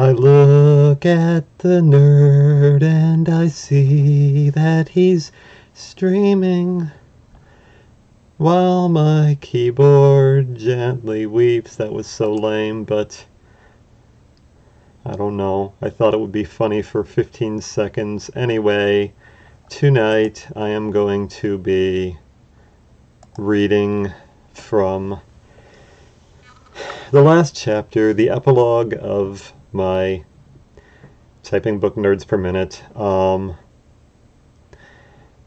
I look at the nerd and I see that he's streaming while my keyboard gently weeps. That was so lame, but I don't know. I thought it would be funny for 15 seconds. Anyway, tonight I am going to be reading from the last chapter, the epilogue of my Typing Book Nerds Per Minute.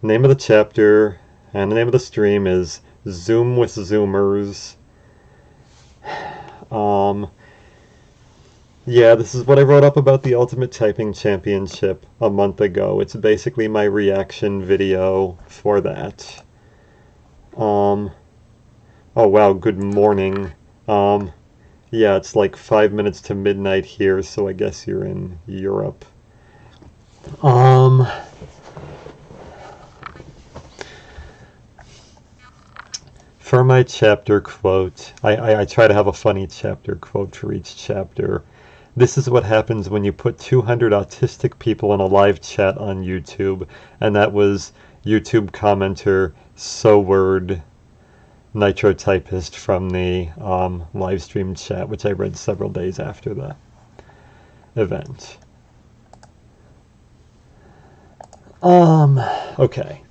Name of the chapter and the name of the stream is Zoom with Zoomers. Yeah, this is what I wrote up about the Ultimate Typing Championship a month ago. It's basically my reaction video for that. Oh wow, good morning. Yeah, it's like 5 minutes to midnight here, so I guess you're in Europe. For my chapter quote, I try to have a funny chapter quote for each chapter. This is what happens when you put 200 autistic people in a live chat on YouTube, and that was YouTube commenter SoWord Nitro Typist from the live stream chat, which I read several days after the event. Okay.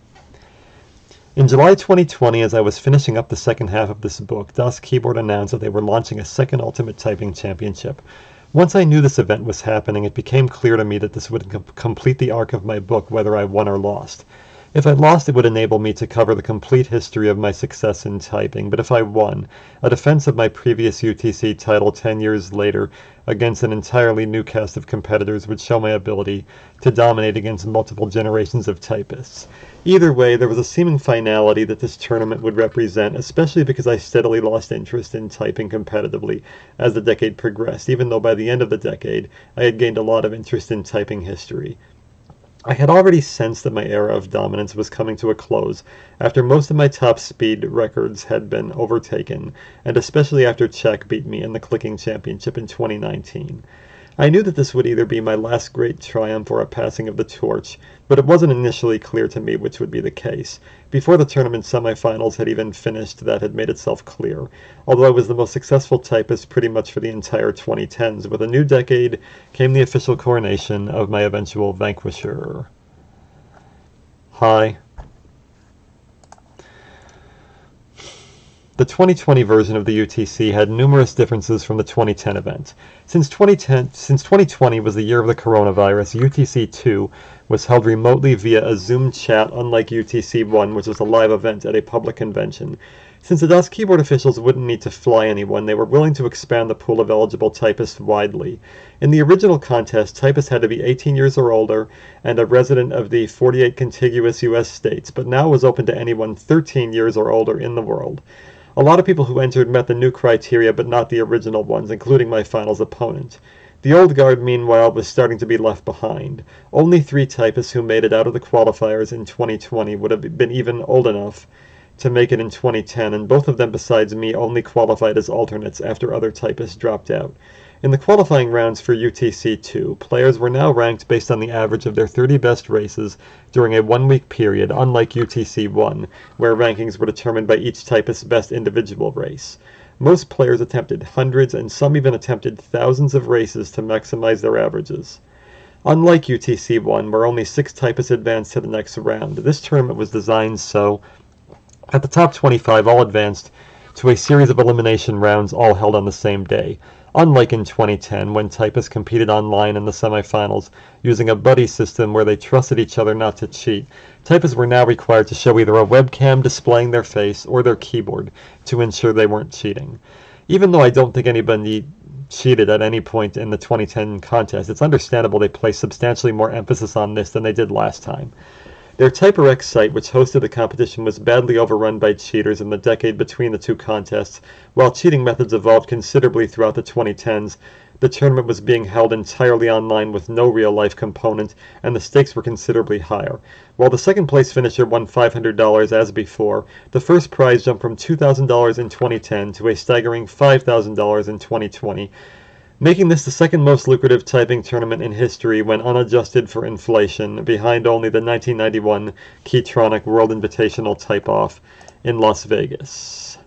In July 2020, as I was finishing up the second half of this book, Das Keyboard announced that they were launching a second Ultimate Typing Championship. Once I knew this event was happening, it became clear to me that this would complete the arc of my book, whether I won or lost. If I lost, it would enable me to cover the complete history of my success in typing, but if I won, a defense of my previous UTC title 10 years later against an entirely new cast of competitors would show my ability to dominate against multiple generations of typists. Either way, there was a seeming finality that this tournament would represent, especially because I steadily lost interest in typing competitively as the decade progressed, even though by the end of the decade I had gained a lot of interest in typing history. I had already sensed that my era of dominance was coming to a close after most of my top speed records had been overtaken, and especially after Czech beat me in the Clicking Championship in 2019. I knew that this would either be my last great triumph or a passing of the torch, but it wasn't initially clear to me which would be the case. Before the tournament semifinals had even finished, that had made itself clear, although I was the most successful typist pretty much for the entire 2010s. With a new decade came the official coronation of my eventual vanquisher. Hi. The 2020 version of the UTC had numerous differences from the 2010 event. Since 2020 was the year of the coronavirus, UTC 2 was held remotely via a Zoom chat, unlike UTC 1, which was a live event at a public convention. Since the Das Keyboard officials wouldn't need to fly anyone, they were willing to expand the pool of eligible typists widely. In the original contest, typists had to be 18 years or older and a resident of the 48 contiguous U.S. states, but now it was open to anyone 13 years or older in the world. A lot of people who entered met the new criteria, but not the original ones, including my finals opponent. The old guard, meanwhile, was starting to be left behind. Only 3 typists who made it out of the qualifiers in 2020 would have been even old enough to make it in 2010, and both of them besides me only qualified as alternates after other typists dropped out. In the qualifying rounds for UTC2, players were now ranked based on the average of their 30 best races during a 1-week period, unlike UTC1, where rankings were determined by each typist's best individual race. Most players attempted hundreds and some even attempted thousands of races to maximize their averages. Unlike UTC1, where only 6 typists advanced to the next round, this tournament was designed so at the top 25 all advanced to a series of elimination rounds all held on the same day. Unlike in 2010, when typists competed online in the semifinals using a buddy system where they trusted each other not to cheat, typists were now required to show either a webcam displaying their face or their keyboard to ensure they weren't cheating. Even though I don't think anybody cheated at any point in the 2010 contest, it's understandable they placed substantially more emphasis on this than they did last time. Their TyperX site, which hosted the competition, was badly overrun by cheaters in the decade between the two contests. While cheating methods evolved considerably throughout the 2010s, the tournament was being held entirely online with no real-life component, and the stakes were considerably higher. While the second-place finisher won $500 as before, the first prize jumped from $2,000 in 2010 to a staggering $5,000 in 2020. making this the second most lucrative typing tournament in history when unadjusted for inflation, behind only the 1991 Keytronic World Invitational Type-Off in Las Vegas.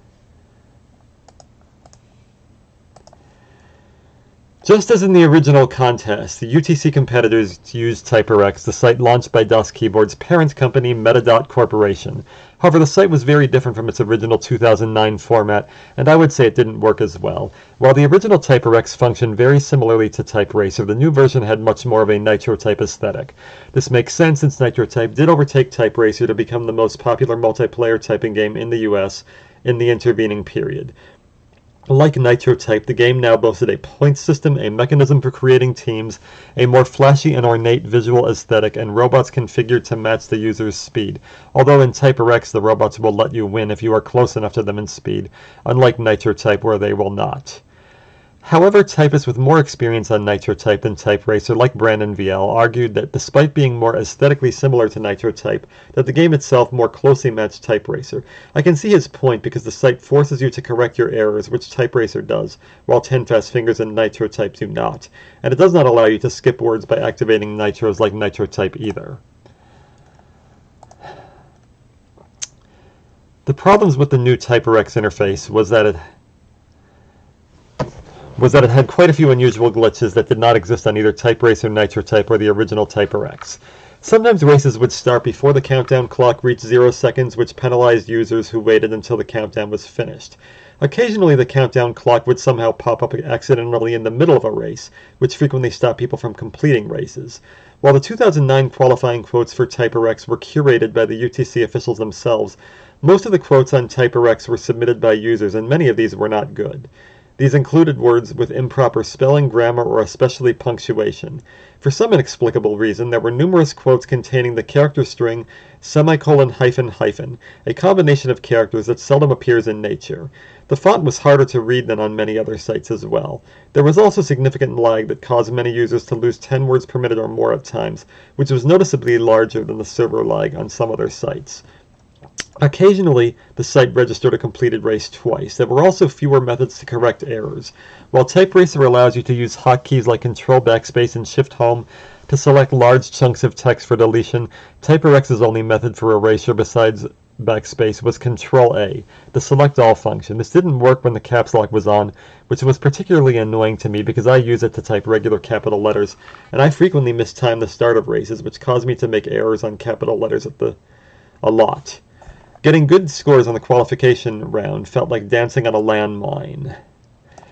Just as in the original contest, the UTC competitors used TyperX, the site launched by DOS Keyboard's parent company, Metadot Corporation. However, the site was very different from its original 2009 format, and I would say it didn't work as well. While the original TyperX functioned very similarly to TypeRacer, the new version had much more of a NitroType aesthetic. This makes sense since NitroType did overtake TypeRacer to become the most popular multiplayer typing game in the US in the intervening period. Like NitroType, the game now boasted a point system, a mechanism for creating teams, a more flashy and ornate visual aesthetic, and robots configured to match the user's speed. Although in TyperX, the robots will let you win if you are close enough to them in speed, unlike NitroType where they will not. However, typists with more experience on NitroType than TypeRacer, like Brandon VL, argued that despite being more aesthetically similar to NitroType, that the game itself more closely matched TypeRacer. I can see his point because the site forces you to correct your errors, which TypeRacer does, while 10 Fast Fingers and NitroType do not, and it does not allow you to skip words by activating nitros like NitroType either. The problems with the new TyperX interface was that it had quite a few unusual glitches that did not exist on either TypeRacer, NitroType, or the original TyperX. Sometimes races would start before the countdown clock reached 0 seconds, which penalized users who waited until the countdown was finished. Occasionally, the countdown clock would somehow pop up accidentally in the middle of a race, which frequently stopped people from completing races. While the 2009 qualifying quotes for TyperX were curated by the UTC officials themselves, most of the quotes on TyperX were submitted by users, and many of these were not good. These included words with improper spelling, grammar, or especially punctuation. For some inexplicable reason, there were numerous quotes containing the character string semicolon hyphen hyphen, a combination of characters that seldom appears in nature. The font was harder to read than on many other sites as well. There was also significant lag that caused many users to lose 10 words per minute or more at times, which was noticeably larger than the server lag on some other sites. Occasionally, the site registered a completed race twice. There were also fewer methods to correct errors. While TypeRacer allows you to use hotkeys like Control Backspace and Shift Home to select large chunks of text for deletion, TyperX's only method for erasure besides backspace was Control A, the Select All function. This didn't work when the caps lock was on, which was particularly annoying to me because I use it to type regular capital letters, and I frequently mistimed the start of races, which caused me to make errors on capital letters a lot. Getting good scores on the qualification round felt like dancing on a landmine.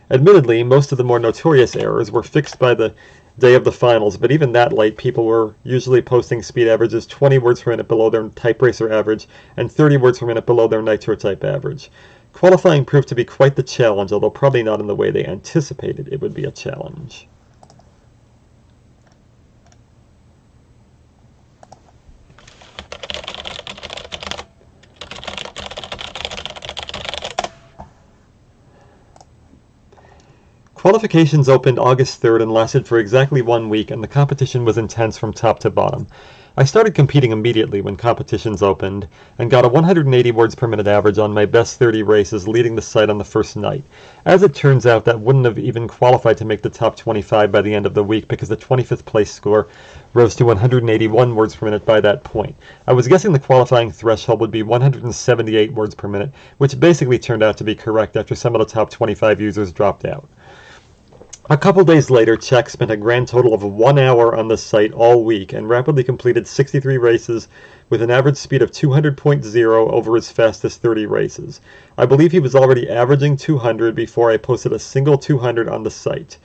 Admittedly, most of the more notorious errors were fixed by the day of the finals, but even that late, people were usually posting speed averages 20 words per minute below their TypeRacer average and 30 words per minute below their NitroType average. Qualifying proved to be quite the challenge, although probably not in the way they anticipated it would be a challenge. Qualifications opened August 3rd and lasted for exactly 1 week, and the competition was intense from top to bottom. I started competing immediately when competitions opened, and got a 180 words per minute average on my best 30 races, leading the site on the first night. As it turns out, that wouldn't have even qualified to make the top 25 by the end of the week, because the 25th place score rose to 181 words per minute by that point. I was guessing the qualifying threshold would be 178 words per minute, which basically turned out to be correct after some of the top 25 users dropped out. A couple days later, Czech spent a grand total of 1 hour on the site all week and rapidly completed 63 races with an average speed of 200.0 over his fastest 30 races. I believe he was already averaging 200 before I posted a single 200 on the site.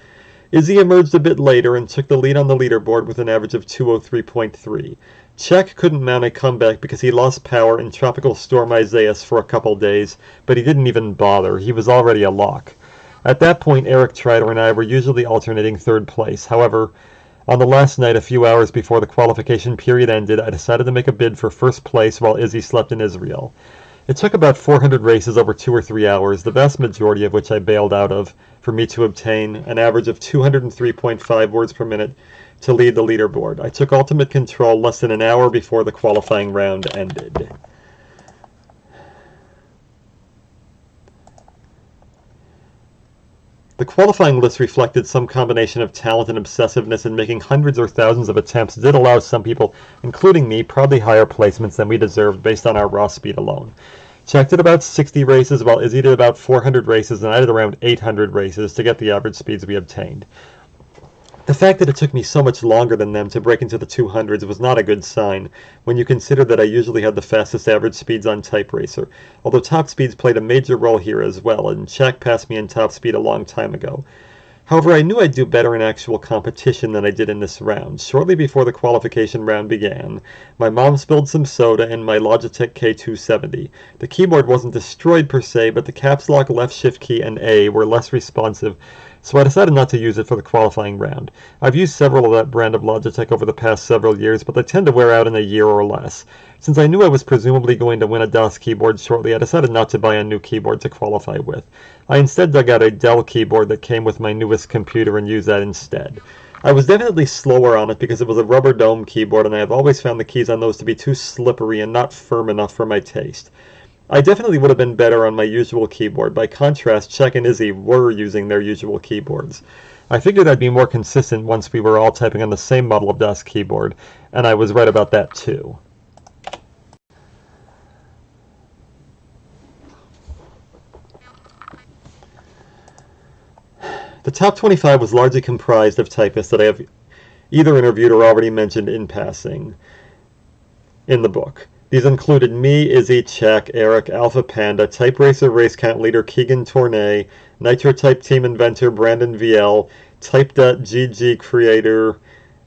Izzy emerged a bit later and took the lead on the leaderboard with an average of 203.3. Czech couldn't mount a comeback because he lost power in Tropical Storm Isaias for a couple days, but he didn't even bother. He was already a lock. At that point, Eric Trider and I were usually alternating third place. However, on the last night, a few hours before the qualification period ended, I decided to make a bid for first place while Izzy slept in Israel. It took about 400 races over 2 or 3 hours, the vast majority of which I bailed out of, for me to obtain an average of 203.5 words per minute to lead the leaderboard. I took ultimate control less than an hour before the qualifying round ended. The qualifying list reflected some combination of talent and obsessiveness, and making hundreds or thousands of attempts did allow some people, including me, probably higher placements than we deserved based on our raw speed alone. Check did about 60 races, while Izzy did about 400 races, and I did around 800 races to get the average speeds we obtained. The fact that it took me so much longer than them to break into the 200s was not a good sign, when you consider that I usually had the fastest average speeds on Type Racer, although top speeds played a major role here as well, and Shaq passed me in top speed a long time ago. However, I knew I'd do better in actual competition than I did in this round. Shortly before the qualification round began, my mom spilled some soda in my Logitech K270. The keyboard wasn't destroyed per se, but the caps lock, left shift key, and A were less responsive, so I decided not to use it for the qualifying round. I've used several of that brand of Logitech over the past several years, but they tend to wear out in a year or less. Since I knew I was presumably going to win a DOS keyboard shortly, I decided not to buy a new keyboard to qualify with. I instead dug out a Dell keyboard that came with my newest computer and used that instead. I was definitely slower on it because it was a rubber dome keyboard, and I have always found the keys on those to be too slippery and not firm enough for my taste. I definitely would have been better on my usual keyboard. By contrast, Czech and Izzy were using their usual keyboards. I figured I'd be more consistent once we were all typing on the same model of DOS keyboard, and I was right about that too. The top 25 was largely comprised of typists that I have either interviewed or already mentioned in passing in the book. These included me, Izzy, Czech, Eric, Alpha Panda, Type Racer race count leader Keegan Tournay, Nitro Type team inventor Brandon VL, Type.gg creator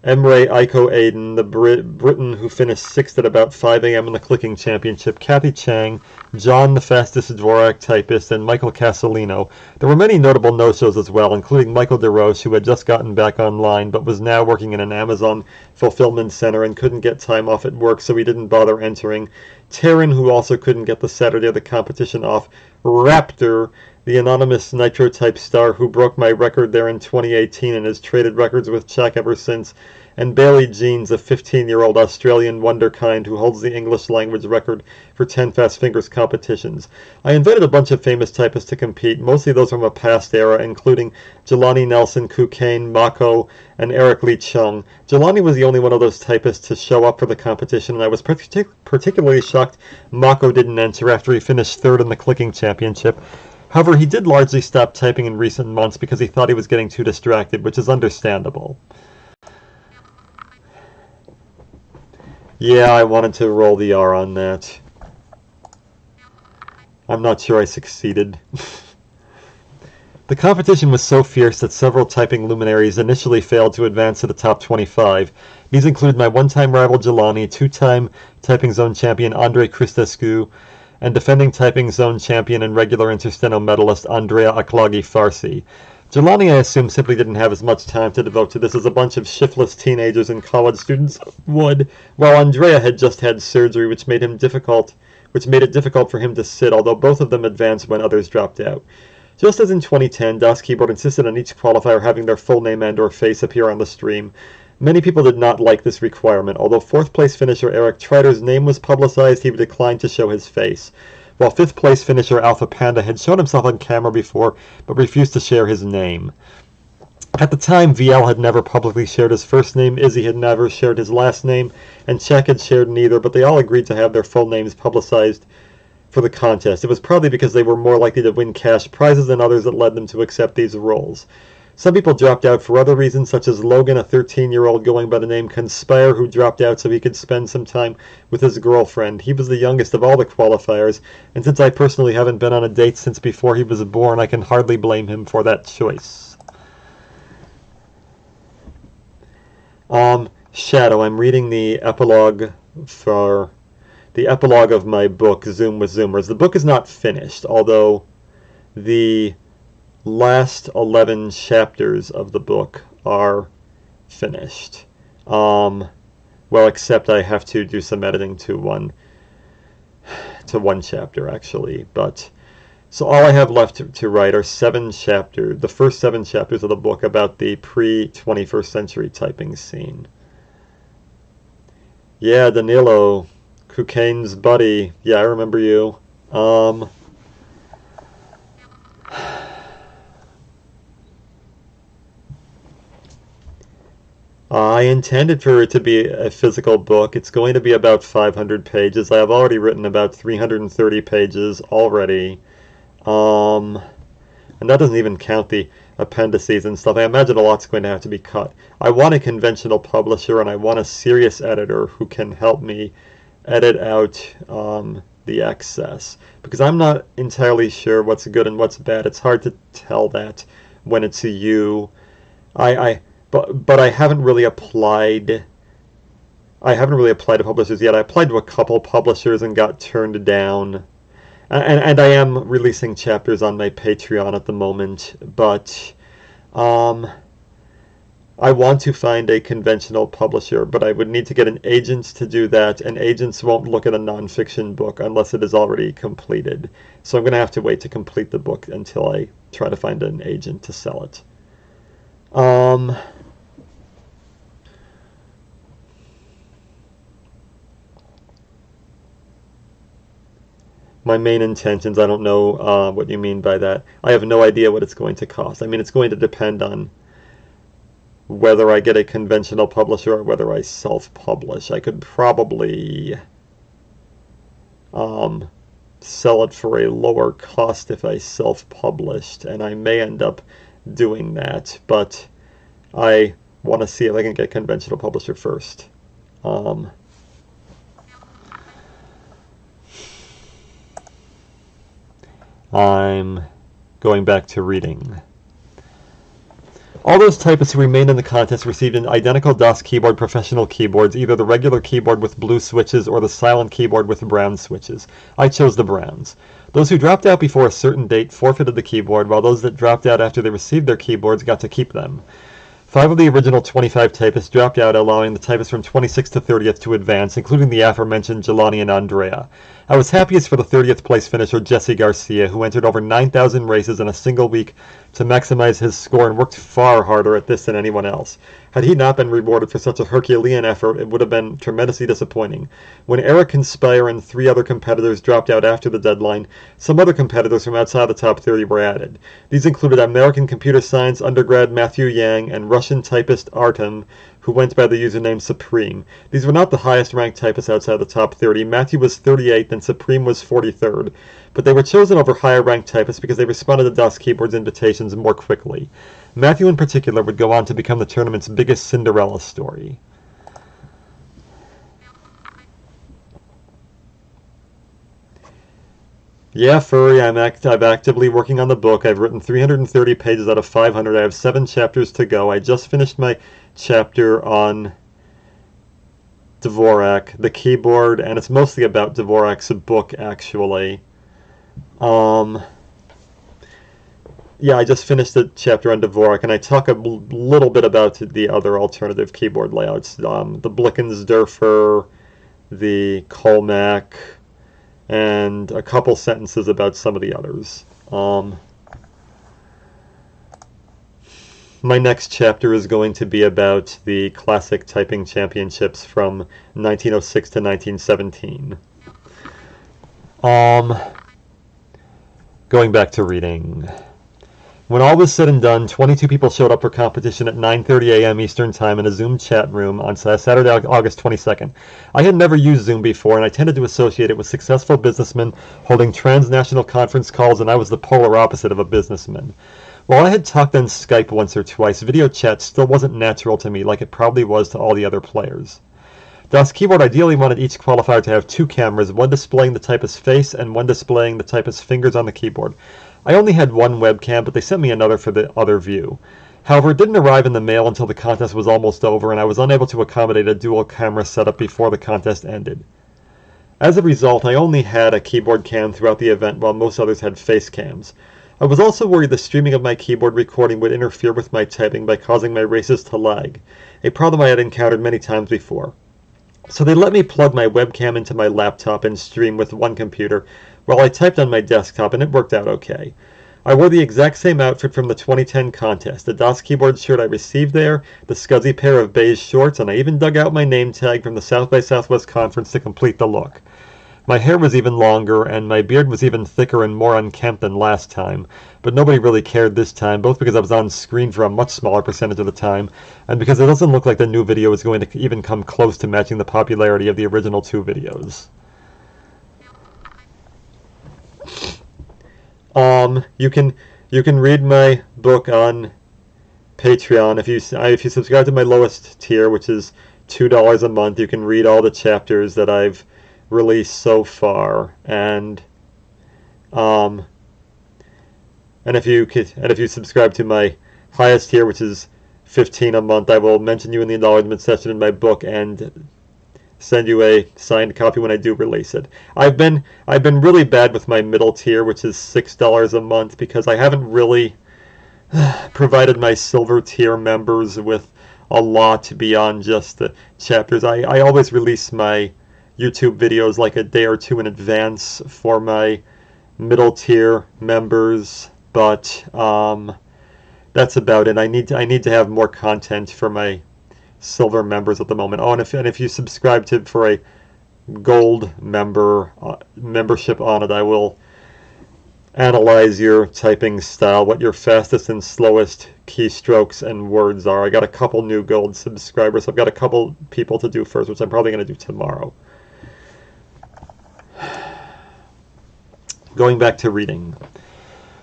Emre Aiko Aiden, the Briton who finished 6th at about 5 a.m. in the clicking championship, Kathy Chang, John the fastest Dvorak typist, and Michael Casolino. There were many notable no-shows as well, including Michael DeRoche, who had just gotten back online but was now working in an Amazon fulfillment center and couldn't get time off at work, so he didn't bother entering, Taryn, who also couldn't get the Saturday of the competition off, Raptor, the anonymous Nitro Type star who broke my record there in 2018 and has traded records with Chuck ever since, and Bailey Jeans, a 15-year-old Australian wonderkind who holds the English language record for 10 Fast Fingers competitions. I invited a bunch of famous typists to compete, mostly those from a past era, including Jelani Nelson, Kukain, Mako, and Eric Lee Chung. Jelani was the only one of those typists to show up for the competition, and I was particularly shocked Mako didn't enter after he finished 3rd in the clicking championship. However, he did largely stop typing in recent months because he thought he was getting too distracted, which is understandable. Yeah, I wanted to roll the R on that. I'm not sure I succeeded. The competition was so fierce that several typing luminaries initially failed to advance to the top 25. These include my one-time rival Jelani, two-time Typing Zone champion Andre Christescu, and defending Typing Zone champion and regular Intersteno medalist Andrea Aklagi Farsi. Jelani, I assume, simply didn't have as much time to devote to this as a bunch of shiftless teenagers and college students would, while Andrea had just had surgery, which made it difficult for him to sit, although both of them advanced when others dropped out. Just as in 2010, DOS Keyboard insisted on each qualifier having their full name and/or face appear on the stream. Many people did not like this requirement. Although 4th place finisher Eric Trider's name was publicized, he declined to show his face, while 5th place finisher Alpha Panda had shown himself on camera before, but refused to share his name. At the time, VL had never publicly shared his first name, Izzy had never shared his last name, and Czech had shared neither, but they all agreed to have their full names publicized for the contest. It was probably because they were more likely to win cash prizes than others that led them to accept these roles. Some people dropped out for other reasons, such as Logan, a 13-year-old going by the name Conspire, who dropped out so he could spend some time with his girlfriend. He was the youngest of all the qualifiers, and since I personally haven't been on a date since before he was born, I can hardly blame him for that choice. Shadow. I'm reading the epilogue of my book, Zoom with Zoomers. The book is not finished, although the last 11 chapters of the book are finished. Well, except I have to do some editing to one chapter, actually. But so all I have left to write are 7 chapters, the first 7 chapters of the book about the pre-21st century typing scene. Yeah, Danilo, Kukain's buddy. Yeah, I remember you. I intended for it to be a physical book. It's going to be about 500 pages. I have already written about 330 pages already. And that doesn't even count the appendices and stuff. I imagine a lot's going to have to be cut. I want a conventional publisher, and I want a serious editor who can help me edit out the excess. Because I'm not entirely sure what's good and what's bad. It's hard to tell that when it's you. But I haven't really applied. I haven't really applied to publishers yet. I applied to a couple publishers and got turned down. And I am releasing chapters on my Patreon at the moment, but I want to find a conventional publisher, but I would need to get an agent to do that, and agents won't look at a nonfiction book unless it is already completed. So I'm going to have to wait to complete the book until I try to find an agent to sell it. My main intentions, I don't know what you mean by that. I have no idea what it's going to cost. I mean, it's going to depend on whether I get a conventional publisher or whether I self-publish. I could probably sell it for a lower cost if I self-published, and I may end up doing that, but I want to see if I can get a conventional publisher first. I'm going back to reading. All those typists who remained in the contest received an identical DOS keyboard professional keyboards, either the regular keyboard with blue switches or the silent keyboard with brown switches. I chose the browns. Those who dropped out before a certain date forfeited the keyboard, while those that dropped out after they received their keyboards got to keep them. 5 of the original 25 typists dropped out, allowing the typists from 26th to 30th to advance, including the aforementioned Jelani and Andrea. I was happiest for the 30th place finisher, Jesse Garcia, who entered over 9,000 races in a single week to maximize his score and worked far harder at this than anyone else. Had he not been rewarded for such a Herculean effort, it would have been tremendously disappointing. When Eric Conspire and 3 other competitors dropped out after the deadline, some other competitors from outside the top 30 were added. These included American computer science undergrad Matthew Yang and Russian typist Artem, who went by the username Supreme. These were not the highest ranked typists outside the top 30. Matthew was 38th and Supreme was 43rd, but they were chosen over higher ranked typists because they responded to DOS Keyboard's invitations more quickly. Matthew in particular would go on to become the tournament's biggest Cinderella story. Yeah, Furry, I'm actively working on the book. I've written 330 pages out of 500. I have 7 chapters to go. I just finished my chapter on Dvorak, the keyboard, and it's mostly about Dvorak's book, actually. Yeah, I just finished the chapter on Dvorak, and I talk a little bit about the other alternative keyboard layouts, the Blickensderfer, the Colmac, and a couple sentences about some of the others. My next chapter is going to be about the Classic Typing Championships from 1906 to 1917. Going back to reading. When all was said and done, 22 people showed up for competition at 9:30 a.m. Eastern Time in a Zoom chat room on Saturday, August 22nd. I had never used Zoom before, and I tended to associate it with successful businessmen holding transnational conference calls, and I was the polar opposite of a businessman. While I had talked on Skype once or twice, video chat still wasn't natural to me like it probably was to all the other players. DOS Keyboard ideally wanted each qualifier to have 2 cameras, one displaying the typist's face and one displaying the typist's fingers on the keyboard. I only had one webcam, but they sent me another for the other view. However, it didn't arrive in the mail until the contest was almost over, and I was unable to accommodate a dual camera setup before the contest ended. As a result, I only had a keyboard cam throughout the event, while most others had face cams. I was also worried the streaming of my keyboard recording would interfere with my typing by causing my races to lag, a problem I had encountered many times before. So they let me plug my webcam into my laptop and stream with one computer, while I typed on my desktop, and it worked out okay. I wore the exact same outfit from the 2010 contest, the DOS Keyboard shirt I received there, the scuzzy pair of beige shorts, and I even dug out my name tag from the South by Southwest conference to complete the look. My hair was even longer, and my beard was even thicker and more unkempt than last time. But nobody really cared this time, both because I was on screen for a much smaller percentage of the time, and because it doesn't look like the new video is going to even come close to matching the popularity of the original 2 videos. You can read my book on Patreon. If you subscribe to my lowest tier, which is $2 a month, you can read all the chapters that I've released so far. And if you subscribe to my highest tier, which is $15 a month, I will mention you in the acknowledgement section in my book and send you a signed copy when I do release it. I've been really bad with my middle tier, which is $6 a month, because I haven't really provided my silver tier members with a lot beyond just the chapters. I always release my YouTube videos like a day or two in advance for my middle tier members, but that's about it. I need to have more content for my silver members at the moment. Oh, and if you subscribe for a gold membership on it, I will analyze your typing style, what your fastest and slowest keystrokes and words are. I got a couple new gold subscribers. I've got a couple people to do first, which I'm probably going to do tomorrow. Going back to reading.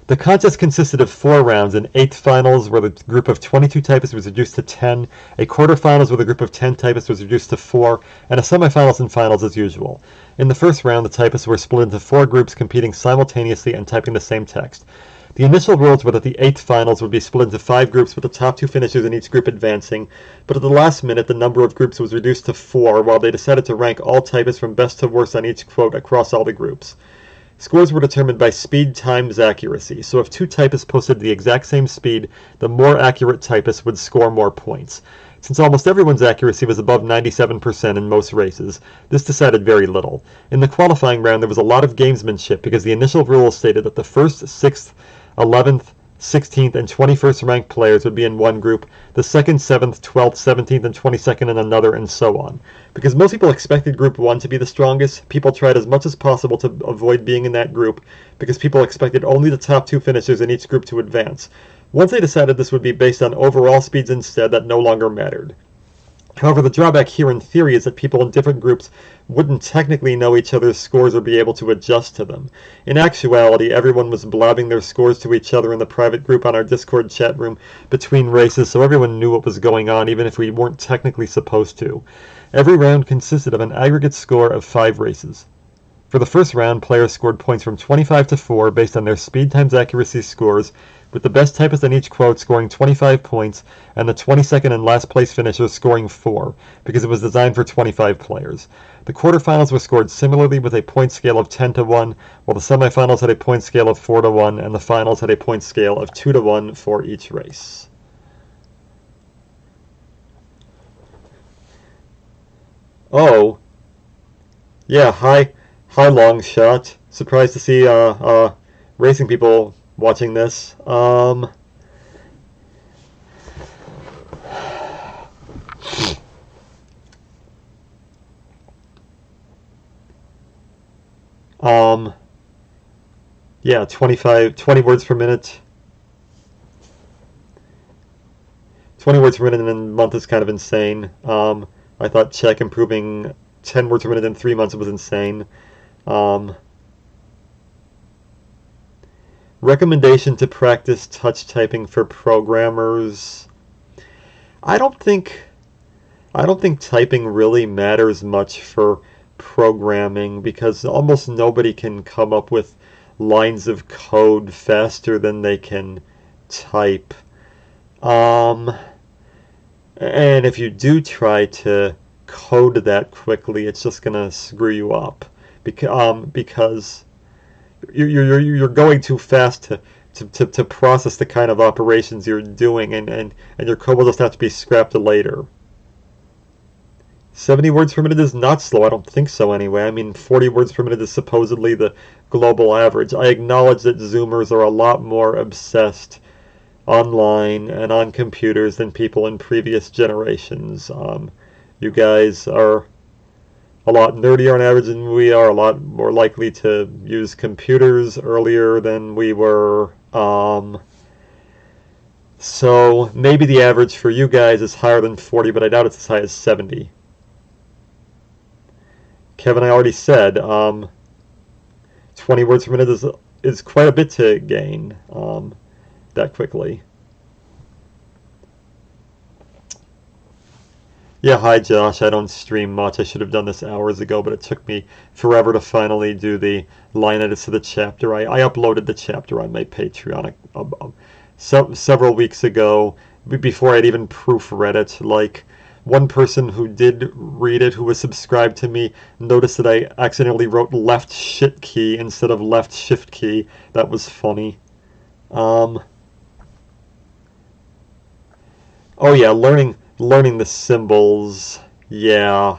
The contest consisted of 4 rounds. An 8th finals where the group of 22 typists was reduced to 10, a quarterfinals where the group of 10 typists was reduced to 4, and a semifinals and finals as usual. In the first round, the typists were split into 4 groups competing simultaneously and typing the same text. The initial rules were that the 8th finals would be split into 5 groups with the top 2 finishers in each group advancing, but at the last minute the number of groups was reduced to 4 while they decided to rank all typists from best to worst on each quote across all the groups. Scores were determined by speed times accuracy, so if 2 typists posted the exact same speed, the more accurate typist would score more points. Since almost everyone's accuracy was above 97% in most races, this decided very little. In the qualifying round, there was a lot of gamesmanship because the initial rules stated that the 1st, 6th, 11th, 16th, and 21st ranked players would be in one group, the 2nd, 7th, 12th, 17th, and 22nd in another, and so on. Because most people expected Group 1 to be the strongest, people tried as much as possible to avoid being in that group, because people expected only the top 2 finishers in each group to advance. Once they decided this would be based on overall speeds instead, that no longer mattered. However, the drawback here in theory is that people in different groups wouldn't technically know each other's scores or be able to adjust to them. In actuality, everyone was blabbing their scores to each other in the private group on our Discord chat room between races, so everyone knew what was going on, even if we weren't technically supposed to. Every round consisted of an aggregate score of 5 races. For the first round, players scored points from 25 to 4 based on their speed times accuracy scores, with the best typist in each quote scoring 25 points and the 22nd and last place finisher scoring 4, because it was designed for 25 players. The quarterfinals were scored similarly with a point scale of 10 to 1, while the semifinals had a point scale of 4 to 1, and the finals had a point scale of 2 to 1 for each race. Oh, yeah, hi long shot. Surprised to see racing people watching this. Yeah, 20 words per minute. 20 words per minute in a month is kind of insane. I thought Czech improving 10 words per minute in 3 months was insane. Recommendation to practice touch typing for programmers. I don't think typing really matters much for programming because almost nobody can come up with lines of code faster than they can type. And if you do try to code that quickly, it's just gonna screw you up because you're going too fast to process the kind of operations you're doing, and your code will just have to be scrapped later. 70 words per minute is not slow. I don't think so anyway. I mean, 40 words per minute is supposedly the global average. I acknowledge that Zoomers are a lot more obsessed online and on computers than people in previous generations. You guys are a lot nerdier on average than we are, a lot more likely to use computers earlier than we were. So maybe the average for you guys is higher than 40, but I doubt it's as high as 70. Kevin, I already said 20 words per minute is quite a bit to gain that quickly. Yeah, hi Josh. I don't stream much. I should have done this hours ago, but it took me forever to finally do the line edits to the chapter. I uploaded the chapter on my Patreon several weeks ago, before I'd even proofread it. Like, one person who did read it, who was subscribed to me, noticed that I accidentally wrote left shit key instead of left shift key. That was funny. Oh yeah, learning the symbols. Yeah.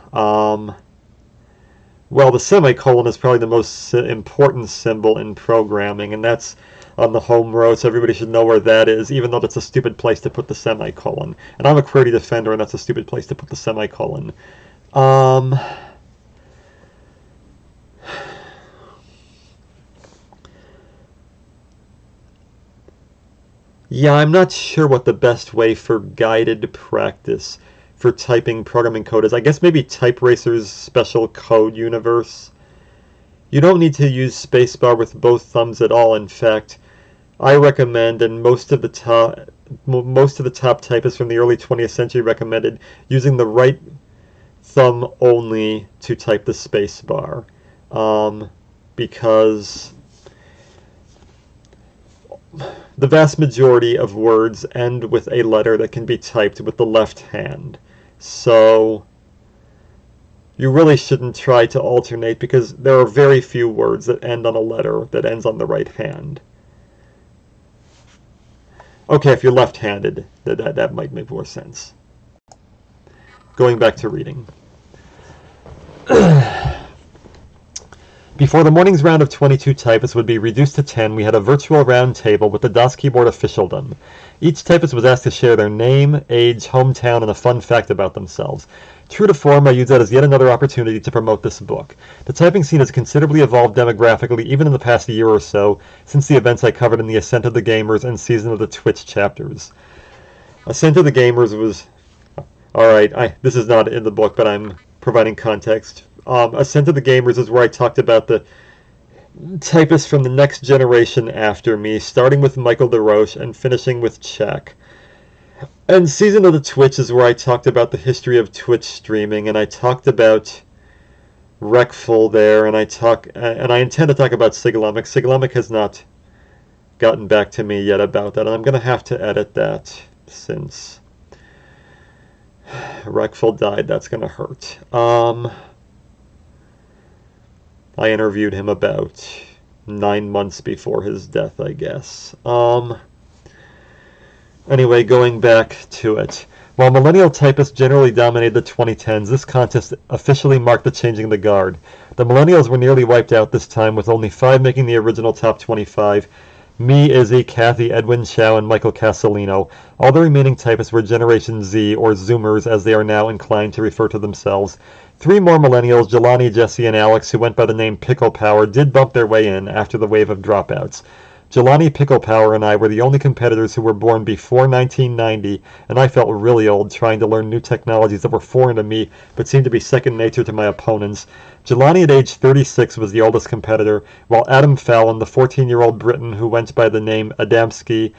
Well, the semicolon is probably the most important symbol in programming, and that's on the home row, so everybody should know where that is, even though that's a stupid place to put the semicolon. And I'm a QWERTY defender, and that's a stupid place to put the semicolon. Yeah, I'm not sure what the best way for guided practice for typing programming code is. I guess maybe TypeRacer's special code universe. You don't need to use spacebar with both thumbs at all. In fact, I recommend, and most of the top typists from the early 20th century recommended, using the right thumb only to type the spacebar, because the vast majority of words end with a letter that can be typed with the left hand. So you really shouldn't try to alternate, because there are very few words that end on a letter that ends on the right hand. Okay, if you're left-handed, that might make more sense. Going back to reading. Before the morning's round of 22 typists would be reduced to 10, we had a virtual round table with the DOS keyboard officialdom. Each typist was asked to share their name, age, hometown, and a fun fact about themselves. True to form, I use that as yet another opportunity to promote this book. The typing scene has considerably evolved demographically even in the past year or so, since the events I covered in the Ascent of the Gamers and Season of the Twitch chapters. Ascent of the Gamers was... Alright, this is not in the book, but I'm providing context. Ascent of the Gamers is where I talked about the typists from the next generation after me, starting with Michael DeRoche and finishing with Czech. And Season of the Twitch is where I talked about the history of Twitch streaming, and I talked about Recful there, and I intend to talk about Siglamic. Siglamic has not gotten back to me yet about that, and I'm going to have to edit that since Recful died. That's going to hurt. I interviewed him about 9 months before his death, I guess. Anyway, going back to it. While millennial typists generally dominated the 2010s, this contest officially marked the changing of the guard. The millennials were nearly wiped out this time, with only 5 making the original top 25. Me, Izzy, Kathy, Edwin Chow, and Michael Castellino. All the remaining typists were Generation Z, or Zoomers, as they are now inclined to refer to themselves. 3 more millennials, Jelani, Jesse, and Alex, who went by the name Pickle Power, did bump their way in after the wave of dropouts. Jelani, Pickle Power, and I were the only competitors who were born before 1990, and I felt really old trying to learn new technologies that were foreign to me but seemed to be second nature to my opponents. Jelani at age 36 was the oldest competitor, while Adam Fallon, the 14-year-old Briton who went by the name Adamski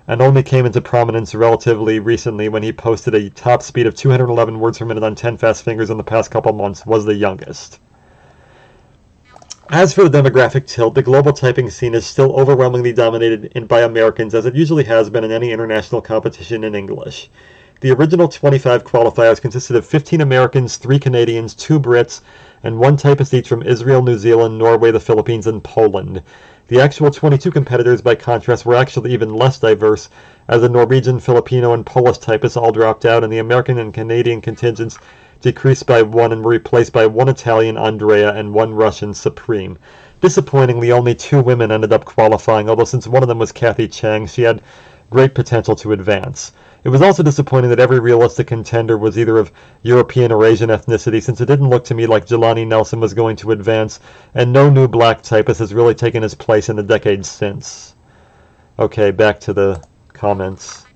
and only came into prominence relatively recently when he posted a top speed of 211 words per minute on 10 fast fingers in the past couple months, was the youngest. As for the demographic tilt, the global typing scene is still overwhelmingly dominated by Americans, as it usually has been in any international competition in English. The original 25 qualifiers consisted of 15 Americans, 3 Canadians, 2 Brits, and 1 typist each from Israel, New Zealand, Norway, the Philippines, and Poland. The actual 22 competitors, by contrast, were actually even less diverse, as the Norwegian, Filipino, and Polish typists all dropped out, and the American and Canadian contingents decreased by 1 and were replaced by 1 Italian, Andrea, and 1 Russian, Supreme. Disappointingly, only 2 women ended up qualifying, although since one of them was Kathy Chang, she had great potential to advance. It was also disappointing that every realistic contender was either of European or Asian ethnicity, since it didn't look to me like Jelani Nelson was going to advance, and no new black typist has really taken his place in the decades since. Okay, back to the comments.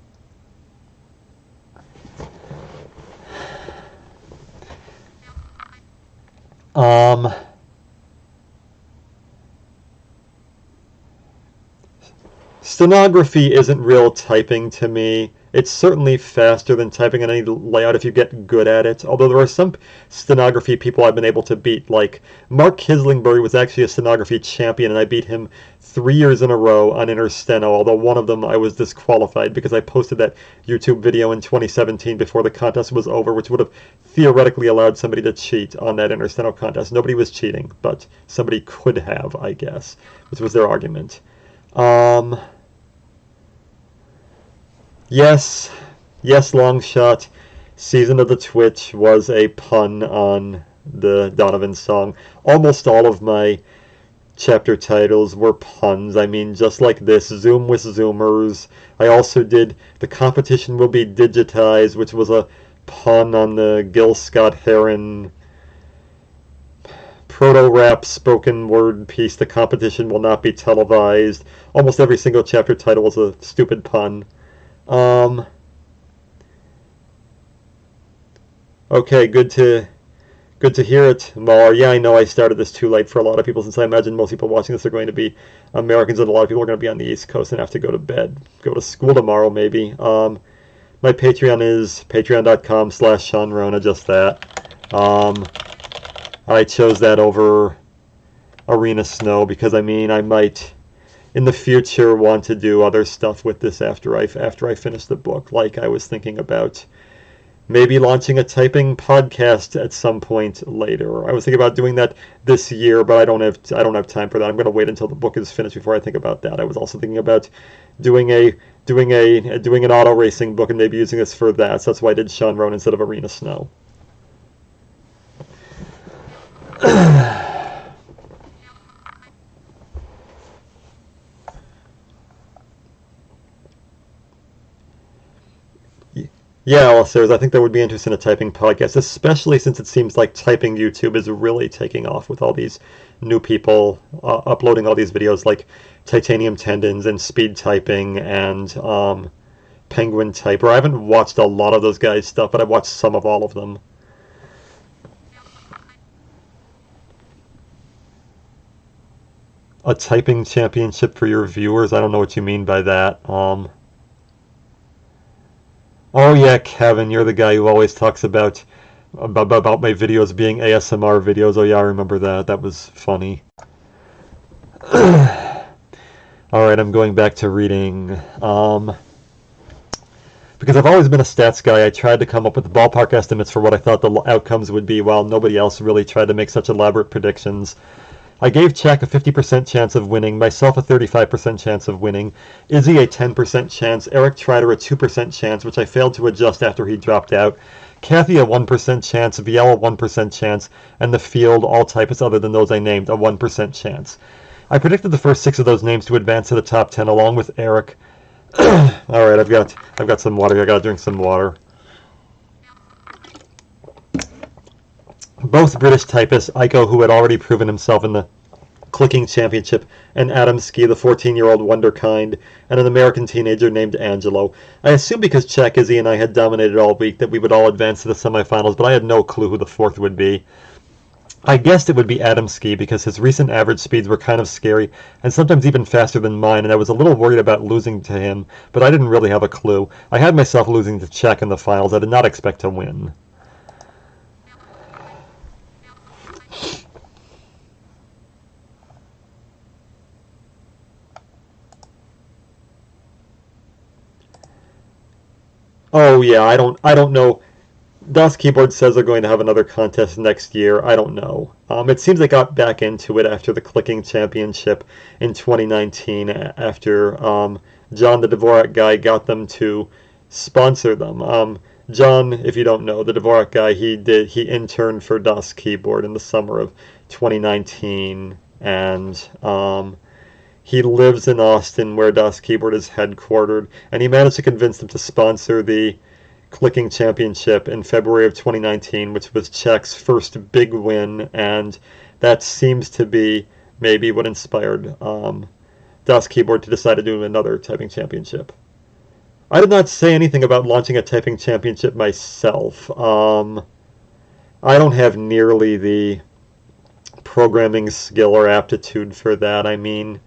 Stenography isn't real typing to me. It's certainly faster than typing on any layout if you get good at it, although there are some stenography people I've been able to beat, like Mark Kislingbury was actually a stenography champion, and I beat him 3 years in a row on Intersteno, although one of them I was disqualified because I posted that YouTube video in 2017 before the contest was over, which would have theoretically allowed somebody to cheat on that Intersteno contest. Nobody was cheating, but somebody could have, I guess, which was their argument. Yes, long shot. Season of the Twitch was a pun on the Donovan song. Almost all of my chapter titles were puns. I mean, just like this, Zoom with Zoomers. I also did The Competition Will Be Digitized, which was a pun on the Gil Scott-Heron proto-rap spoken word piece, The Competition Will Not Be Televised. Almost every single chapter title was a stupid pun. Okay, good to hear it, Mar. Yeah, I know I started this too late for a lot of people, since I imagine most people watching this are going to be Americans, and a lot of people are going to be on the East Coast and have to go to bed, go to school tomorrow, maybe. My Patreon is patreon.com/Sean Rona, just that. I chose that over Arena Snow because, I mean, I might in the future want to do other stuff with this after I finish the book. Like, I was thinking about maybe launching a typing podcast at some point later. I was thinking about doing that this year, but I don't have time for that. I'm going to wait until the book is finished before I think about that. I was also thinking about doing an auto racing book and maybe using this for that. So that's why I did Sean Roan instead of Arena Snow. Yeah, Alistair, I think that would be interesting, a typing podcast, especially since it seems like typing YouTube is really taking off with all these new people uploading all these videos, like Titanium Tendons and Speed Typing and Penguin Typer. I haven't watched a lot of those guys' stuff, but I've watched some of all of them. A typing championship for your viewers? I don't know what you mean by that. Oh yeah, Kevin, you're the guy who always talks about my videos being ASMR videos. Oh yeah, I remember that. That was funny. Alright, I'm going back to reading. Because I've always been a stats guy, I tried to come up with ballpark estimates for what I thought the outcomes would be, while nobody else really tried to make such elaborate predictions. I gave Czech a 50% chance of winning, myself a 35% chance of winning, Izzy a 10% chance, Eric Trider a 2% chance, which I failed to adjust after he dropped out, Kathy a 1% chance, Viel a 1% chance, and the field, all typists other than those I named, a 1% chance. I predicted the first 6 of those names to advance to the top 10 along with Eric. Alright, I've got some water here. I gotta drink some water. Both British typists, Aiko, who had already proven himself in the clicking championship, and Adamski, the 14-year-old wonderkind, and an American teenager named Angelo. I assumed because Czech, Izzy, and I had dominated all week that we would all advance to the semifinals, but I had no clue who the 4th would be. I guessed it would be Adamski because his recent average speeds were kind of scary, and sometimes even faster than mine, and I was a little worried about losing to him, but I didn't really have a clue. I had myself losing to Czech in the finals. I did not expect to win. Oh yeah, I don't know. DOS Keyboard says they're going to have another contest next year. I don't know. It seems they got back into it after the Clicking Championship in 2019, after John, the Dvorak guy, got them to sponsor them. John, if you don't know, the Dvorak guy, he interned for DOS Keyboard in the summer of 2019, and He lives in Austin, where Das Keyboard is headquartered, and he managed to convince them to sponsor the Clicking Championship in February of 2019, which was Czech's first big win, and that seems to be maybe what inspired Das Keyboard to decide to do another typing championship. I did not say anything about launching a typing championship myself. I don't have nearly the programming skill or aptitude for that. I mean,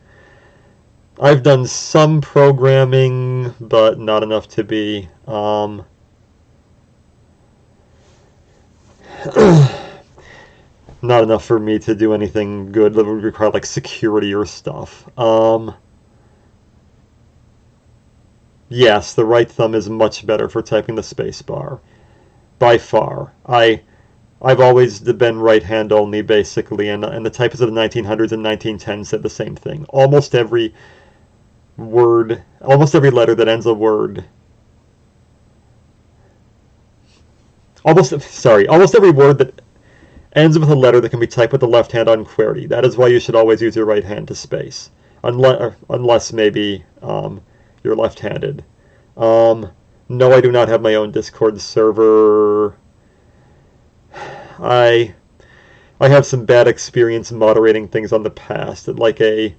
I've done some programming, but not enough to be not enough for me to do anything good that would require like security or stuff. Yes, the right thumb is much better for typing the space bar. By far. I've always been right hand only, basically, and the typists of the 1900s and 1910s said the same thing. Almost every letter that ends a word, almost every word that ends with a letter that can be typed with the left hand on QWERTY. That is why you should always use your right hand to space, unless maybe you're left-handed. No, I do not have my own Discord server. I have some bad experience moderating things on the past, like a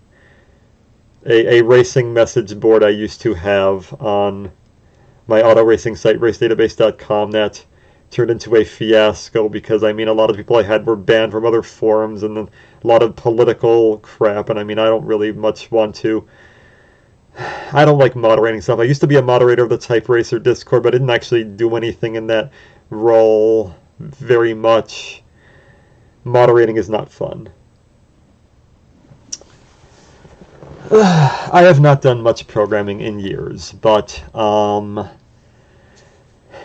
racing message board I used to have on my auto racing site, racedatabase.com, that turned into a fiasco because, I mean, a lot of people I had were banned from other forums and a lot of political crap, and I mean, I don't really much want to. I don't like moderating stuff. I used to be a moderator of the Type Racer Discord, but I didn't actually do anything in that role very much. Moderating is not fun. I have not done much programming in years, but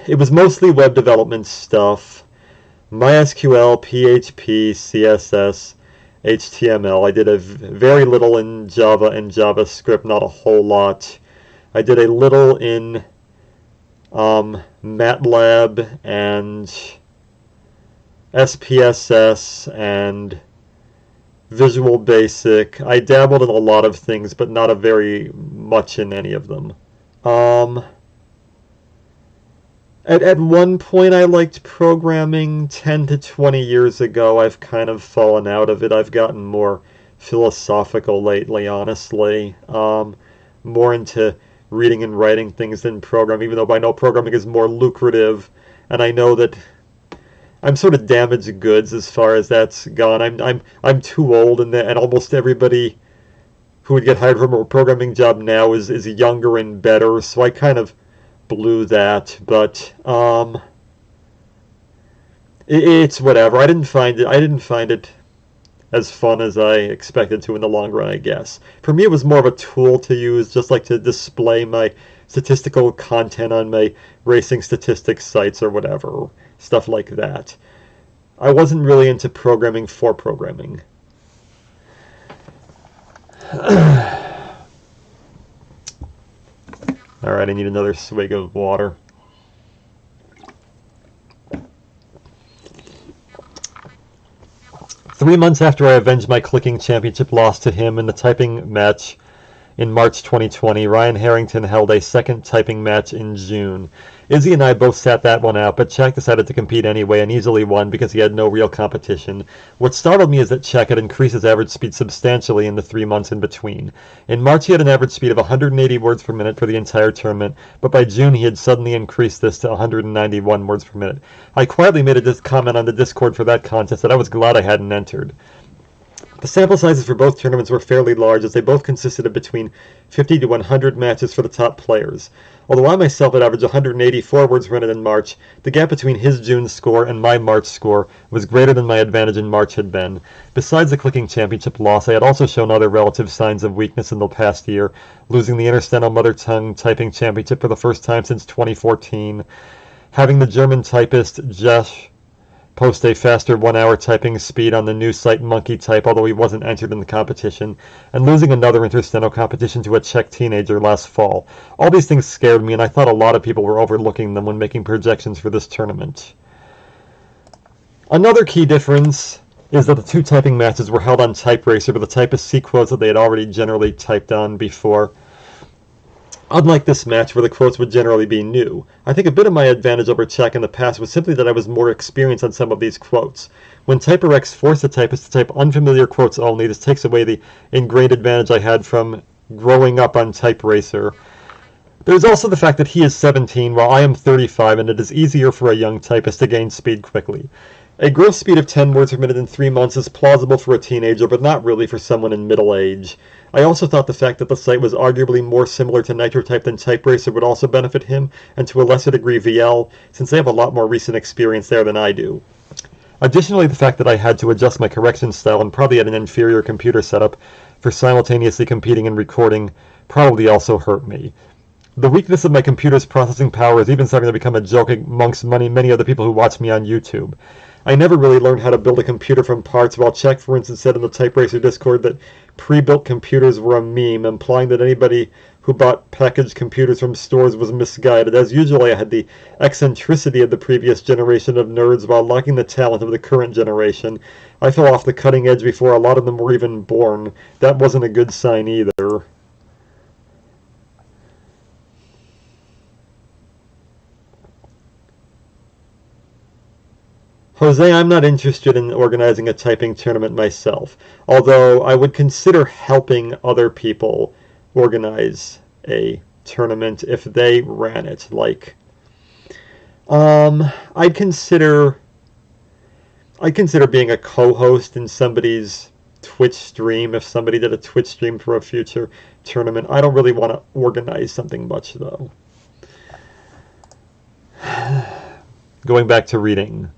it was mostly web development stuff. MySQL, PHP, CSS, HTML. I did very little in Java and JavaScript, not a whole lot. I did a little in MATLAB and SPSS and Visual Basic. I dabbled in a lot of things, but not very much in any of them. At one point I liked programming. 10 to 20 years ago, I've kind of fallen out of it. I've gotten more philosophical lately, honestly. More into reading and writing things than programming, even though I know programming is more lucrative, and I know that I'm sort of damaged goods as far as that's gone. I'm too old, and almost everybody who would get hired from a programming job now is younger and better, so I kind of blew that, but it's whatever. I didn't find it as fun as I expected to in the long run, I guess. For me, it was more of a tool to use, just like to display my statistical content on my racing statistics sites or whatever, stuff like that. I wasn't really into programming for programming. Alright, I need another swig of water. Three months after I avenged my clicking championship loss to him in the typing match in March 2020, Ryan Harrington held a second typing match in June. Izzy and I both sat that one out, but Czech decided to compete anyway and easily won because he had no real competition. What startled me is that Czech had increased his average speed substantially in the 3 months in between. In March he had an average speed of 180 words per minute for the entire tournament, but by June he had suddenly increased this to 191 words per minute. I quietly made a comment on the Discord for that contest that I was glad I hadn't entered. The sample sizes for both tournaments were fairly large, as they both consisted of between 50 to 100 matches for the top players. Although I myself had averaged 184 words per minute in March, the gap between his June score and my March score was greater than my advantage in March had been. Besides the clicking championship loss, I had also shown other relative signs of weakness in the past year, losing the Intersteno Mother Tongue Typing Championship for the first time since 2014, having the German typist Josh post a faster 1-hour typing speed on the new site Monkey Type, although he wasn't entered in the competition, and losing another Intersteno competition to a Czech teenager last fall. All these things scared me, and I thought a lot of people were overlooking them when making projections for this tournament. Another key difference is that the two typing matches were held on TypeRacer, but the typists see quotes that they had already generally typed on before. Unlike this match, where the quotes would generally be new, I think a bit of my advantage over Czech in the past was simply that I was more experienced on some of these quotes. When TyperX forced the typist to type unfamiliar quotes only, this takes away the ingrained advantage I had from growing up on TypeRacer. There's also the fact that he is 17 while I am 35, and it is easier for a young typist to gain speed quickly. A growth speed of 10 words per minute in 3 months is plausible for a teenager, but not really for someone in middle age. I also thought the fact that the site was arguably more similar to NitroType than TypeRacer would also benefit him, and to a lesser degree VL, since they have a lot more recent experience there than I do. Additionally, the fact that I had to adjust my correction style and probably had an inferior computer setup for simultaneously competing and recording probably also hurt me. The weakness of my computer's processing power is even starting to become a joke amongst many other people who watch me on YouTube. I never really learned how to build a computer from parts, while Czech, for instance, said in the TypeRacer Discord that pre-built computers were a meme, implying that anybody who bought packaged computers from stores was misguided. As usual, I had the eccentricity of the previous generation of nerds while lacking the talent of the current generation. I fell off the cutting edge before a lot of them were even born. That wasn't a good sign either. Jose, I'm not interested in organizing a typing tournament myself, although I would consider helping other people organize a tournament if they ran it. Like, I'd consider being a co-host in somebody's Twitch stream if somebody did a Twitch stream for a future tournament. I don't really want to organize something much, though. Going back to reading.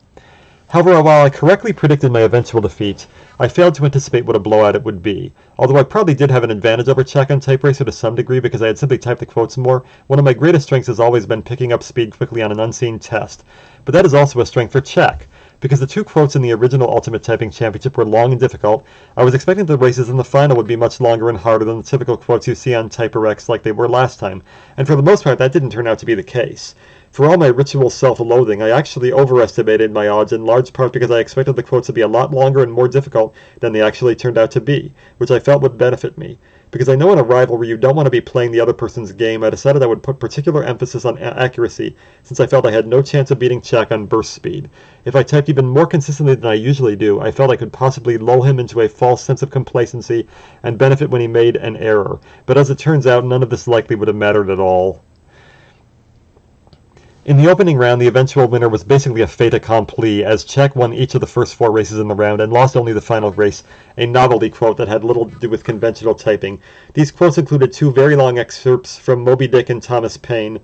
However, while I correctly predicted my eventual defeat, I failed to anticipate what a blowout it would be. Although I probably did have an advantage over Czech on TypeRacer to some degree because I had simply typed the quotes more, one of my greatest strengths has always been picking up speed quickly on an unseen test. But that is also a strength for Czech. Because the two quotes in the original Ultimate Typing Championship were long and difficult, I was expecting the races in the final would be much longer and harder than the typical quotes you see on TyperX like they were last time, and for the most part that didn't turn out to be the case. For all my ritual self-loathing, I actually overestimated my odds in large part because I expected the quotes to be a lot longer and more difficult than they actually turned out to be, which I felt would benefit me. Because I know in a rivalry you don't want to be playing the other person's game, I decided I would put particular emphasis on accuracy, since I felt I had no chance of beating Czech on burst speed. If I typed even more consistently than I usually do, I felt I could possibly lull him into a false sense of complacency and benefit when he made an error. But as it turns out, none of this likely would have mattered at all. In the opening round, the eventual winner was basically a fait accompli, as Czech won each of the first 4 races in the round and lost only the final race, a novelty quote that had little to do with conventional typing. These quotes included 2 very long excerpts from Moby Dick and Thomas Paine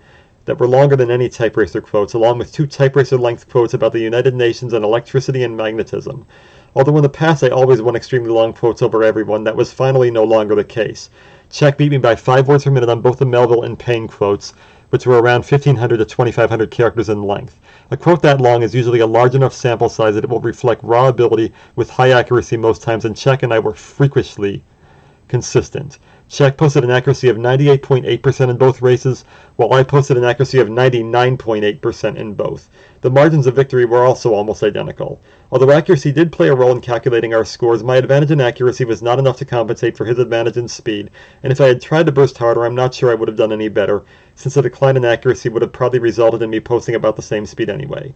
that were longer than any TypeRacer quotes, along with 2 TypeRacer-length quotes about the United Nations and electricity and magnetism. Although in the past I always won extremely long quotes over everyone, that was finally no longer the case. Czech beat me by 5 words per minute on both the Melville and Paine quotes, which were around 1,500 to 2,500 characters in length. A quote that long is usually a large enough sample size that it will reflect raw ability with high accuracy most times, and Czech and I were freakishly consistent. Czech posted an accuracy of 98.8% in both races, while I posted an accuracy of 99.8% in both. The margins of victory were also almost identical. Although accuracy did play a role in calculating our scores, my advantage in accuracy was not enough to compensate for his advantage in speed, and if I had tried to burst harder, I'm not sure I would have done any better, since a decline in accuracy would have probably resulted in me posting about the same speed anyway.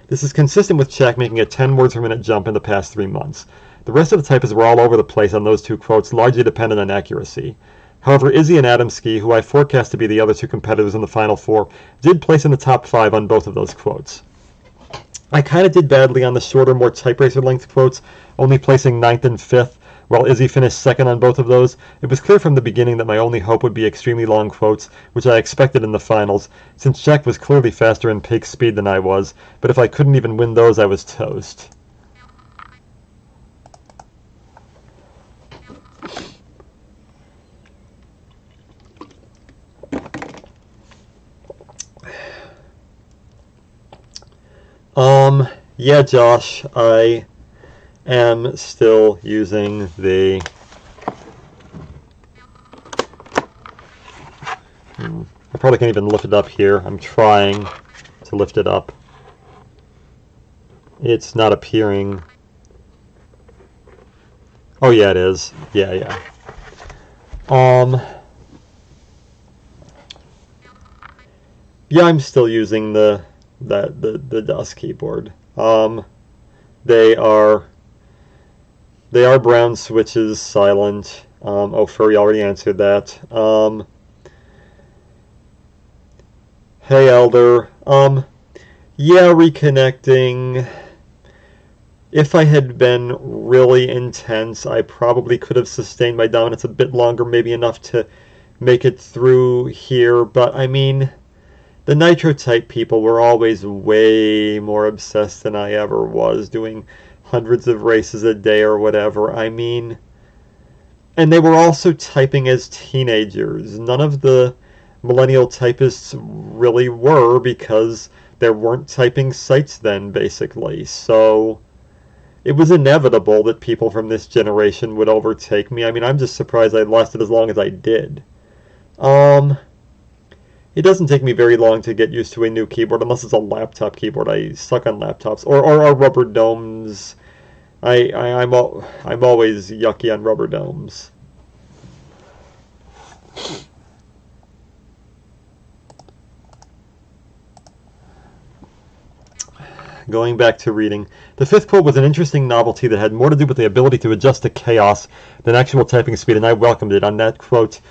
This is consistent with Czech making a 10 words per minute jump in the past 3 months. The rest of the typists were all over the place on those 2 quotes, largely dependent on accuracy. However, Izzy and Adamski, who I forecast to be the other 2 competitors in the Final 4, did place in the top 5 on both of those quotes. I kind of did badly on the shorter, more TypeRacer-length quotes, only placing 9th and 5th, while Izzy finished 2nd on both of those. It was clear from the beginning that my only hope would be extremely long quotes, which I expected in the finals, since Czech was clearly faster in peak speed than I was, but if I couldn't even win those, I was toast. Yeah, Josh, I am still using the I probably can't even lift it up here. I'm trying to lift it up. It's not appearing. Oh yeah, it is. Yeah, yeah. Um, yeah, I'm still using the DOS keyboard. They are they are brown switches, silent. Oh, Furry already answered that. Hey Elder. Yeah, reconnecting. If I had been really intense, I probably could have sustained my dominance a bit longer, maybe enough to make it through here, but I mean, the Nitro type people were always way more obsessed than I ever was, doing hundreds of races a day or whatever. I mean, and they were also typing as teenagers. None of the millennial typists really were because there weren't typing sites then, basically. So it was inevitable that people from this generation would overtake me. I mean, I'm just surprised I lasted as long as I did. Um, it doesn't take me very long to get used to a new keyboard, unless it's a laptop keyboard. I suck on laptops or rubber domes. I'm always yucky on rubber domes. Going back to reading, the fifth quote was an interesting novelty that had more to do with the ability to adjust to chaos than actual typing speed, and I welcomed it. On that quote,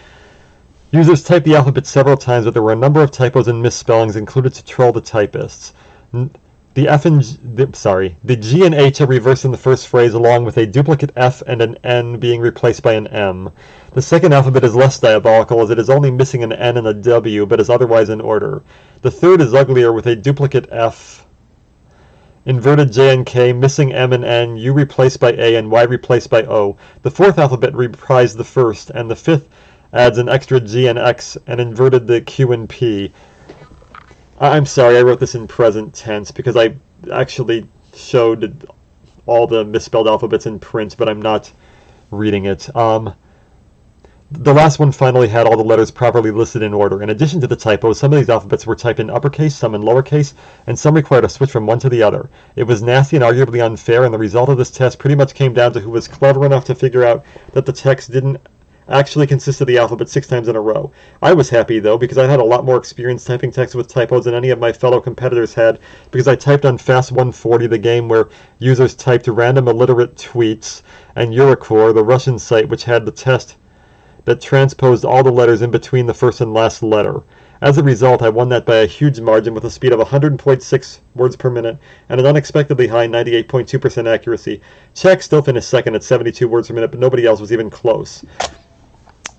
users typed the alphabet several times, but there were a number of typos and misspellings included to troll the typists. The F and the G and H are reversed in the first phrase, along with a duplicate F and an N being replaced by an M. The second alphabet is less diabolical, as it is only missing an N and a W, but is otherwise in order. The third is uglier, with a duplicate F, inverted J and K, missing M and N, U replaced by A, and Y replaced by O. The fourth alphabet reprised the first, and the fifth adds an extra G and X and inverted the Q and P. I'm sorry, I wrote this in present tense because I actually showed all the misspelled alphabets in print, but I'm not reading it. The last one finally had all the letters properly listed in order. In addition to the typos, some of these alphabets were typed in uppercase, some in lowercase, and some required a switch from one to the other. It was nasty and arguably unfair, and the result of this test pretty much came down to who was clever enough to figure out that the text didn't actually consist of the alphabet 6 times in a row. I was happy, though, because I had a lot more experience typing text with typos than any of my fellow competitors had, because I typed on Fast 140, the game where users typed random illiterate tweets, and Eurocore, the Russian site which had the test that transposed all the letters in between the first and last letter. As a result, I won that by a huge margin with a speed of 100.6 words per minute and an unexpectedly high 98.2% accuracy. Czech still finished second at 72 words per minute, but nobody else was even close.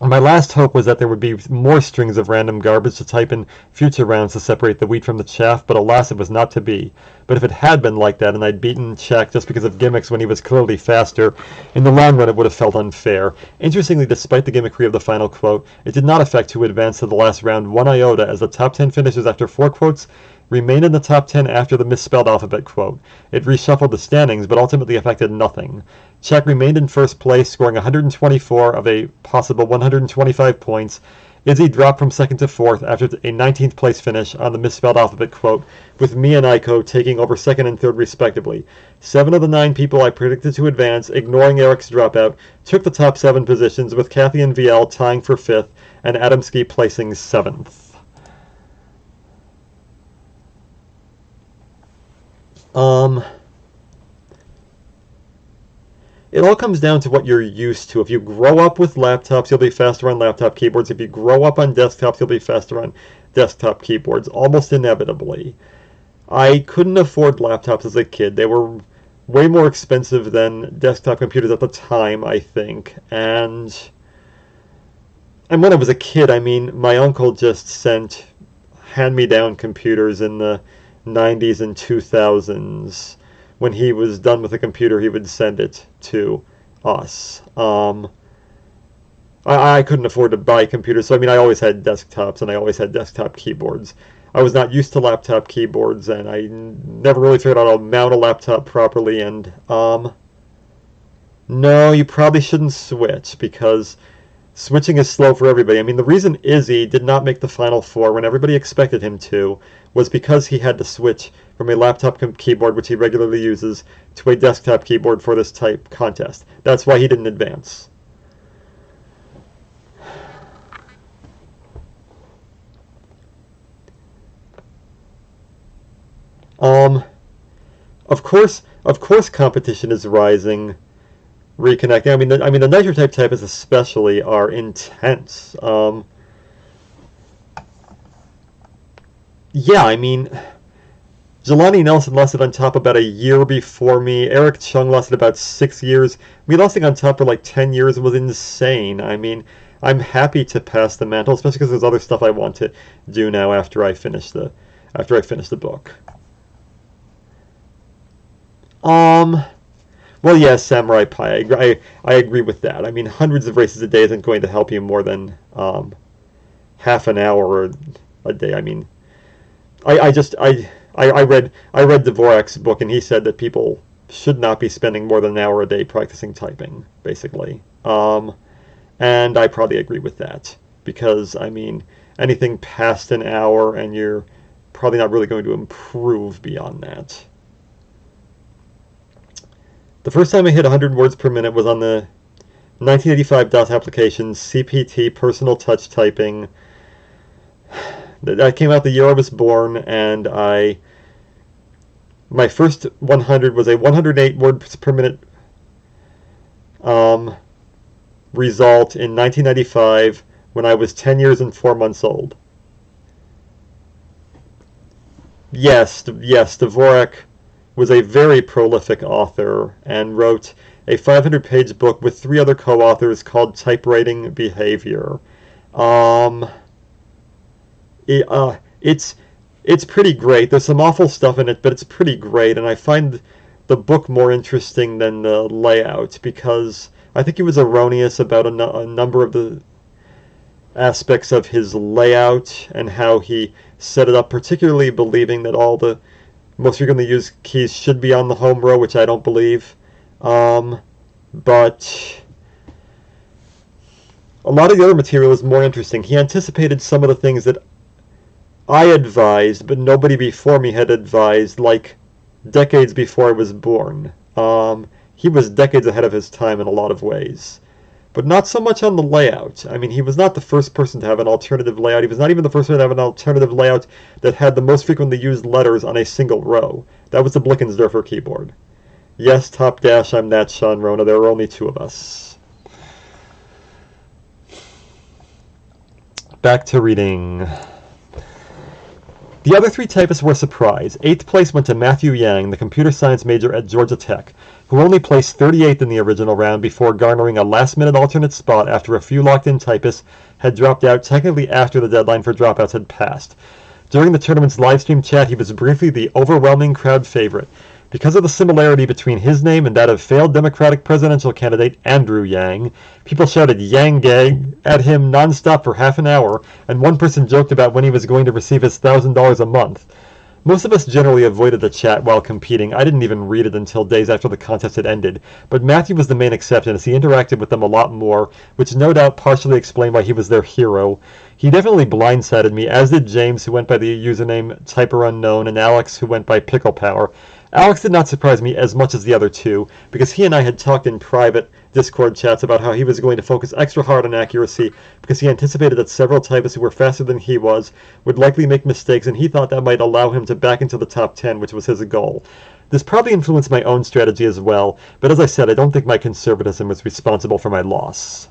My last hope was that there would be more strings of random garbage to type in future rounds to separate the wheat from the chaff, but alas, it was not to be. But if it had been like that and I'd beaten Czech just because of gimmicks when he was clearly faster, in the long run it would have felt unfair. Interestingly, despite the gimmickry of the final quote, it did not affect who advanced to the last round one iota, as the top 10 finishers after 4 quotes remained in the top 10 after the misspelled alphabet quote. It reshuffled the standings, but ultimately affected nothing. Czech remained in first place, scoring 124 of a possible 125 points. Izzy dropped from second to fourth after a 19th place finish on the misspelled alphabet quote, with me and Aiko taking over second and third respectively. 7 of the 9 people I predicted to advance, ignoring Eric's dropout, took the top 7 positions, with Kathy and VL tying for 5th and Adamski placing 7th. It all comes down to what you're used to. If you grow up with laptops, you'll be faster on laptop keyboards. If you grow up on desktops, you'll be faster on desktop keyboards, almost inevitably. I couldn't afford laptops as a kid. They were way more expensive than desktop computers at the time, I think. And when I was a kid, I mean, my uncle just sent hand-me-down computers in the 90s and 2000s. When he was done with a computer, he would send it to us. I couldn't afford to buy computers, so I mean, I always had desktops and I always had desktop keyboards. I was not used to laptop keyboards, and I never really figured out how to mount a laptop properly. And no, you probably shouldn't switch, because switching is slow for everybody. I mean, the reason Izzy did not make the Final Four when everybody expected him to was because he had to switch from a laptop keyboard, which he regularly uses, to a desktop keyboard for this type contest. That's why he didn't advance. Of course, competition is rising. Reconnecting. I mean, the nitro type typists especially are intense. Yeah, I mean, Jelani Nelson lasted on top about a year before me. Eric Chung lasted about 6 years. Me lasting on top for like 10 years was insane. I mean, I'm happy to pass the mantle, especially because there's other stuff I want to do now after I finish the book. Well, yeah, Samurai Pie. I agree with that. I mean, hundreds of races a day isn't going to help you more than half an hour a day. I mean, I read Dvorak's book, and he said that people should not be spending more than an hour a day practicing typing, basically. And I probably agree with that, because, I mean, anything past an hour and you're probably not really going to improve beyond that. The first time I hit 100 words per minute was on the 1985 DOS application, CPT Personal Touch Typing. That came out the year I was born, and my first 100 was a 108 words per minute result in 1995 when I was 10 years and 4 months old. Yes, Dvorak was a very prolific author and wrote a 500-page book with 3 other co-authors called Typewriting Behavior. It's pretty great. There's some awful stuff in it, but it's pretty great, and I find the book more interesting than the layout, because I think he was erroneous about a number of the aspects of his layout and how he set it up, particularly believing that all the most frequently used keys should be on the home row, which I don't believe. But a lot of the other material is more interesting. He anticipated some of the things that I advised, but nobody before me had advised, like decades before I was born. He was decades ahead of his time in a lot of ways. But not so much on the layout. I mean, he was not the first person to have an alternative layout. He was not even the first person to have an alternative layout that had the most frequently used letters on a single row. That was the Blickensderfer keyboard. Yes, Top Dash, I'm that Sean Rona. There are only 2 of us. Back to reading. The other 3 typists were a surprise. 8th place went to Matthew Yang, the computer science major at Georgia Tech, who only placed 38th in the original round before garnering a last-minute alternate spot after a few locked-in typists had dropped out technically after the deadline for dropouts had passed. During the tournament's livestream chat, he was briefly the overwhelming crowd favorite. Because of the similarity between his name and that of failed Democratic presidential candidate Andrew Yang, people shouted "Yang Gang" at him nonstop for half an hour, and one person joked about when he was going to receive his $1,000 a month. Most of us generally avoided the chat while competing. I didn't even read it until days after the contest had ended, but Matthew was the main exception as he interacted with them a lot more, which no doubt partially explained why he was their hero. He definitely blindsided me, as did James, who went by the username TyperUnknown, and Alex, who went by Pickle Power. Alex did not surprise me as much as the other 2, because he and I had talked in private Discord chats about how he was going to focus extra hard on accuracy, because he anticipated that several typists who were faster than he was would likely make mistakes, and he thought that might allow him to back into the top 10, which was his goal. This probably influenced my own strategy as well, but as I said, I don't think my conservatism was responsible for my loss.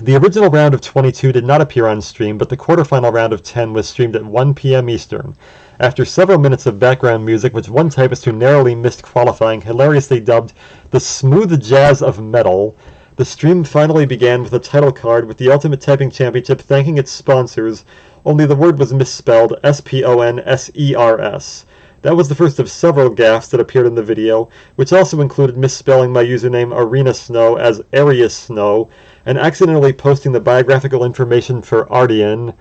The original round of 22 did not appear on stream, but the quarterfinal round of 10 was streamed at 1 p.m. Eastern. After several minutes of background music, which one typist who narrowly missed qualifying hilariously dubbed the smooth jazz of metal, the stream finally began with a title card with the Ultimate Typing Championship thanking its sponsors, only the word was misspelled SPONSERS. That was the first of several gaffes that appeared in the video, which also included misspelling my username Arena Snow as Arius Snow, and accidentally posting the biographical information for Ardian,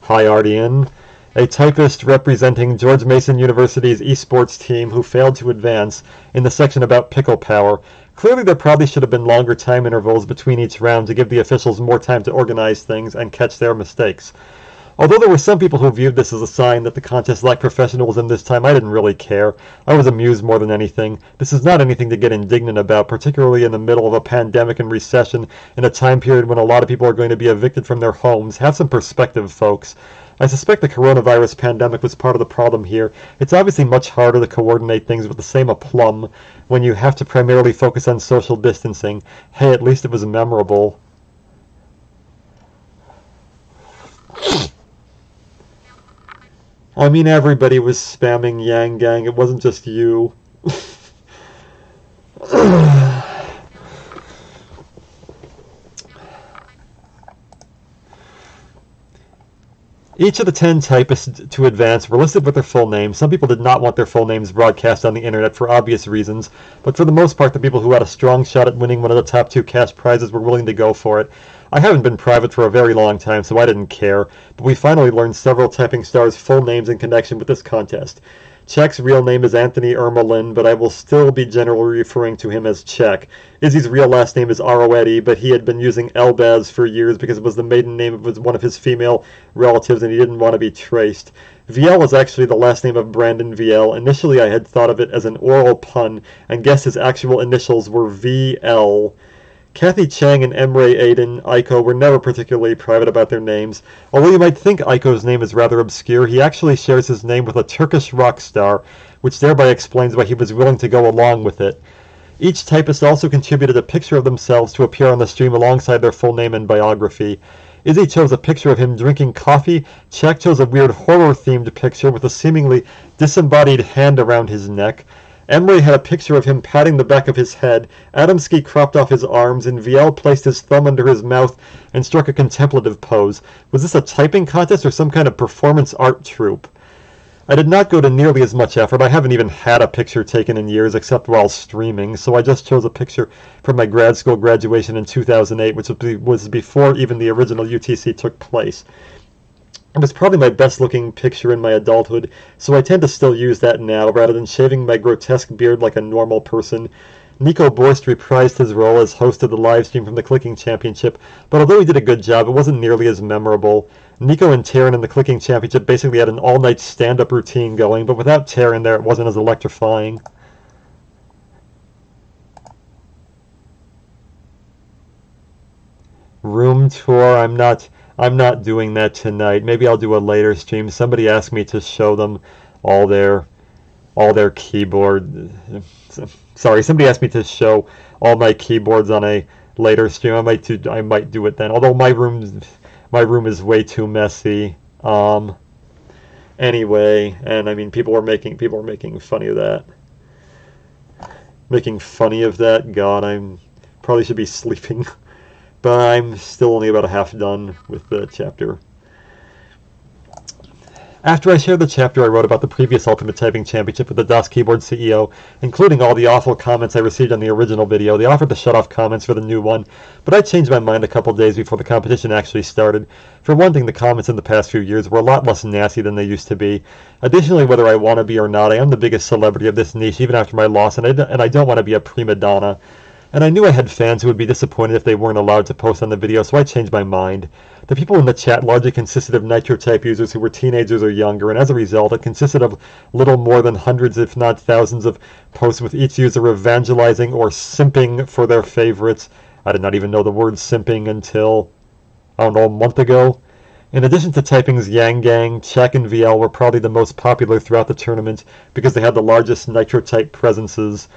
hi Ardian, a typist representing George Mason University's esports team who failed to advance, in the section about Pickle Power. Clearly there probably should have been longer time intervals between each round to give the officials more time to organize things and catch their mistakes. Although there were some people who viewed this as a sign that the contest lacked professionalism this time, I didn't really care. I was amused more than anything. This is not anything to get indignant about, particularly in the middle of a pandemic and recession, in a time period when a lot of people are going to be evicted from their homes. Have some perspective, folks. I suspect the coronavirus pandemic was part of the problem here. It's obviously much harder to coordinate things with the same aplomb when you have to primarily focus on social distancing. Hey, at least it was memorable. I mean, everybody was spamming Yang Gang. It wasn't just you. Each of the 10 typists to advance were listed with their full names. Some people did not want their full names broadcast on the internet for obvious reasons, but for the most part, the people who had a strong shot at winning one of the top 2 cash prizes were willing to go for it. I haven't been private for a very long time, so I didn't care, but we finally learned several typing stars' full names in connection with this contest. Czech's real name is Anthony Ermelin, but I will still be generally referring to him as Czech. Izzy's real last name is Aroetti, but he had been using Elbaz for years because it was the maiden name of one of his female relatives and he didn't want to be traced. Viel was actually the last name of Brandon Viel. Initially I had thought of it as an oral pun and guessed his actual initials were VL. Kathy Chang and Emre Aiden Aiko were never particularly private about their names. Although you might think Aiko's name is rather obscure, he actually shares his name with a Turkish rock star, which thereby explains why he was willing to go along with it. Each typist also contributed a picture of themselves to appear on the stream alongside their full name and biography. Izzy chose a picture of him drinking coffee. Czech chose a weird horror-themed picture with a seemingly disembodied hand around his neck. Emre had a picture of him patting the back of his head. Adamski cropped off his arms, and Viel placed his thumb under his mouth and struck a contemplative pose. Was this a typing contest or some kind of performance art troupe? I did not go to nearly as much effort. I haven't even had a picture taken in years except while streaming, so I just chose a picture from my grad school graduation in 2008, which was before even the original UTC took place. It was probably my best looking picture in my adulthood, so I tend to still use that now rather than shaving my grotesque beard like a normal person. Nico Borst reprised his role as host of the livestream from the Clicking Championship, but although he did a good job, it wasn't nearly as memorable. Nico and Taryn in the Clicking Championship basically had an all-night stand-up routine going, but without Taryn there it wasn't as electrifying. Room tour, I'm not doing that tonight. Maybe I'll do a later stream. Somebody asked me to show them all their keyboard. Sorry, somebody asked me to show all my keyboards on a later stream. I might do it then. Although my room is way too messy. Anyway, and I mean people are making funny of that. Making funny of that. God, I'm probably should be sleeping. But I'm still only about half done with the chapter. After I shared the chapter I wrote about the previous Ultimate Typing Championship with the DOS Keyboard CEO, including all the awful comments I received on the original video, they offered to shut off comments for the new one, but I changed my mind a couple days before the competition actually started. For one thing, the comments in the past few years were a lot less nasty than they used to be. Additionally, whether I want to be or not, I am the biggest celebrity of this niche even after my loss, and I don't want to be a prima donna. And I knew I had fans who would be disappointed if they weren't allowed to post on the video, so I changed my mind. The people in the chat largely consisted of NitroType users who were teenagers or younger, and as a result, it consisted of little more than hundreds, if not thousands, of posts with each user evangelizing or simping for their favorites. I did not even know the word simping until, I don't know, a month ago. In addition to typing's Yang Gang, Czech and VL were probably the most popular throughout the tournament because they had the largest NitroType presences.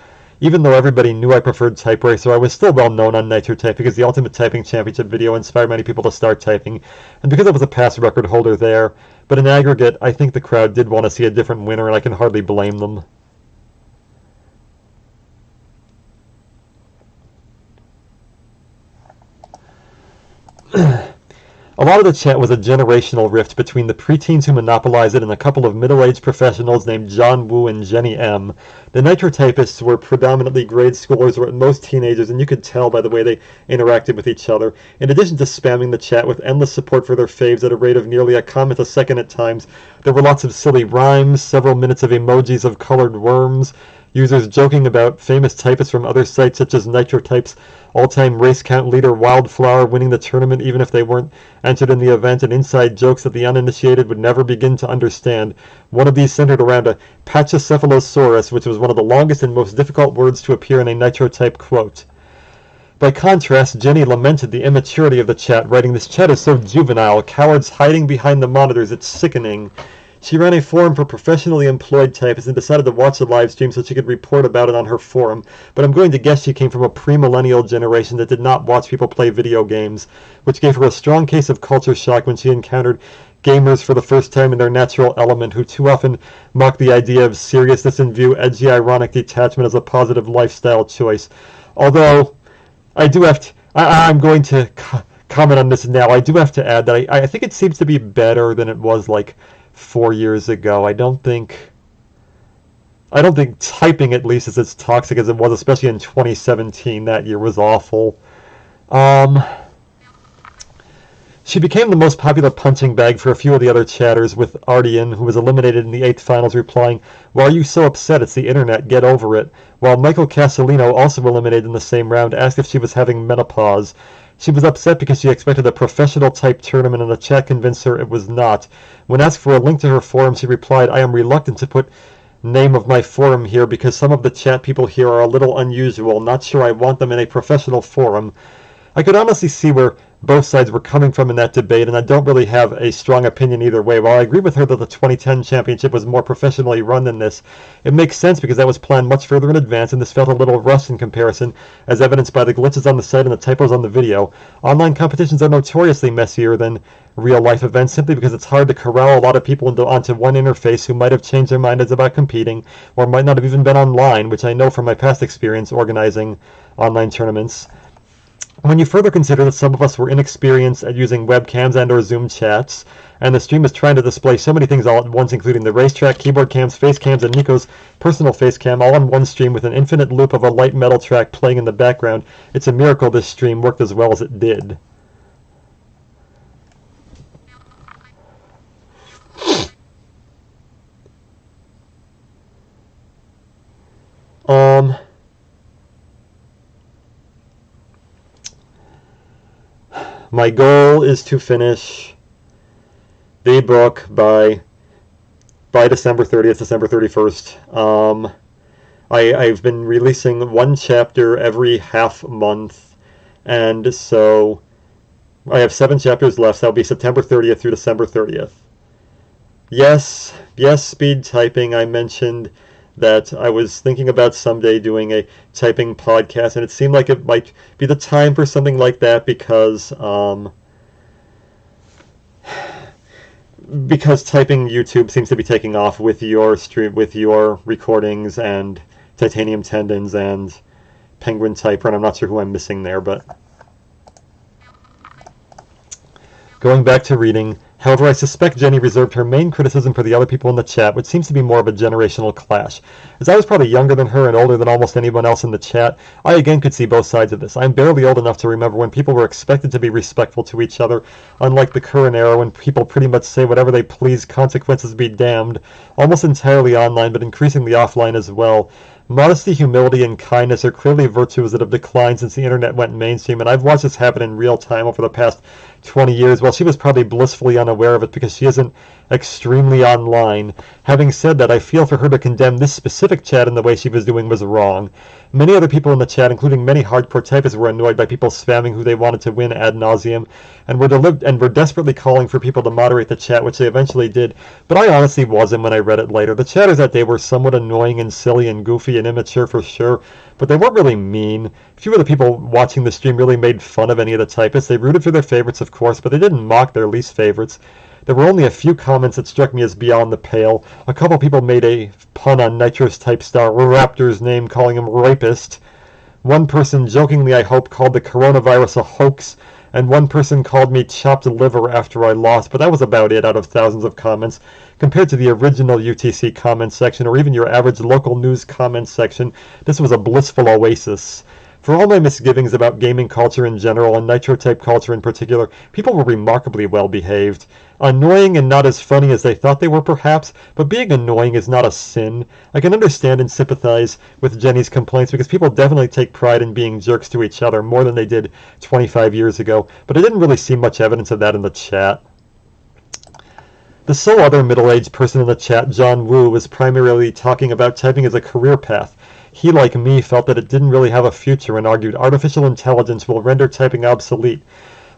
Even though everybody knew I preferred TypeRacer, I was still well known on NitroType because the Ultimate Typing Championship video inspired many people to start typing, and because I was a past record holder there. But in aggregate, I think the crowd did want to see a different winner, and I can hardly blame them. A lot of the chat was a generational rift between the preteens who monopolized it and a couple of middle-aged professionals named John Woo and Jenny M. The NitroTypists were predominantly grade schoolers or at most teenagers, and you could tell by the way they interacted with each other. In addition to spamming the chat with endless support for their faves at a rate of nearly a comment a second at times, there were lots of silly rhymes, several minutes of emojis of colored worms, Users joking about famous typists from other sites such as Nitrotype's all-time race count leader Wildflower winning the tournament even if they weren't entered in the event, and inside jokes that the uninitiated would never begin to understand. One of these centered around a Pachycephalosaurus, which was one of the longest and most difficult words to appear in a Nitrotype quote. By contrast, Jenny lamented the immaturity of the chat, writing, "This chat is so juvenile, cowards hiding behind the monitors, it's sickening." She ran a forum for professionally employed typists and decided to watch the live stream so she could report about it on her forum, but I'm going to guess she came from a premillennial generation that did not watch people play video games, which gave her a strong case of culture shock when she encountered gamers for the first time in their natural element, who too often mock the idea of seriousness and view edgy, ironic detachment as a positive lifestyle choice. Although, I'm going to comment on this now. I do have to add that I think it seems to be better than it was like 4 years ago. I don't think typing, at least, is as toxic as it was, especially in 2017. That year was awful. She became the most popular punching bag for a few of the other chatters, with Ardian, who was eliminated in the 8th finals, replying, "Why are you so upset? It's the internet. Get over it." While Michael Castellino, also eliminated in the same round, asked if she was having menopause. She was upset because she expected a professional type tournament, and the chat convinced her it was not. When asked for a link to her forum, she replied, "I am reluctant to put name of my forum here because some of the chat people here are a little unusual. Not sure I want them in a professional forum." I could honestly see where both sides were coming from in that debate, and I don't really have a strong opinion either way. While I agree with her that the 2010 championship was more professionally run than this, it makes sense because that was planned much further in advance, and this felt a little rushed in comparison, as evidenced by the glitches on the site and the typos on the video. Online competitions are notoriously messier than real-life events simply because it's hard to corral a lot of people onto one interface who might have changed their minds about competing, or might not have even been online, which I know from my past experience organizing online tournaments. When you further consider that some of us were inexperienced at using webcams and or Zoom chats, and the stream is trying to display so many things all at once, including the racetrack, keyboard cams, face cams, and Nico's personal face cam, all on one stream with an infinite loop of a light metal track playing in the background, it's a miracle this stream worked as well as it did. My goal is to finish the book by December 30th, December 31st. I've been releasing one chapter every half month, and so I have 7 chapters left. So that'll be September 30th through December 30th. Yes, speed typing. I mentioned that I was thinking about someday doing a typing podcast, and it seemed like it might be the time for something like that because typing YouTube seems to be taking off with your stream, with your recordings and Titanium Tendons and Penguin Typer, and I'm not sure who I'm missing there, but going back to reading. However, I suspect Jenny reserved her main criticism for the other people in the chat, which seems to be more of a generational clash. As I was probably younger than her and older than almost anyone else in the chat, I again could see both sides of this. I'm barely old enough to remember when people were expected to be respectful to each other, unlike the current era when people pretty much say whatever they please, consequences be damned, almost entirely online but increasingly offline as well. Modesty, humility, and kindness are clearly virtues that have declined since the internet went mainstream, and I've watched this happen in real time over the past 20 years. Well, she was probably blissfully unaware of it because she isn't extremely online. Having said that, I feel for her to condemn this specific chat in the way she was doing was wrong. Many other people in the chat, including many hardcore typists, were annoyed by people spamming who they wanted to win ad nauseum, and were desperately calling for people to moderate the chat, which they eventually did. But I honestly wasn't when I read it later. The chatters that day were somewhat annoying and silly and goofy and immature for sure, but they weren't really mean. Few of the people watching the stream really made fun of any of the typists. They rooted for their favorites, of course, but they didn't mock their least favorites. There were only a few comments that struck me as beyond the pale. A couple people made a pun on Nitro's type star Raptor's name, calling him rapist. One person, jokingly I hope, called the coronavirus a hoax, and one person called me chopped liver after I lost, but that was about it out of thousands of comments. Compared to the original UTC comment section, or even your average local news comment section, this was a blissful oasis. For all my misgivings about gaming culture in general and Nitro-type culture in particular, people were remarkably well behaved. Annoying and not as funny as they thought they were perhaps, but being annoying is not a sin. I can understand and sympathize with Jenny's complaints because people definitely take pride in being jerks to each other more than they did 25 years ago, but I didn't really see much evidence of that in the chat. The sole other middle-aged person in the chat, John Woo, was primarily talking about typing as a career path. He, like me, felt that it didn't really have a future and argued artificial intelligence will render typing obsolete.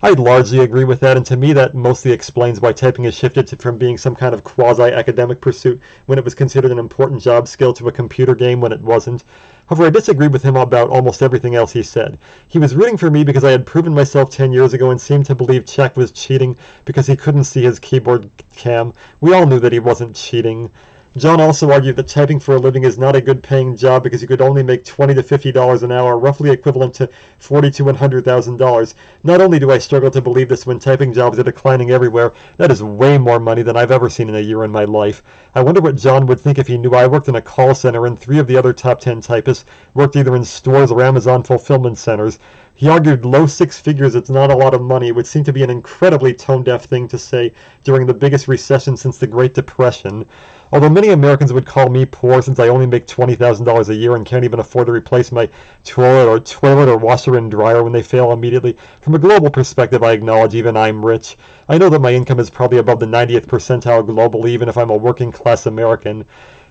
I'd largely agree with that, and to me that mostly explains why typing has shifted from being some kind of quasi-academic pursuit when it was considered an important job skill to a computer game when it wasn't. However, I disagree with him about almost everything else he said. He was rooting for me because I had proven myself 10 years ago and seemed to believe Czech was cheating because he couldn't see his keyboard cam. We all knew that he wasn't cheating. John also argued that typing for a living is not a good paying job because you could only make $20 to $50 an hour, roughly equivalent to $40,000 to $100,000. Not only do I struggle to believe this when typing jobs are declining everywhere, that is way more money than I've ever seen in a year in my life. I wonder what John would think if he knew I worked in a call center and 3 of the other top 10 typists worked either in stores or Amazon fulfillment centers. He argued low 6 figures, it's not a lot of money, which seemed to be an incredibly tone-deaf thing to say during the biggest recession since the Great Depression. Although many Americans would call me poor since I only make $20,000 a year and can't even afford to replace my toilet or washer and dryer when they fail immediately, from a global perspective I acknowledge even I'm rich. I know that my income is probably above the 90th percentile globally even if I'm a working class American.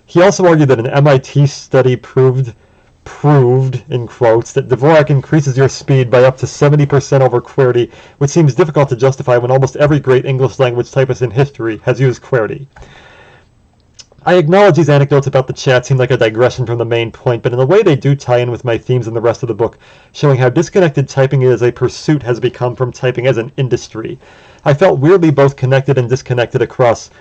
He also argued that an MIT study proved, in quotes, that Dvorak increases your speed by up to 70% over QWERTY, which seems difficult to justify when almost every great English language typist in history has used QWERTY. I acknowledge these anecdotes about the chat seem like a digression from the main point, but in a way they do tie in with my themes in the rest of the book, showing how disconnected typing as a pursuit has become from typing as an industry. I felt weirdly both connected and disconnected across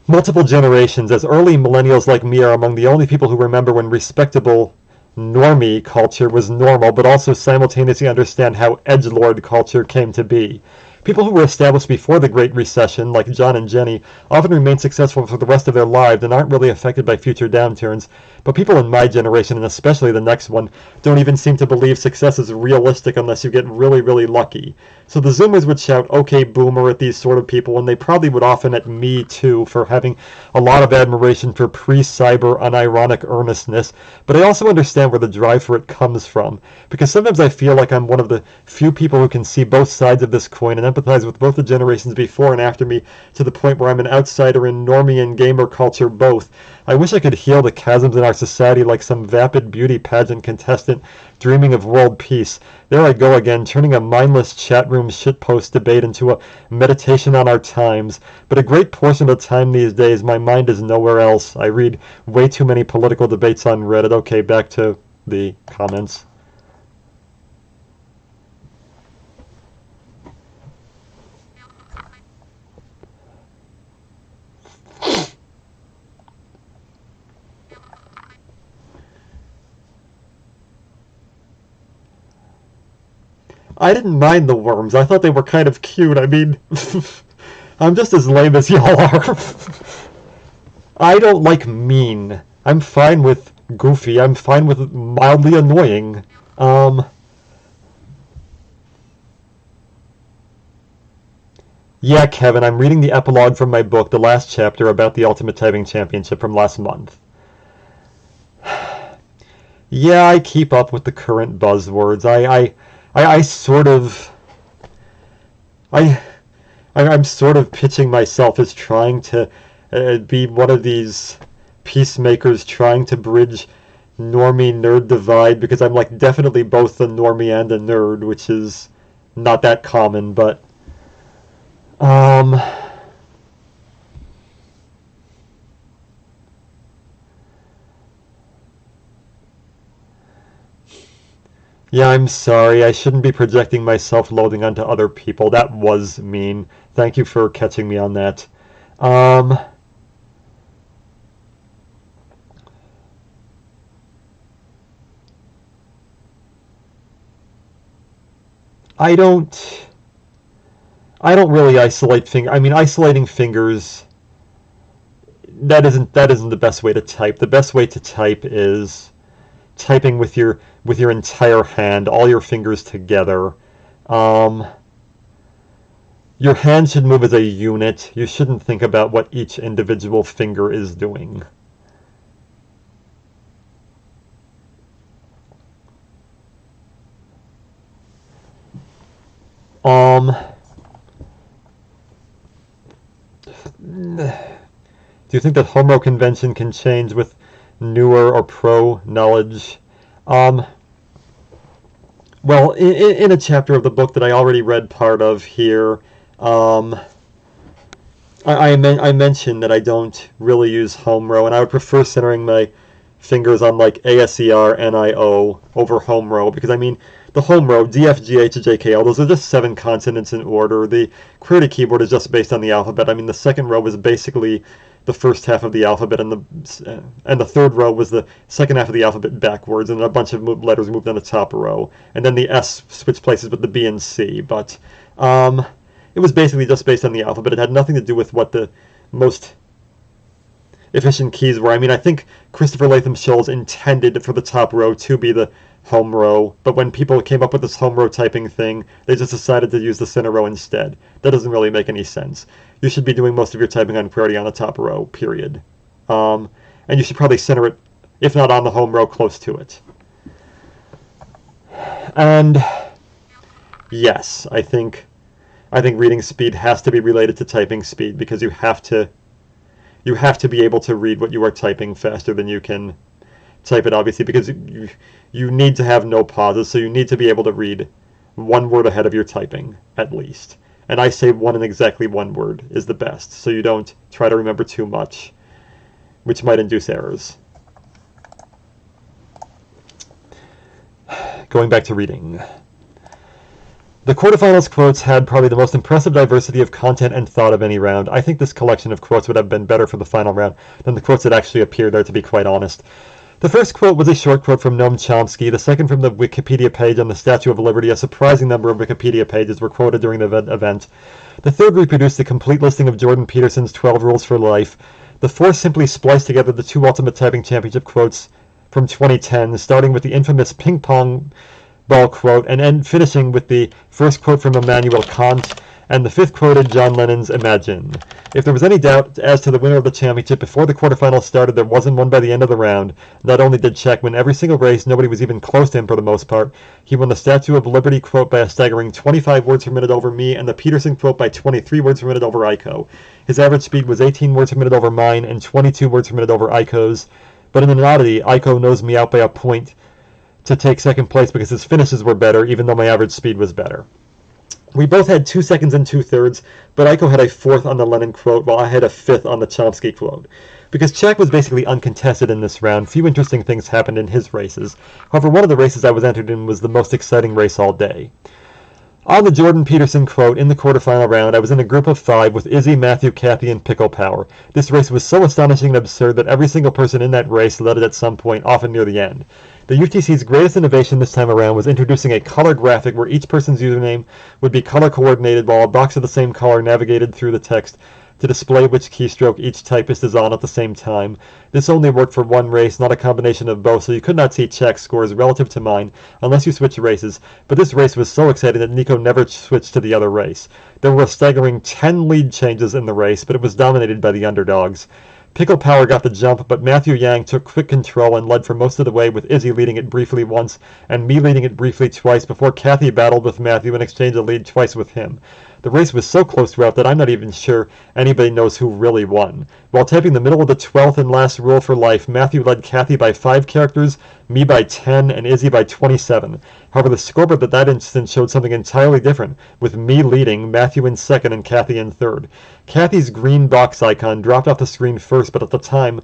multiple generations, as early millennials like me are among the only people who remember when respectable normie culture was normal, but also simultaneously understand how edgelord culture came to be. People who were established before the Great Recession, like John and Jenny, often remain successful for the rest of their lives and aren't really affected by future downturns. But people in my generation, and especially the next one, don't even seem to believe success is realistic unless you get really, really lucky. So the Zoomers would shout, "Okay, boomer," at these sort of people, and they probably would often at me, too, for having a lot of admiration for pre-cyber, unironic earnestness. But I also understand where the drive for it comes from, because sometimes I feel like I'm one of the few people who can see both sides of this coin and empathize with both the generations before and after me to the point where I'm an outsider in normie and gamer culture both. I wish I could heal the chasms in our society like some vapid beauty pageant contestant dreaming of world peace. There I go again, turning a mindless chat room shitpost debate into a meditation on our times. But a great portion of the time these days, my mind is nowhere else. I read way too many political debates on Reddit. Okay, back to the comments. I didn't mind the worms. I thought they were kind of cute. I mean, I'm just as lame as y'all are. I don't like mean. I'm fine with goofy. I'm fine with mildly annoying. Yeah, Kevin, I'm reading the epilogue from my book, the last chapter about the Ultimate Typing Championship from last month. Yeah, I keep up with the current buzzwords. I sort of, I'm sort of pitching myself as trying to be one of these peacemakers trying to bridge normie nerd divide, because I'm like definitely both a normie and a nerd, which is not that common, but yeah, I'm sorry. I shouldn't be projecting my self-loathing onto other people. That was mean. Thank you for catching me on that. I don't really isolate I mean, isolating fingers, that isn't the best way to type. The best way to type is typing with your entire hand, all your fingers together. Your hand should move as a unit. You shouldn't think about what each individual finger is doing. Do you think that home row convention can change with newer or pro knowledge? Well, in a chapter of the book that I already read part of here, I mentioned that I don't really use home row, and I would prefer centering my fingers on like ASER, NIO over home row, because I mean, the home row, D, F, G, H, J, K, L, those are just 7 consonants in order. The QWERTY keyboard is just based on the alphabet. I mean, the second row was basically the first half of the alphabet, and the third row was the second half of the alphabet backwards, and a bunch of letters moved on the top row, and then the S switched places with the B and C. But it was basically just based on the alphabet. It had nothing to do with what the most efficient keys were. I mean, I think Christopher Latham Scholes intended for the top row to be the home row, but when people came up with this home row typing thing, they just decided to use the center row instead. That doesn't really make any sense. You should be doing most of your typing on QWERTY on the top row, period. And you should probably center it, if not on the home row, close to it. And yes, I think reading speed has to be related to typing speed, because you have to be able to read what you are typing faster than you can type it, obviously, because you need to have no pauses, so you need to be able to read one word ahead of your typing, at least. And I say one and exactly one word is the best, so you don't try to remember too much, which might induce errors. Going back to reading. The Quarterfinals Quotes had probably the most impressive diversity of content and thought of any round. I think this collection of quotes would have been better for the final round than the quotes that actually appeared there, to be quite honest. The first quote was a short quote from Noam Chomsky, the second from the Wikipedia page on the Statue of Liberty. A surprising number of Wikipedia pages were quoted during the event. The third reproduced the complete listing of Jordan Peterson's 12 Rules for Life. The fourth simply spliced together the 2 Ultimate Typing Championship quotes from 2010, starting with the infamous ping pong ball quote, and finishing with the first quote from Immanuel Kant, and the fifth quoted John Lennon's Imagine. If there was any doubt as to the winner of the championship before the quarterfinals started, there wasn't one by the end of the round. Not only did Czech win every single race, nobody was even close to him for the most part. He won the Statue of Liberty quote by a staggering 25 words per minute over me, and the Peterson quote by 23 words per minute over Aiko. His average speed was 18 words per minute over mine, and 22 words per minute over Aiko's. But in an oddity, Aiko knows me out by a point to take second place because his finishes were better, even though my average speed was better. We both had 2 seconds and 2/3, but Aiko had a 4th on the Lennon quote, while I had a 5th on the Chomsky quote. Because Czech was basically uncontested in this round, few interesting things happened in his races. However, one of the races I was entered in was the most exciting race all day. On the Jordan Peterson quote, in the quarterfinal round, I was in a group of 5 with Izzy, Matthew, Kathy, and Pickle Power. This race was so astonishing and absurd that every single person in that race led it at some point, often near the end. The UTC's greatest innovation this time around was introducing a color graphic where each person's username would be color coordinated, while a box of the same color navigated through the text to display which keystroke each typist is on at the same time. This only worked for one race, not a combination of both, so you could not see Czech's scores relative to mine unless you switched races, but this race was so exciting that Nico never switched to the other race. There were a staggering 10 lead changes in the race, but it was dominated by the underdogs. Pickle Power got the jump, but Matthew Yang took quick control and led for most of the way, with Izzy leading it briefly once and me leading it briefly twice before Kathy battled with Matthew and exchanged a lead twice with him. The race was so close throughout that I'm not even sure anybody knows who really won. While typing the middle of the 12th and last rule for life, Matthew led Kathy by 5 characters, me by 10, and Izzy by 27. However, the scoreboard at that instant showed something entirely different, with me leading, Matthew in second, and Kathy in third. Kathy's green box icon dropped off the screen first, but at the time,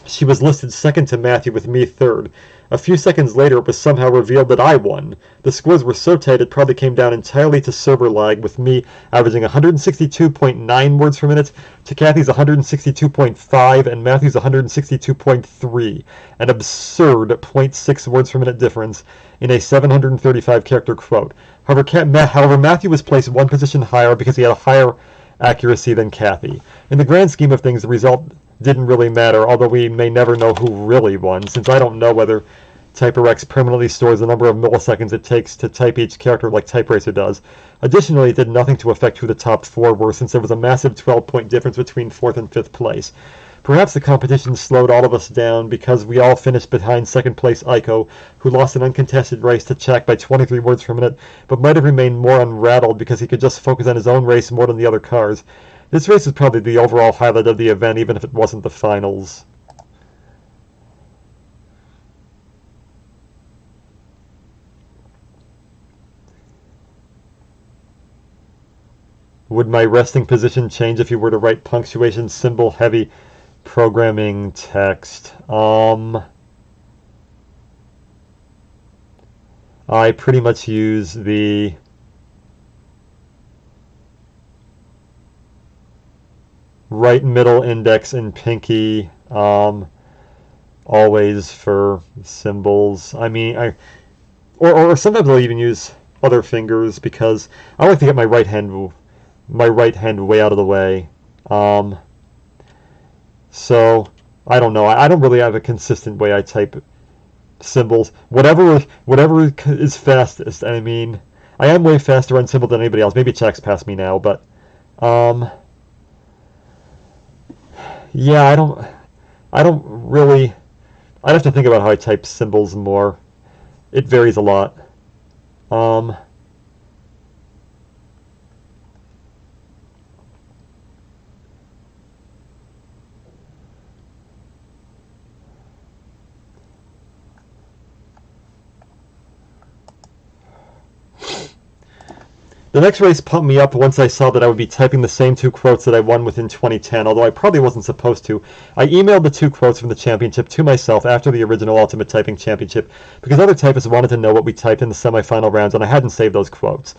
she was listed second to Matthew with me third. A few seconds later, it was somehow revealed that I won. The scores were so tight it probably came down entirely to server lag, with me averaging 162.9 words per minute to Kathy's 162.5 and Matthew's 162.3, an absurd 0.6 words per minute difference in a 735 character quote. However, Matthew was placed one position higher because he had a higher accuracy than Kathy. In the grand scheme of things, the result didn't really matter, although we may never know who really won, since I don't know whether TypeRX permanently stores the number of milliseconds it takes to type each character like TypeRacer does. Additionally, it did nothing to affect who the top 4 were, since there was a massive 12-point difference between 4th and 5th place. Perhaps the competition slowed all of us down because we all finished behind 2nd place Aiko, who lost an uncontested race to Czech by 23 words per minute, but might have remained more unrattled because he could just focus on his own race more than the other cars. This race is probably the overall highlight of the event, even if it wasn't the finals. Would my resting position change if you were to write punctuation symbol heavy programming text? I pretty much use the right middle index and pinky always for symbols. I mean, or sometimes I'll even use other fingers because I like to get my right hand way out of the way. So I don't know. I don't really have a consistent way I type symbols. Whatever is fastest. I mean, I am way faster on symbol than anybody else. Maybe Jack's past me now, but yeah, I don't really. I'd have to think about how I type symbols more. It varies a lot. The next race pumped me up once I saw that I would be typing the same 2 quotes that I won within 2010, although I probably wasn't supposed to. I emailed the 2 quotes from the championship to myself after the original Ultimate Typing Championship because other typists wanted to know what we typed in the semifinal rounds, and I hadn't saved those quotes.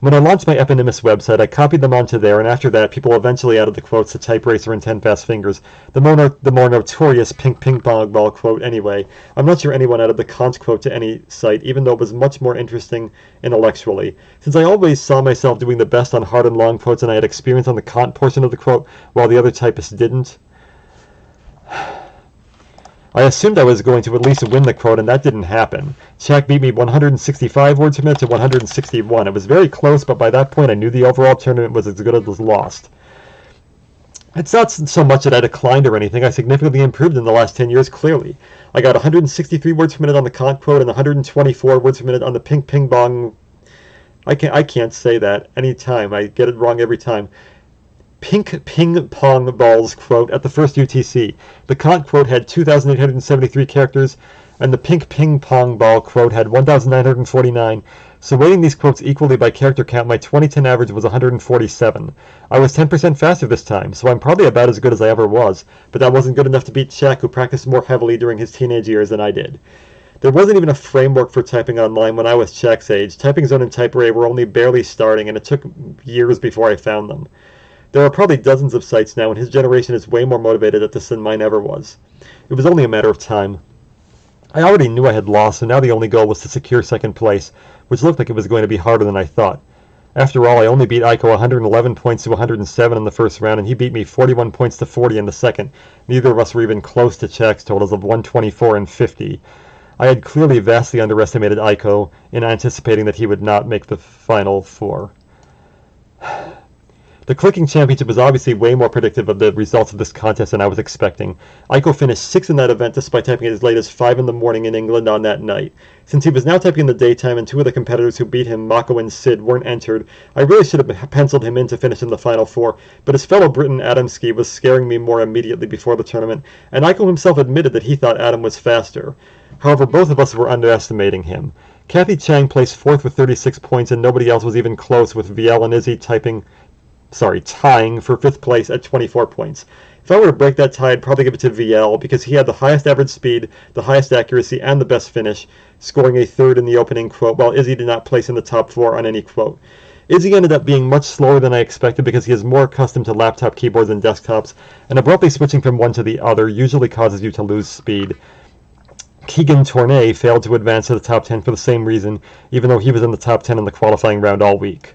When I launched my eponymous website, I copied them onto there, and after that, people eventually added the quotes to TypeRacer and 10 Fast Fingers, the more notorious pink ping pong ball quote anyway. I'm not sure anyone added the conch quote to any site, even though it was much more interesting intellectually. Since I always saw myself doing the best on hard and long quotes, and I had experience on the conch portion of the quote, while the other typists didn't, I assumed I was going to at least win the quote, and that didn't happen. Shaq beat me 165 words per minute to 161. It was very close, but by that point I knew the overall tournament was as good as was lost. It's not so much that I declined or anything. I significantly improved in the last 10 years, clearly. I got 163 words per minute on the conch quote and 124 words per minute on the ping ping bong. I can't say that any time. I get it wrong every time. Pink ping pong balls quote at the first UTC. The conch quote had 2,873 characters, and the pink ping pong ball quote had 1,949. So weighting these quotes equally by character count, my 2010 average was 147. I was 10% faster this time, so I'm probably about as good as I ever was, but that wasn't good enough to beat Shaq, who practiced more heavily during his teenage years than I did. There wasn't even a framework for typing online when I was Shaq's age. Typing Zone and TypeRay were only barely starting, and it took years before I found them. There are probably dozens of sites now, and his generation is way more motivated at this than mine ever was. It was only a matter of time. I already knew I had lost, so now the only goal was to secure 2nd place, which looked like it was going to be harder than I thought. After all, I only beat Aiko 111 points to 107 in the first round, and he beat me 41 points to 40 in the second. Neither of us were even close to Czech's totals of 124 and 50. I had clearly vastly underestimated Aiko in anticipating that he would not make the final 4. The Clicking Championship was obviously way more predictive of the results of this contest than I was expecting. Aiko finished 6th in that event despite typing as late as 5 in the morning in England on that night. Since he was now typing in the daytime and 2 of the competitors who beat him, Mako and Sid, weren't entered, I really should have penciled him in to finish in the final 4, but his fellow Briton Adamski was scaring me more immediately before the tournament, and Aiko himself admitted that he thought Adam was faster. However, both of us were underestimating him. Kathy Chang placed 4th with 36 points, and nobody else was even close, with Viel and Izzy tying for 5th place at 24 points. If I were to break that tie, I'd probably give it to Viel, because he had the highest average speed, the highest accuracy, and the best finish, scoring a 3rd in the opening quote, while Izzy did not place in the top 4 on any quote. Izzy ended up being much slower than I expected because he is more accustomed to laptop keyboards than desktops, and abruptly switching from one to the other usually causes you to lose speed. Keegan Tournay failed to advance to the top 10 for the same reason, even though he was in the top 10 in the qualifying round all week.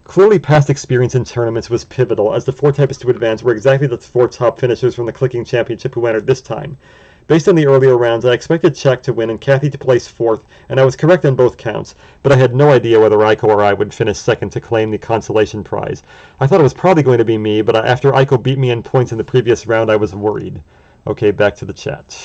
Clearly, past experience in tournaments was pivotal, as the 4 typists to advance were exactly the 4 top finishers from the Clicking Championship who entered this time. Based on the earlier rounds, I expected Czech to win and Kathy to place 4th, and I was correct on both counts, but I had no idea whether Aiko or I would finish 2nd to claim the consolation prize. I thought it was probably going to be me, but after Aiko beat me in points in the previous round, I was worried. Okay, back to the chat.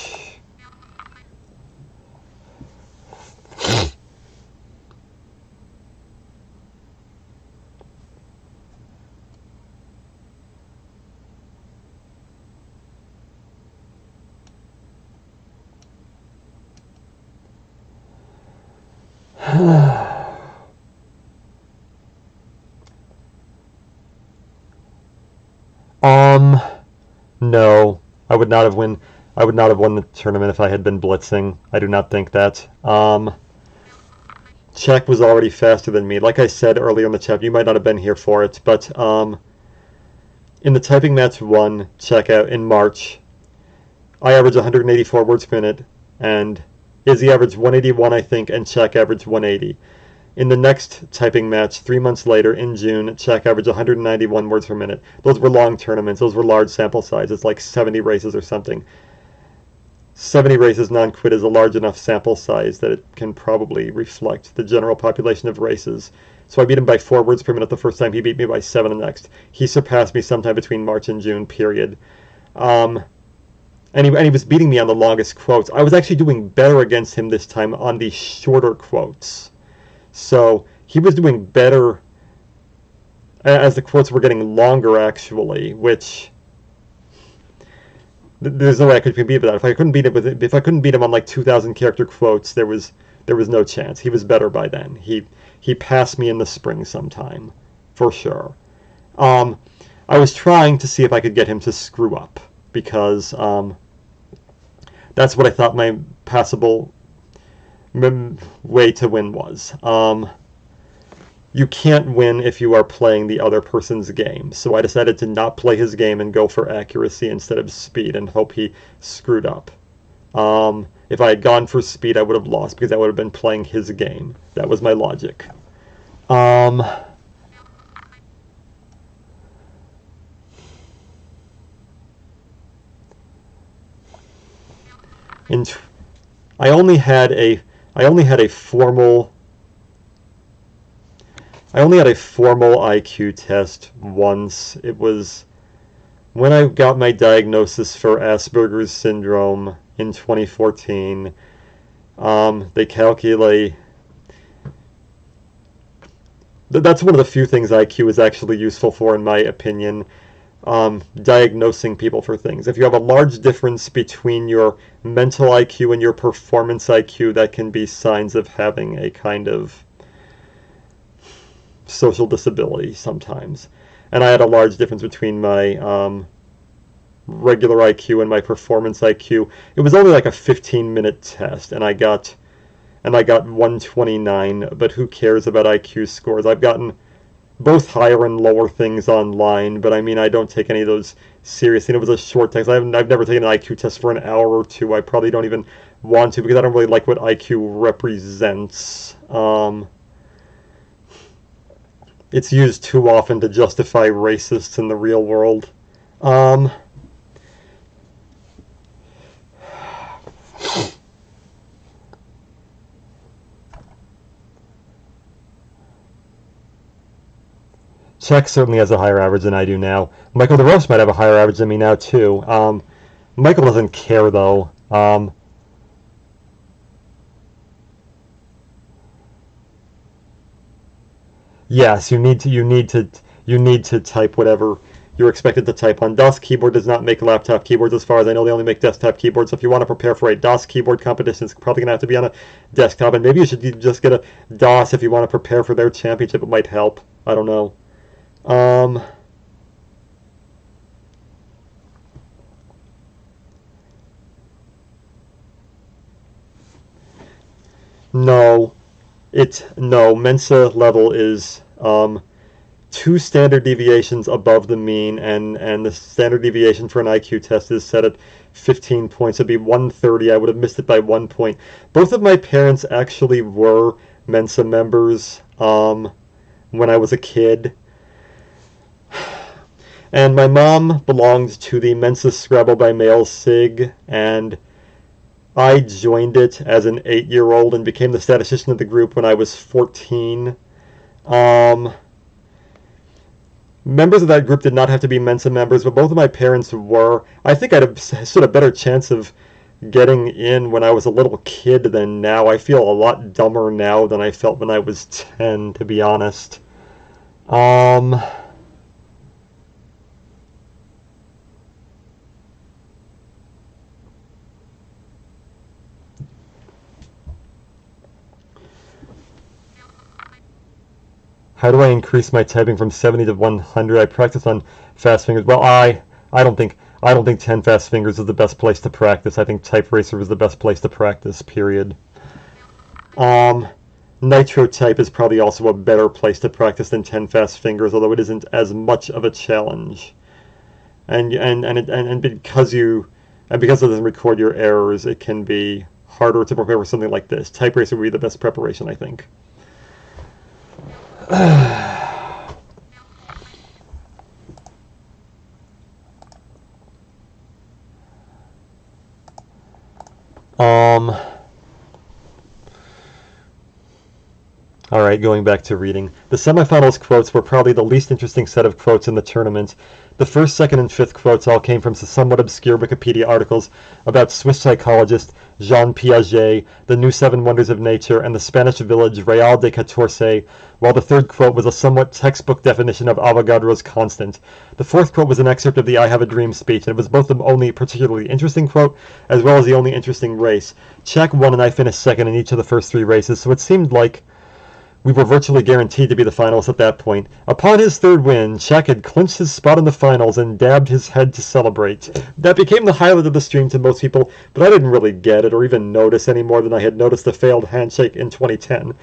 No, I would not have won the tournament if I had been blitzing. I do not think that. Czech was already faster than me. Like I said earlier in the chat, you might not have been here for it, but in the typing match 1, Czech out in March, I averaged 184 words per minute, and Izzy averaged 181, I think, and Czech averaged 180. In the next typing match, 3 months later, in June, Czech averaged 191 words per minute. Those were long tournaments. Those were large sample sizes, like 70 races or something. 70 races non-quit is a large enough sample size that it can probably reflect the general population of races. So I beat him by 4 words per minute the first time. He beat me by 7 the next. He surpassed me sometime between March and June, period. And he was beating me on the longest quotes. I was actually doing better against him this time on the shorter quotes. So he was doing better as the quotes were getting longer, actually, which there's no way I could beat that. If I couldn't beat him on like 2,000 character quotes, there was no chance. He was better by then. He passed me in the spring sometime, for sure. I was trying to see if I could get him to screw up, because that's what I thought my passable way to win was. You can't win if you are playing the other person's game, so I decided to not play his game and go for accuracy instead of speed and hope he screwed up. If I had gone for speed, I would have lost because I would have been playing his game. That was my logic. I only had a formal IQ test once. It was when I got my diagnosis for Asperger's syndrome in 2014. They calculate. That's one of the few things IQ is actually useful for, in my opinion. Diagnosing people for things. If you have a large difference between your mental IQ and your performance IQ, that can be signs of having a kind of social disability sometimes. And I had a large difference between my regular IQ and my performance IQ. It was only like a 15-minute test, and I got 129, but who cares about IQ scores? I've gotten both higher and lower things online, but I mean, I don't take any of those seriously. It was a short test. I've never taken an IQ test for an hour or two. I probably don't even want to, because I don't really like what IQ represents. It's used too often to justify racists in the real world. Czech certainly has a higher average than I do now. Michael DeRoche might have a higher average than me now, too. Michael doesn't care, though. Yes, you need to type whatever you're expected to type on. DOS keyboard does not make laptop keyboards, as far as I know. They only make desktop keyboards. So if you want to prepare for a DOS keyboard competition, it's probably going to have to be on a desktop. And maybe you should just get a DOS if you want to prepare for their championship. It might help. I don't know. No, Mensa level is 2 standard deviations above the mean, and the standard deviation for an IQ test is set at 15 points. It'd be 130. I would have missed it by 1 point. Both of my parents actually were Mensa members. when I was a kid. And my mom belonged to the Mensa Scrabble by Mail SIG, and I joined it as an 8-year-old and became the statistician of the group when I was 14. Members of that group did not have to be Mensa members, but both of my parents were. I think I'd have stood a better chance of getting in when I was a little kid than now. I feel a lot dumber now than I felt when I was 10, to be honest. How do I increase my typing from 70 to 100? I practice on fast fingers. Well, I don't think 10 fast fingers is the best place to practice. I think Type Racer is the best place to practice, period. Nitro Type is probably also a better place to practice than 10 fast fingers, although it isn't as much of a challenge. And because it doesn't record your errors, it can be harder to prepare for something like this. Type Racer would be the best preparation, I think. Alright, going back to reading. The semifinals quotes were probably the least interesting set of quotes in the tournament. The first, second, and fifth quotes all came from somewhat obscure Wikipedia articles about Swiss psychologist Jean Piaget, the new Seven Wonders of Nature, and the Spanish village Real de Catorce, while the third quote was a somewhat textbook definition of Avogadro's constant. The fourth quote was an excerpt of the I Have a Dream speech, and it was both the only particularly interesting quote, as well as the only interesting race. Czech won and I finished second in each of the first 3 races, so it seemed like we were virtually guaranteed to be the finalists at that point. Upon his third win, Czech had clinched his spot in the finals and dabbed his head to celebrate. That became the highlight of the stream to most people, but I didn't really get it or even notice any more than I had noticed the failed handshake in 2010.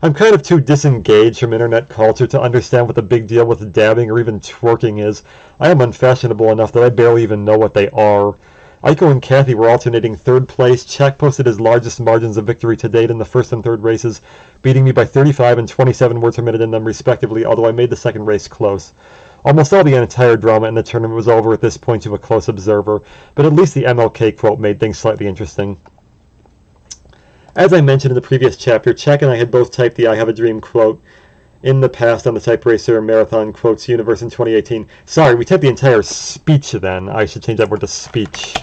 I'm kind of too disengaged from internet culture to understand what the big deal with dabbing or even twerking is. I am unfashionable enough that I barely even know what they are. Aiko and Kathy were alternating third place. Czech posted his largest margins of victory to date in the first and third races, beating me by 35 and 27 words per minute in them respectively, although I made the second race close. Almost all the entire drama in the tournament was over at this point to a close observer, but at least the MLK quote made things slightly interesting. As I mentioned in the previous chapter, Czech and I had both typed the I Have a Dream quote in the past on the Type Racer Marathon Quotes universe in 2018. Sorry, we typed the entire speech then. I should change that word to speech.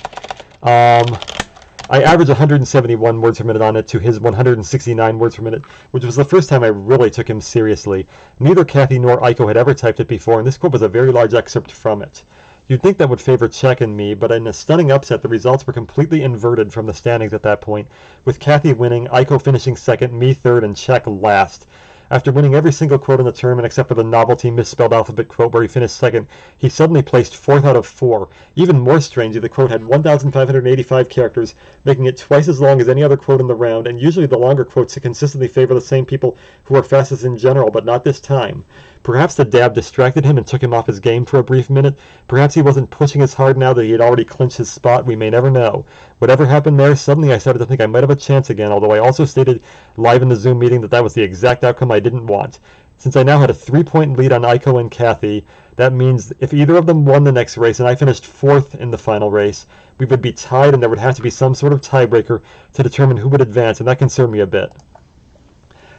I averaged 171 words per minute on it to his 169 words per minute, which was the first time I really took him seriously. Neither Kathy nor Aiko had ever typed it before, and this quote was a very large excerpt from it. You'd think that would favor Czech and me, but in a stunning upset, the results were completely inverted from the standings at that point, with Kathy winning, Aiko finishing second, me third, and Czech last. After winning every single quote in the tournament except for the novelty misspelled alphabet quote where he finished second, he suddenly placed 4th out of 4. Even more strangely, the quote had 1,585 characters, making it twice as long as any other quote in the round, and usually the longer quotes consistently favor the same people who are fastest in general, but not this time. Perhaps the dab distracted him and took him off his game for a brief minute. Perhaps he wasn't pushing as hard now that he had already clinched his spot. We may never know. Whatever happened there, suddenly I started to think I might have a chance again, although I also stated live in the Zoom meeting that that was the exact outcome I didn't want. Since I now had a 3-point lead on Aiko and Kathy, that means if either of them won the next race and I finished 4th in the final race, we would be tied and there would have to be some sort of tiebreaker to determine who would advance, and that concerned me a bit.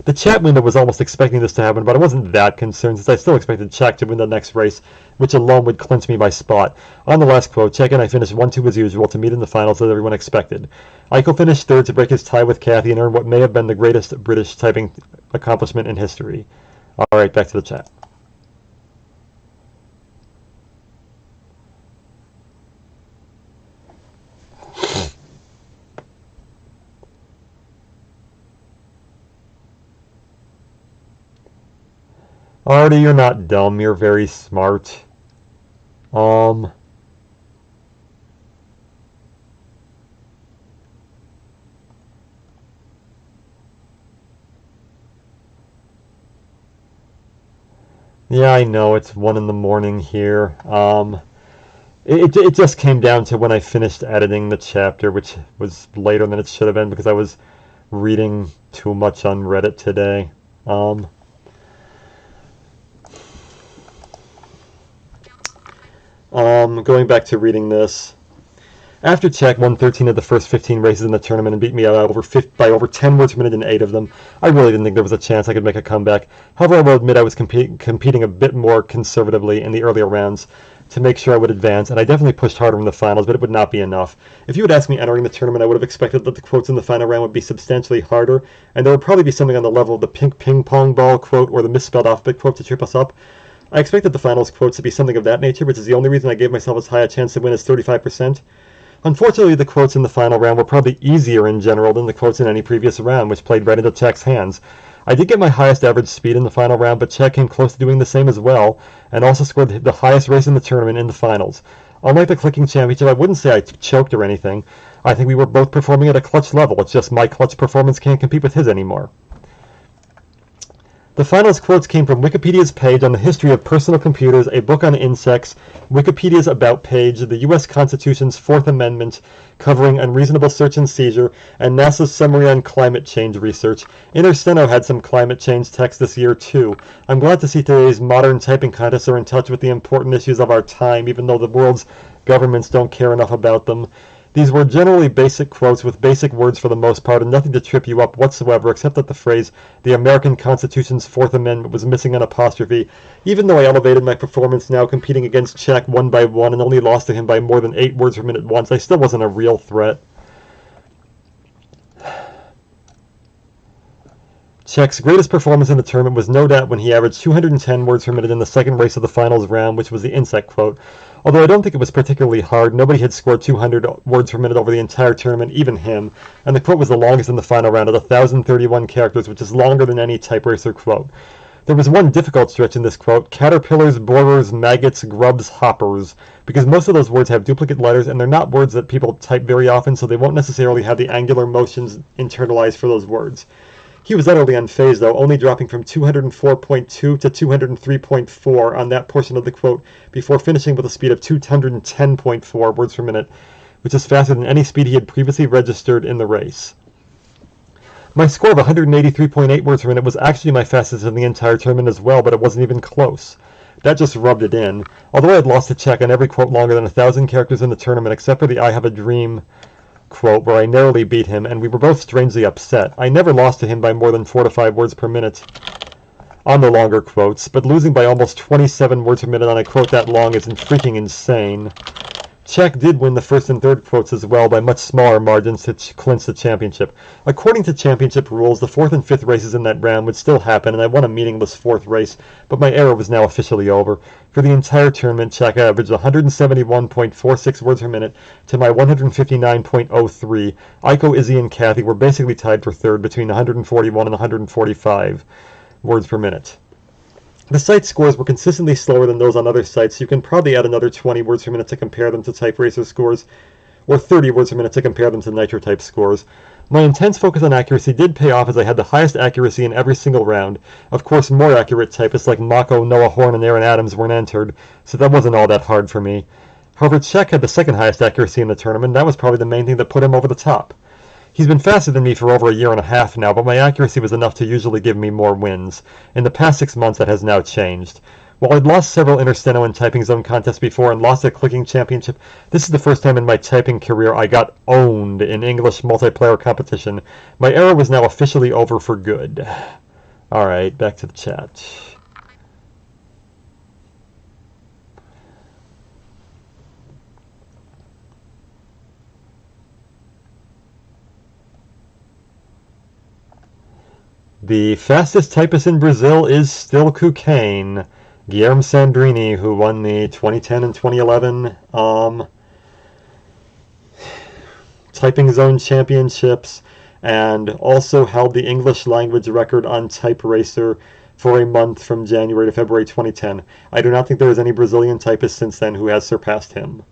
The chat window was almost expecting this to happen, but I wasn't that concerned since I still expected Czech to win the next race, which alone would clinch me my spot. On the last quote, Czech and I finished 1-2 as usual to meet in the finals as everyone expected. Aiko finished 3rd to break his tie with Kathy and earn what may have been the greatest British typing accomplishment in history. Alright, back to the chat. Artie, you're not dumb, you're very smart. Yeah, I know, it's 1 in the morning here. It just came down to when I finished editing the chapter, which was later than it should have been because I was reading too much on Reddit today. Going back to reading this. After Czech won 13 of the first 15 races in the tournament and beat me out by over 10 words per minute in 8 of them, I really didn't think there was a chance I could make a comeback. However, I will admit I was competing a bit more conservatively in the earlier rounds to make sure I would advance, and I definitely pushed harder in the finals, but it would not be enough. If you had asked me entering the tournament, I would have expected that the quotes in the final round would be substantially harder, and there would probably be something on the level of the pink ping pong ball quote or the misspelled alphabet quote to trip us up. I expected the finals quotes to be something of that nature, which is the only reason I gave myself as high a chance to win as 35%. Unfortunately, the quotes in the final round were probably easier in general than the quotes in any previous round, which played right into Czech's hands. I did get my highest average speed in the final round, but Czech came close to doing the same as well, and also scored the highest race in the tournament in the finals. Unlike the clicking championship, I wouldn't say I choked or anything. I think we were both performing at a clutch level. It's just my clutch performance can't compete with his anymore. The finals quotes came from Wikipedia's page on the history of personal computers, a book on insects, Wikipedia's About page, the U.S. Constitution's Fourth Amendment covering unreasonable search and seizure, and NASA's summary on climate change research. Intersteno had some climate change text this year too. I'm glad to see today's modern typing contests are in touch with the important issues of our time, even though the world's governments don't care enough about them. These were generally basic quotes with basic words for the most part and nothing to trip you up whatsoever except that the phrase, the American Constitution's Fourth Amendment, was missing an apostrophe. Even though I elevated my performance now competing against Czech 1 by 1 and only lost to him by more than 8 words per minute once, I still wasn't a real threat. Czech's greatest performance in the tournament was no doubt when he averaged 210 words per minute in the second race of the finals round, which was the insect quote. Although I don't think it was particularly hard, nobody had scored 200 words per minute over the entire tournament, even him, and the quote was the longest in the final round at 1,031 characters, which is longer than any type racer quote. There was one difficult stretch in this quote: caterpillars, borers, maggots, grubs, hoppers, because most of those words have duplicate letters and they're not words that people type very often, so they won't necessarily have the angular motions internalized for those words. He was utterly unfazed, though, only dropping from 204.2 to 203.4 on that portion of the quote before finishing with a speed of 210.4 words per minute, which is faster than any speed he had previously registered in the race. My score of 183.8 words per minute was actually my fastest in the entire tournament as well, but it wasn't even close. That just rubbed it in. Although I had lost to Czech on every quote longer than 1,000 characters in the tournament, except for the I Have a Dream quote where I narrowly beat him, and we were both strangely upset. I never lost to him by more than 4 to 5 words per minute on the longer quotes, but losing by almost 27 words per minute on a quote that long is freaking insane. Czech did win the first and third quotes as well by much smaller margins to clinch the championship. According to championship rules, the fourth and fifth races in that round would still happen, and I won a meaningless fourth race, but my era was now officially over. For the entire tournament, Czech averaged 171.46 words per minute to my 159.03. Aiko, Izzy, and Kathy were basically tied for third between 141 and 145 words per minute. The site scores were consistently slower than those on other sites, so you can probably add another 20 words per minute to compare them to Type Racer scores, or 30 words per minute to compare them to Nitro Type scores. My intense focus on accuracy did pay off as I had the highest accuracy in every single round. Of course, more accurate typists like Mako, Noah Horn, and Aaron Adams weren't entered, so that wasn't all that hard for me. However, Czech had the second highest accuracy in the tournament, and that was probably the main thing that put him over the top. He's been faster than me for over a year and a half now, but my accuracy was enough to usually give me more wins. In the past 6 months, that has now changed. While I'd lost several Intersteno and Typing Zone contests before and lost a Clicking Championship, this is the first time in my typing career I got owned in English multiplayer competition. My era was now officially over for good. Alright, back to the chat. The fastest typist in Brazil is still Cucane, Guilherme Sandrini, who won the 2010 and 2011 Typing Zone Championships and also held the English language record on Type Racer for a month from January to February 2010. I do not think there is any Brazilian typist since then who has surpassed him.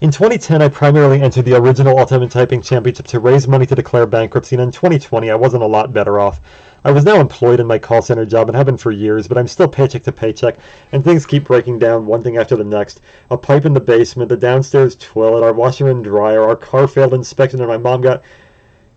In 2010, I primarily entered the original Ultimate Typing Championship to raise money to declare bankruptcy, and in 2020, I wasn't a lot better off. I was now employed in my call center job and have been for years, but I'm still paycheck to paycheck, and things keep breaking down one thing after the next. A pipe in the basement, the downstairs toilet, our washer and dryer, our car failed inspection, and my mom got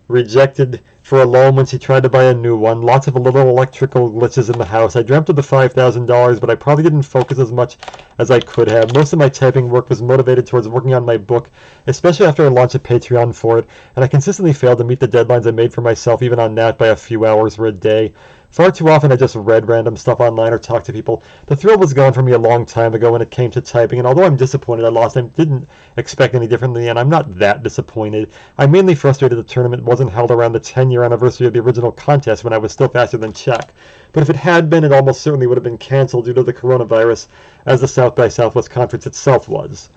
rejected for a loan when she tried to buy a new one. Lots of little electrical glitches in the house. I dreamt of the $5,000, but I probably didn't focus as much as I could have. Most of my typing work was motivated towards working on my book, especially after I launched a Patreon for it, and I consistently failed to meet the deadlines I made for myself, even on that, by a few hours or a day. Far too often I just read random stuff online or talked to people. The thrill was gone from me a long time ago when it came to typing, and although I'm disappointed I lost, I didn't expect any differently, and I'm not that disappointed. I'm mainly frustrated the tournament wasn't held around the 10-year anniversary of the original contest when I was still faster than Czech. But if it had been, it almost certainly would have been cancelled due to the coronavirus, as the South by Southwest Conference itself was.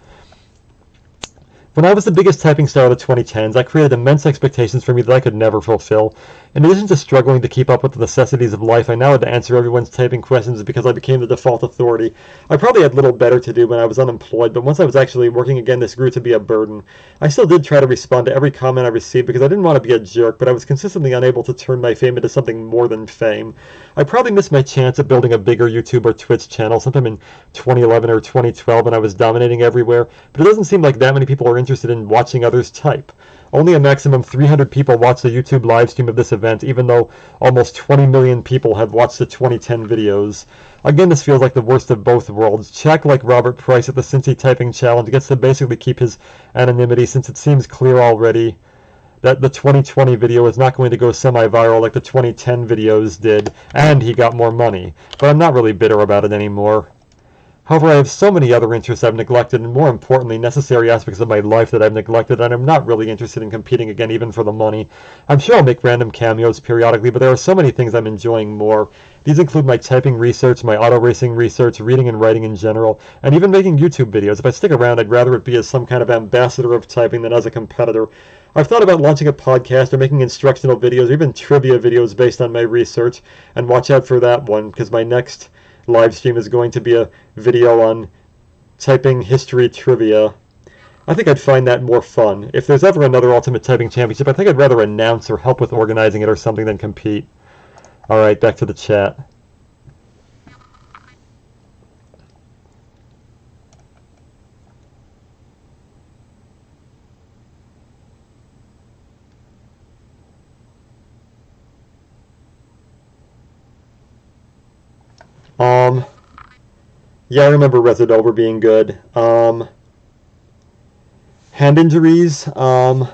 When I was the biggest typing star of the 2010s, I created immense expectations for me that I could never fulfill. In addition to struggling to keep up with the necessities of life, I now had to answer everyone's typing questions because I became the default authority. I probably had little better to do when I was unemployed, but once I was actually working again, this grew to be a burden. I still did try to respond to every comment I received because I didn't want to be a jerk, but I was consistently unable to turn my fame into something more than fame. I probably missed my chance at building a bigger YouTube or Twitch channel sometime in 2011 or 2012 when I was dominating everywhere, but it doesn't seem like that many people are interested in watching others type. Only a maximum 300 people watched the YouTube live stream of this event, even though almost 20 million people have watched the 2010 videos. Again, this feels like the worst of both worlds. Czech, like Robert Price at the Cincy Typing Challenge, gets to basically keep his anonymity since it seems clear already that the 2020 video is not going to go semi-viral like the 2010 videos did, and he got more money. But I'm not really bitter about it anymore. However, I have so many other interests I've neglected, and more importantly, necessary aspects of my life that I've neglected, and I'm not really interested in competing again even for the money. I'm sure I'll make random cameos periodically, but there are so many things I'm enjoying more. These include my typing research, my auto racing research, reading and writing in general, and even making YouTube videos. If I stick around, I'd rather it be as some kind of ambassador of typing than as a competitor. I've thought about launching a podcast or making instructional videos or even trivia videos based on my research, and watch out for that one, because my next live stream is going to be a video on typing history trivia. I think I'd find that more fun. If there's ever another Ultimate Typing Championship, I think I'd rather announce or help with organizing it or something than compete. Alright, back to the chat. Yeah, I remember Residover being good. Hand injuries? No.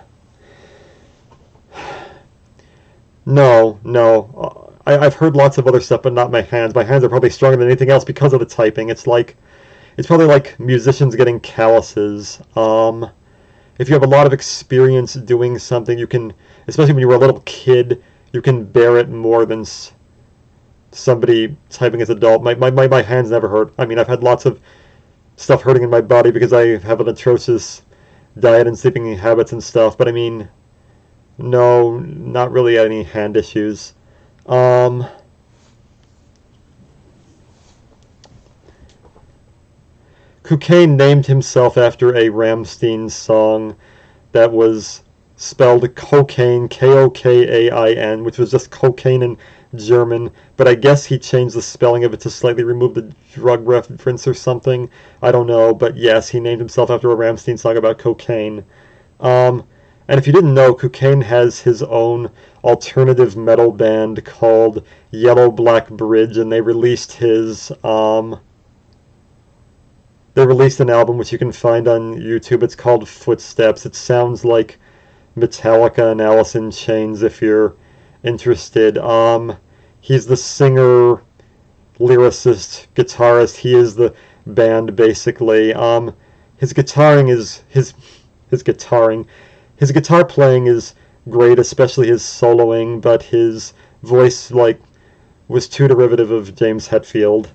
I've heard lots of other stuff, but not my hands. My hands are probably stronger than anything else because of the typing. It's probably like musicians getting calluses. If you have a lot of experience doing something, you can, especially when you were a little kid, you can bear it more than somebody typing as an adult. My hands never hurt. I mean, I've had lots of stuff hurting in my body because I have an atrocious diet and sleeping habits and stuff, but I mean, no, not really any hand issues. Cocaine named himself after a Rammstein song that was spelled cocaine, K-O-K-A-I-N, which was just cocaine in German, but I guess he changed the spelling of it to slightly remove the drug reference or something. I don't know, but yes, he named himself after a Rammstein song about cocaine. And if you didn't know, Cocaine has his own alternative metal band called Yellow Black Bridge, and they released an album which you can find on YouTube. It's called Footsteps. It sounds like Metallica and Alice in Chains if you're interested. He's the singer, lyricist, guitarist. He is the band basically. His guitar playing is great, especially his soloing, but his voice was too derivative of James Hetfield.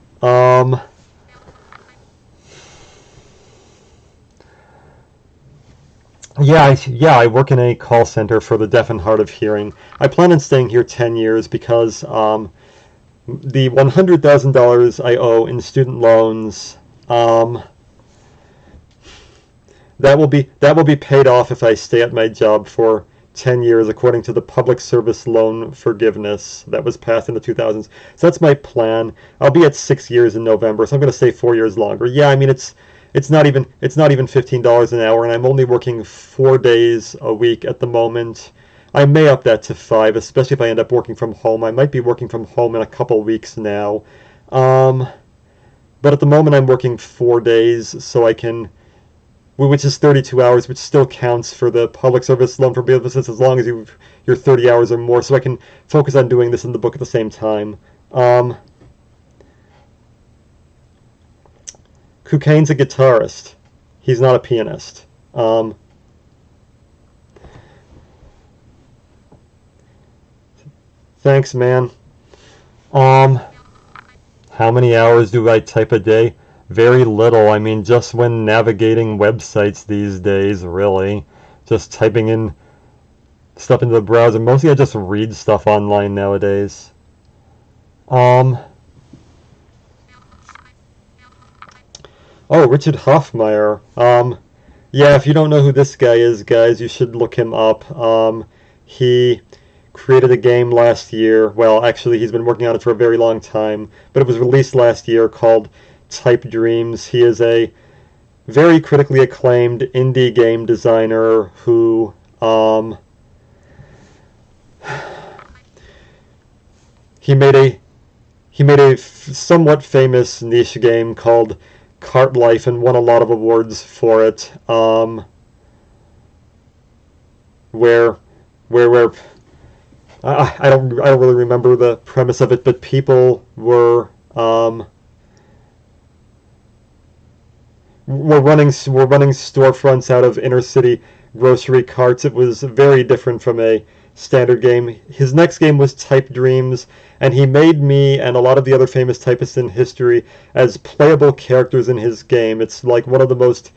Yeah, I work in a call center for the deaf and hard of hearing. I plan on staying here 10 years because the $100,000 I owe in student loans, that will be paid off if I stay at my job for 10 years, according to the Public Service Loan Forgiveness that was passed in the 2000s. So that's my plan. I'll be at 6 years in November, so I'm going to stay 4 years longer. Yeah, I mean it's not even $15 an hour, and I'm only working 4 days a week at the moment. I may up that to 5, especially if I end up working from home. I might be working from home in a couple weeks now. Um, but at the moment I'm working 4 days, so I can, which is 32 hours, which still counts for the public service loan for businesses as long as you're 30 hours or more, so I can focus on doing this in the book at the same time. Cocaine's a guitarist. He's not a pianist. Thanks, man. How many hours do I type a day? Very little. I mean, just when navigating websites these days, really. Just typing in stuff into the browser. Mostly I just read stuff online nowadays. Oh, Richard Hoffmeyer. Yeah, if you don't know who this guy is, guys, you should look him up. He created a game last year. Well, actually, he's been working on it for a very long time, but it was released last year called Type Dreams. He is a very critically acclaimed indie game designer who he made a somewhat famous niche game called Cart Life and won a lot of awards for it. Where I don't really remember the premise of it, but people were running storefronts out of inner city grocery carts. It was very different from a standard game. His next game was Type Dreams, and he made me and a lot of the other famous typists in history as playable characters in his game. It's like one of the most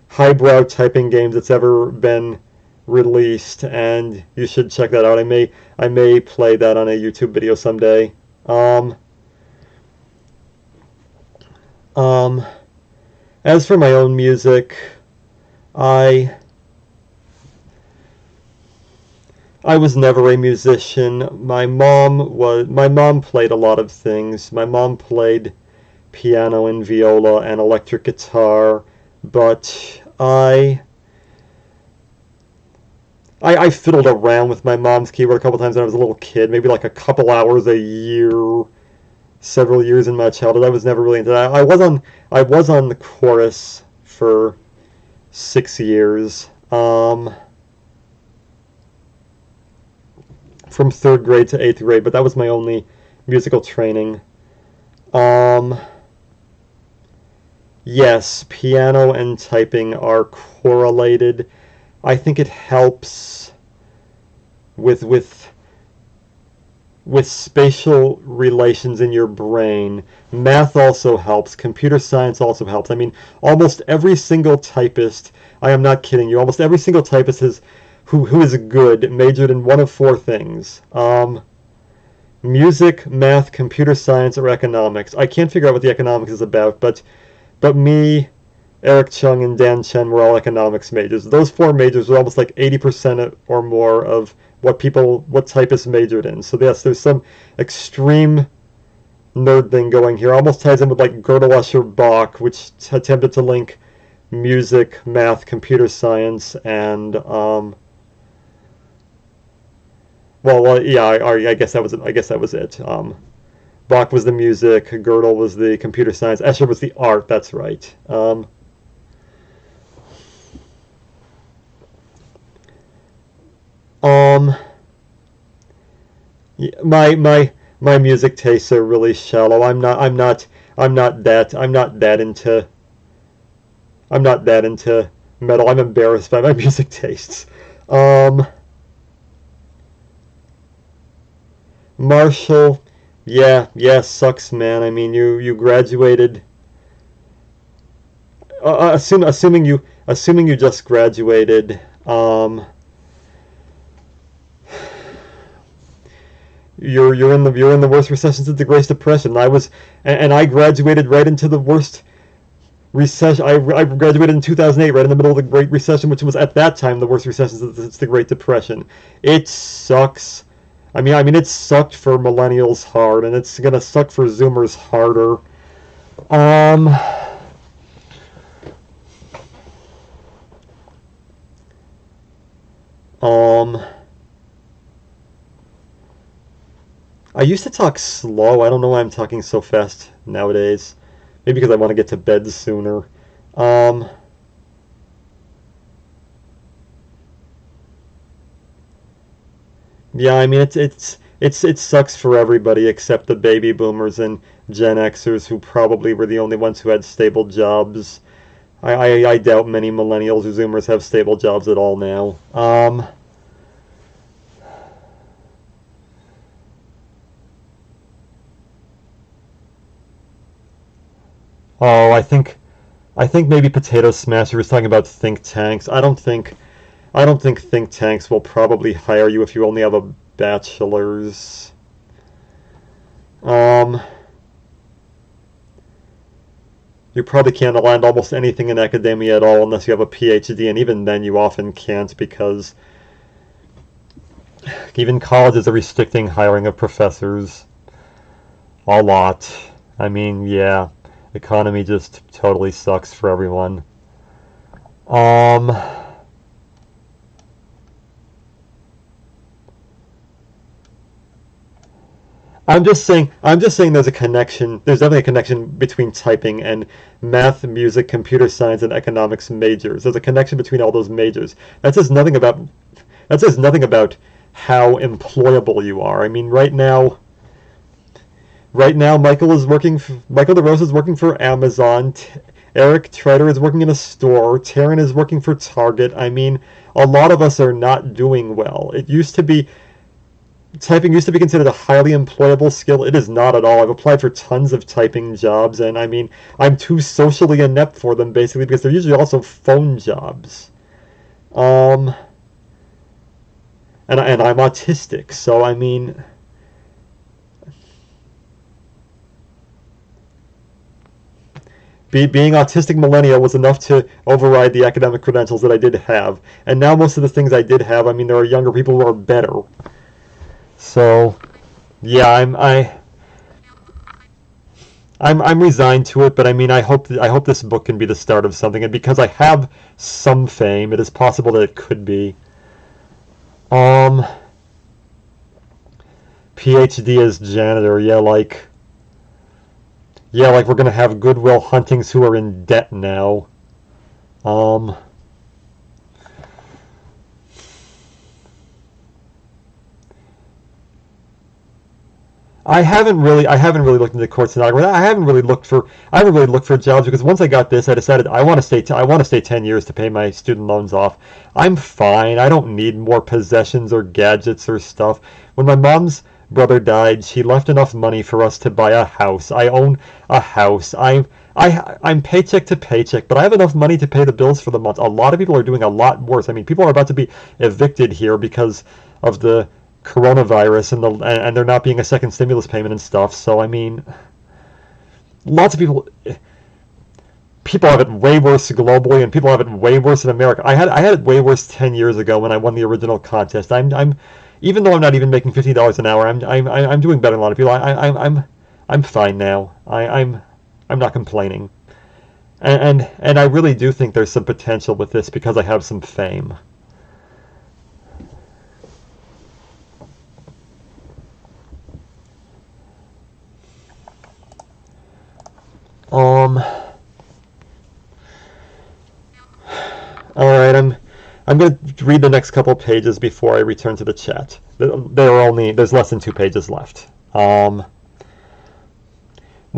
highbrow typing games that's ever been released, and you should check that out. I may play that on a YouTube video someday. Um, as for my own music, I I was never a musician. My mom played a lot of things. My mom played piano and viola and electric guitar, but I fiddled around with my mom's keyboard a couple times when I was a little kid, maybe like a couple hours a year, several years in my childhood. I was never really into that. I was on the chorus for 6 years, from third grade to eighth grade, but that was my only musical training. Um, yes, piano and typing are correlated. I think it helps with spatial relations in your brain. Math also helps. Computer science also helps. I mean, almost every single typist, I am not kidding you, almost every single typist who is good majored in one of four things. Music, math, computer science, or economics. I can't figure out what the economics is about, but me, Eric Chung, and Dan Chen were all economics majors. Those four majors were almost like 80% or more of what typists majored in. So yes, there's some extreme nerd thing going here. Almost ties in with like Gödel, Usher, Bach, which attempted to link music, math, computer science, and yeah, I guess that was it. I guess that was it. Bach was the music, Gödel was the computer science, Escher was the art. That's right. Um, yeah, my music tastes are really shallow. I'm not that into metal. I'm embarrassed by my music tastes. Um, Marshall, yeah, sucks, man. I mean, you graduated. Assuming you just graduated. You're in the worst recession since the Great Depression. I graduated right into the worst recession. I graduated in 2008, right in the middle of the Great Recession, which was at that time the worst recession since the Great Depression. It sucks. I mean, it sucked for millennials hard, and it's gonna suck for Zoomers harder. Um, um, I used to talk slow. I don't know why I'm talking so fast nowadays. Maybe because I want to get to bed sooner. Um, yeah, I mean it sucks for everybody except the baby boomers and Gen Xers who probably were the only ones who had stable jobs. I doubt many millennials or Zoomers have stable jobs at all now. Oh, I think maybe Potato Smasher was talking about think tanks. I don't think think tanks will probably hire you if you only have a bachelor's. Um, you probably can't land almost anything in academia at all unless you have a PhD, and even then you often can't because even colleges are restricting hiring of professors a lot. I mean, yeah, economy just totally sucks for everyone. Um, I'm just saying there's a connection. There's definitely a connection between typing and math, music, computer science, and economics majors. There's a connection between all those majors. That says nothing about how employable you are. I mean, right now, Michael DeRose is working for Amazon. Eric Treader is working in a store. Taryn is working for Target. I mean, a lot of us are not doing well. Typing used to be considered a highly employable skill. It is not at all. I've applied for tons of typing jobs, and I mean, I'm too socially inept for them basically because they're usually also phone jobs. Um, and I'm autistic, so I mean, being autistic millennial was enough to override the academic credentials that I did have. And now most of the things I did have, I mean, there are younger people who are better. So yeah, I'm resigned to it, but I mean, I hope this book can be the start of something. And because I have some fame, it is possible that it could be. Um, PhD as janitor, yeah, like we're gonna have Goodwill Huntings who are in debt now. Um, I haven't really looked into court stenography. I haven't really looked for jobs because once I got this, I decided I want to stay 10 years to pay my student loans off. I'm fine. I don't need more possessions or gadgets or stuff. When my mom's brother died, she left enough money for us to buy a house. I own a house. I'm paycheck to paycheck, but I have enough money to pay the bills for the month. A lot of people are doing a lot worse. I mean, people are about to be evicted here because of the coronavirus and there not being a second stimulus payment and stuff. So I mean, lots of people have it way worse globally, and people have it way worse in America. I had it way worse 10 years ago when I won the original contest. I'm even though I'm not even making $15 an hour, I'm doing better than a lot of people. I'm fine now. I'm not complaining, and I really do think there's some potential with this because I have some fame. Um, all right, I'm going to read the next couple pages before I return to the chat. There's less than 2 pages left. When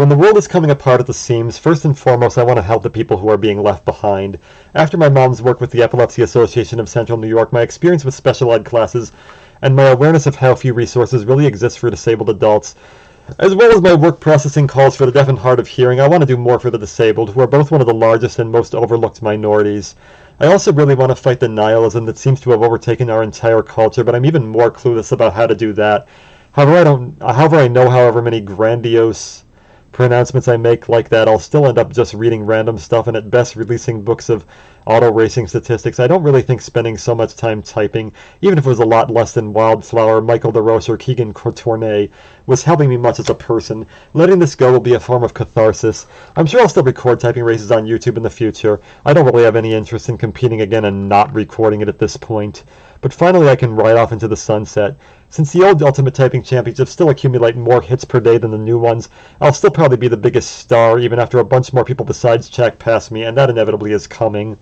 the world is coming apart at the seams, first and foremost, I want to help the people who are being left behind. After my mom's work with the Epilepsy Association of Central New York, my experience with special ed classes, and my awareness of how few resources really exist for disabled adults, as well as my work processing calls for the deaf and hard of hearing, I want to do more for the disabled, who are both one of the largest and most overlooked minorities. I also really want to fight the nihilism that seems to have overtaken our entire culture, but I'm even more clueless about how to do that. However, I know however many grandiose pronouncements I make like that, I'll still end up just reading random stuff and at best releasing books of auto racing statistics. I don't really think spending so much time typing, even if it was a lot less than Wildflower, Michael DeRoche, or Keegan Tournay, was helping me much as a person. Letting this go will be a form of catharsis. I'm sure I'll still record typing races on YouTube in the future. I don't really have any interest in competing again and not recording it at this point. but finally I can ride off into the sunset. Since the old Ultimate Typing Championships still accumulate more hits per day than the new ones, I'll still probably be the biggest star even after a bunch more people besides Jack pass me, and that inevitably is coming.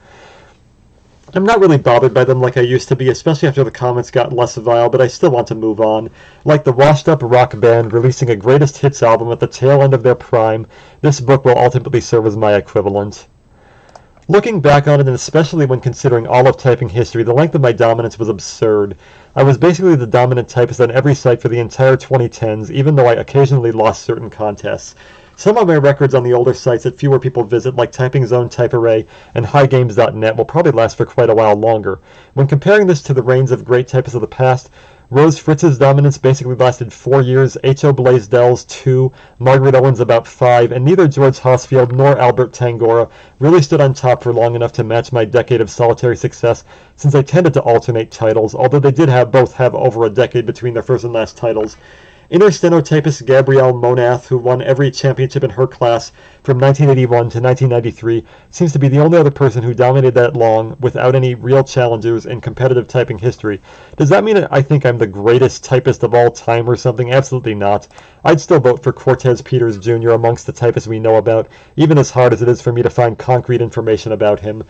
I'm not really bothered by them like I used to be, especially after the comments got less vile, but I still want to move on. Like the washed-up rock band releasing a greatest hits album at the tail end of their prime, this book will ultimately serve as my equivalent. Looking back on it, and especially when considering all of typing history, the length of my dominance was absurd. I was basically the dominant typist on every site for the entire 2010s, even though I occasionally lost certain contests. Some of my records on the older sites that fewer people visit, like Typing Zone, Type Array, and HighGames.net, will probably last for quite a while longer. When comparing this to the reigns of great typists of the past, Rose Fritz's dominance basically lasted 4 years, H.O. Blaisdell's 2, Margaret Owen's about 5, and neither George Hosfield nor Albert Tangora really stood on top for long enough to match my decade of solitary success, since they tended to alternate titles, although they did both have over a decade between their first and last titles. Inner stenotypist Gabrielle Monath, who won every championship in her class from 1981 to 1993, seems to be the only other person who dominated that long without any real challengers in competitive typing history. Does that mean I think I'm the greatest typist of all time or something? Absolutely not. I'd still vote for Cortez Peters Jr. amongst the typists we know about, even as hard as it is for me to find concrete information about him.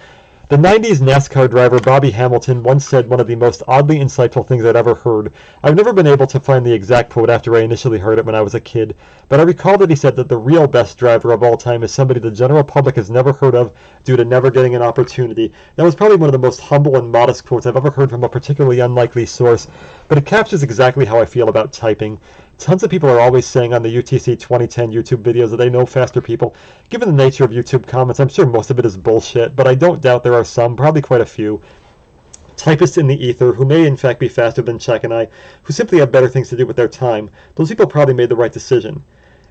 The 90s NASCAR driver Bobby Hamilton once said one of the most oddly insightful things I'd ever heard. I've never been able to find the exact quote after I initially heard it when I was a kid, but I recall that he said that the real best driver of all time is somebody the general public has never heard of due to never getting an opportunity. That was probably one of the most humble and modest quotes I've ever heard from a particularly unlikely source, but it captures exactly how I feel about typing. Tons of people are always saying on the UTC 2010 YouTube videos that they know faster people. Given the nature of YouTube comments, I'm sure most of it is bullshit, but I don't doubt there are some, probably quite a few, typists in the ether who may in fact be faster than Chuck and I, who simply have better things to do with their time. Those people probably made the right decision.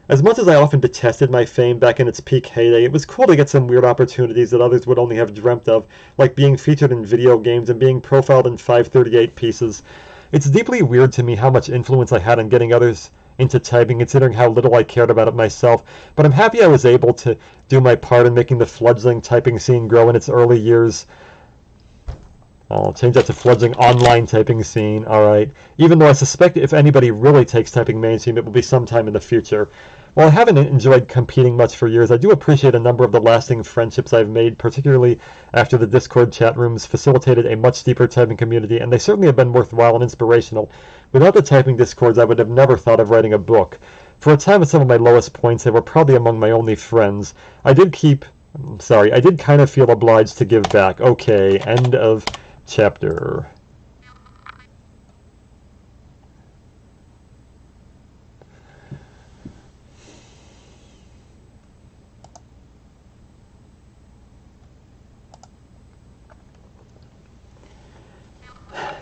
As much as I often detested my fame back in its peak heyday, it was cool to get some weird opportunities that others would only have dreamt of, like being featured in video games and being profiled in 538 pieces. It's deeply weird to me how much influence I had on getting others into typing, considering how little I cared about it myself, but I'm happy I was able to do my part in making the fledgling typing scene grow in its early years. I'll change that to fledgling online typing scene, alright. Even though I suspect if anybody really takes typing mainstream, it will be sometime in the future. While I haven't enjoyed competing much for years, I do appreciate a number of the lasting friendships I've made, particularly after the Discord chat rooms facilitated a much deeper typing community, and they certainly have been worthwhile and inspirational. Without the typing Discords, I would have never thought of writing a book. For a time at some of my lowest points, they were probably among my only friends. I did kind of feel obliged to give back. Okay, end of chapter.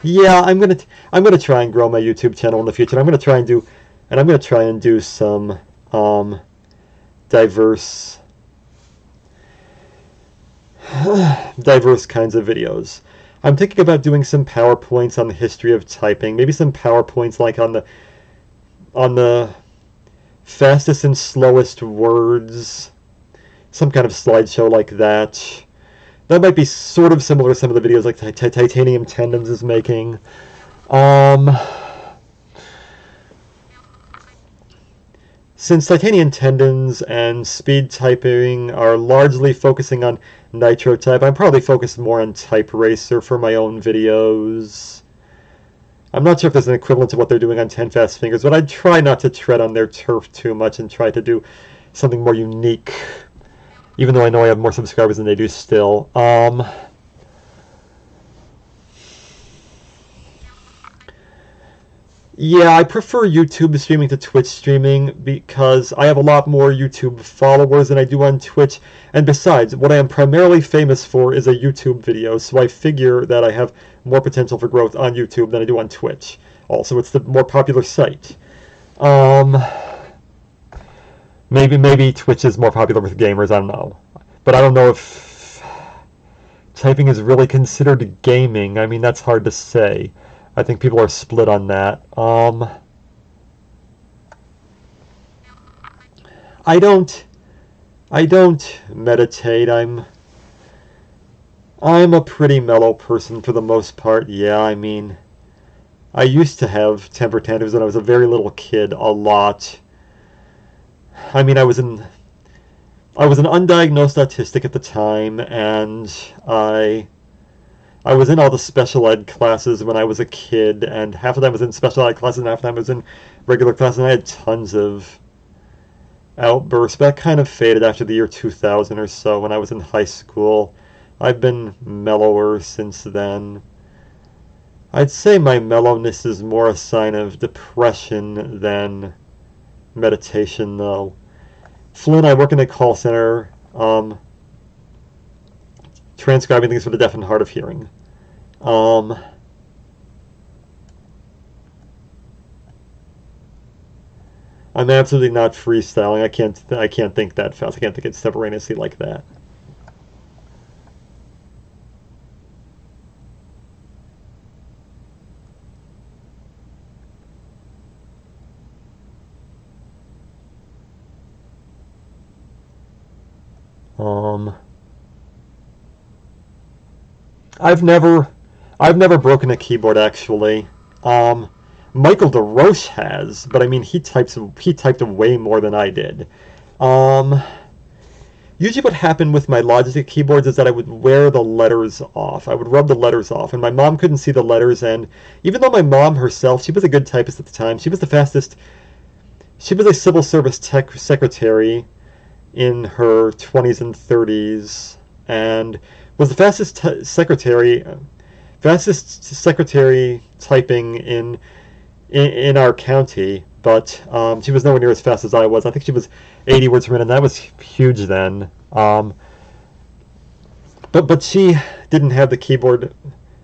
Yeah, I'm gonna try and grow my YouTube channel in the future. I'm gonna try and do some diverse diverse kinds of videos. I'm thinking about doing some PowerPoints on the history of typing, maybe some PowerPoints like on the fastest and slowest words, some kind of slideshow like that. That might be sort of similar to some of the videos like Titanium Tendons is making. Since Titanium Tendons and Speed Typing are largely focusing on Nitro Type, I'm probably focused more on Type Racer for my own videos. I'm not sure if there's an equivalent to what they're doing on 10 Fast Fingers, but I'd try not to tread on their turf too much and try to do something more unique. Even though I know I have more subscribers than they do still. Yeah, I prefer YouTube streaming to Twitch streaming because I have a lot more YouTube followers than I do on Twitch. And besides, what I am primarily famous for is a YouTube video, so I figure that I have more potential for growth on YouTube than I do on Twitch. Also, it's the more popular site. Maybe Twitch is more popular with gamers, I don't know. But I don't know if typing is really considered gaming. I mean, that's hard to say. I think people are split on that. I don't meditate. I'm a pretty mellow person for the most part. Yeah, I mean, I used to have temper tantrums when I was a very little kid, a lot. I mean, I was an undiagnosed autistic at the time, and I was in all the special ed classes when I was a kid, and half of them was in special ed classes, and half of them was in regular classes, and I had tons of outbursts. But that kind of faded after the year 2000 or so when I was in high school. I've been mellower since then. I'd say my mellowness is more a sign of depression than meditation, though. Flynn, I work in a call center, transcribing things for the deaf and hard of hearing. I'm absolutely not freestyling. I can't think that fast. I can't think extemporaneously like that. Um, I've never I've never broken a keyboard actually. Um, Michael DeRoche has, but I mean he typed way more than I did. Um, Usually what happened with my Logitech keyboards is that I would wear the letters off. I would rub the letters off, and my mom couldn't see the letters. And even though my mom herself, she was a good typist at the time, she was the fastest. She was a civil service tech secretary in her 20s and 30s, and was the fastest secretary typing in our county, but she was nowhere near as fast as I was. I think she was 80 words per minute, and that was huge then. But she didn't have the keyboard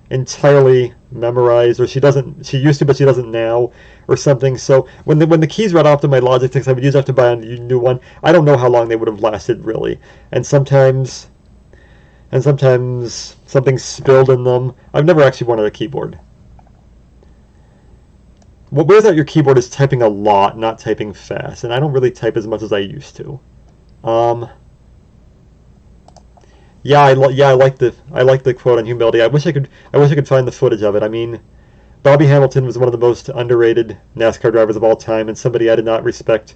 entirely memorized, or she doesn't. She used to, but she doesn't now, or something. So when the keys read off to my Logitech, I would usually have to buy a new one. I don't know how long they would have lasted really, and sometimes something spilled in them. I've never actually wanted a keyboard. What wears out your keyboard is typing a lot, not typing fast, and I don't really type as much as I used to. Um, yeah, I like the quote on humility. I wish I could find the footage of it. I mean, Bobby Hamilton was one of the most underrated NASCAR drivers of all time, and somebody I did not respect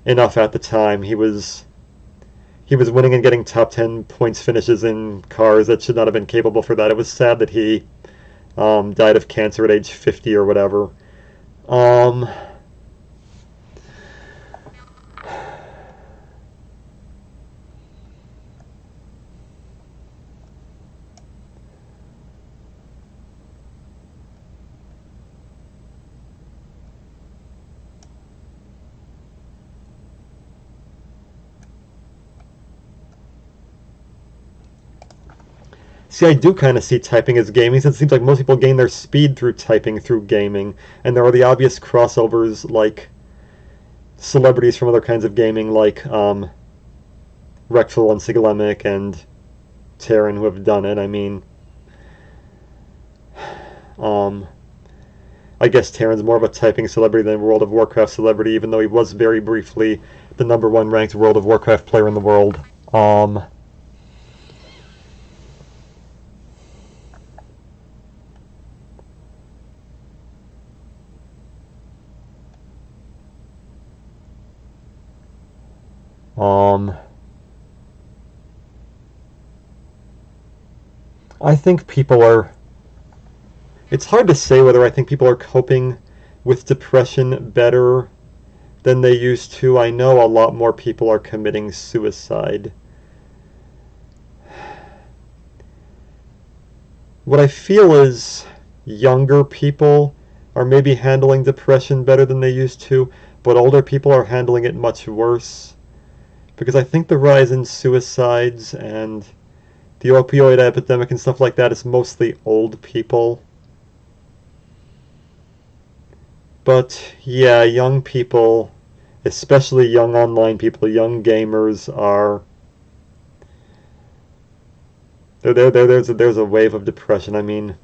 enough at the time. He was winning and getting top 10 points finishes in cars that should not have been capable for that. It was sad that he died of cancer at age 50 or whatever. Um, See, I do kind of see typing as gaming, since it seems like most people gain their speed through typing through gaming, and there are the obvious crossovers like celebrities from other kinds of gaming, like Reckful and Sigalemic and Terran, who have done it. I mean, um, I guess Terran's more of a typing celebrity than a World of Warcraft celebrity, even though he was very briefly the #1 ranked World of Warcraft player in the world. Um, um, I think people are. It's hard to say whether I think people are coping with depression better than they used to. I know a lot more people are committing suicide. What I feel is younger people are maybe handling depression better than they used to, but older people are handling it much worse. Because I think the rise in suicides and the opioid epidemic and stuff like that is mostly old people. But yeah, young people, especially young online people, young gamers are there's a wave of depression. I mean,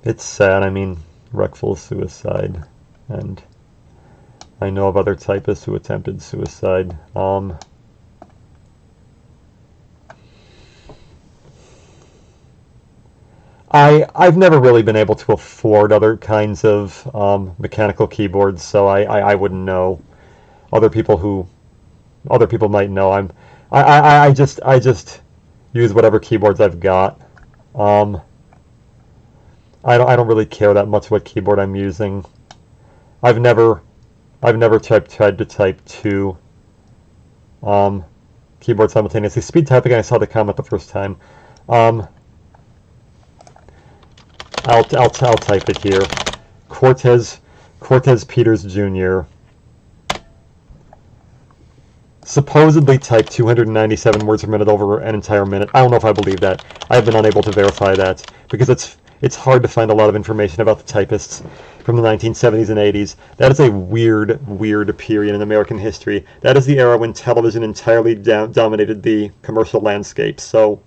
it's sad. I mean, Reckful suicide, and I know of other typists who attempted suicide. I've never really been able to afford other kinds of mechanical keyboards, so I wouldn't know. Other people might know. I just use whatever keyboards I've got. I don't really care that much what keyboard I'm using. I've never tried to type two keyboards simultaneously. Speed typing, I saw the comment the first time. I'll type it here. Cortez Peters Jr. supposedly typed 297 words per minute over an entire minute. I don't know if I believe that. I've been unable to verify that because it's hard to find a lot of information about the typists from the 1970s and 80s. That is a weird period in American history. That is the era when television entirely dominated the commercial landscape. So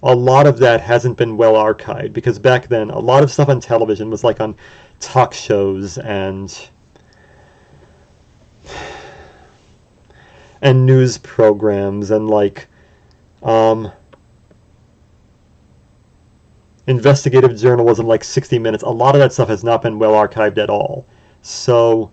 a lot of that hasn't been well archived because back then a lot of stuff on television was like on talk shows and news programs and like investigative journalism like 60 Minutes. A lot of that stuff has not been well archived at all. So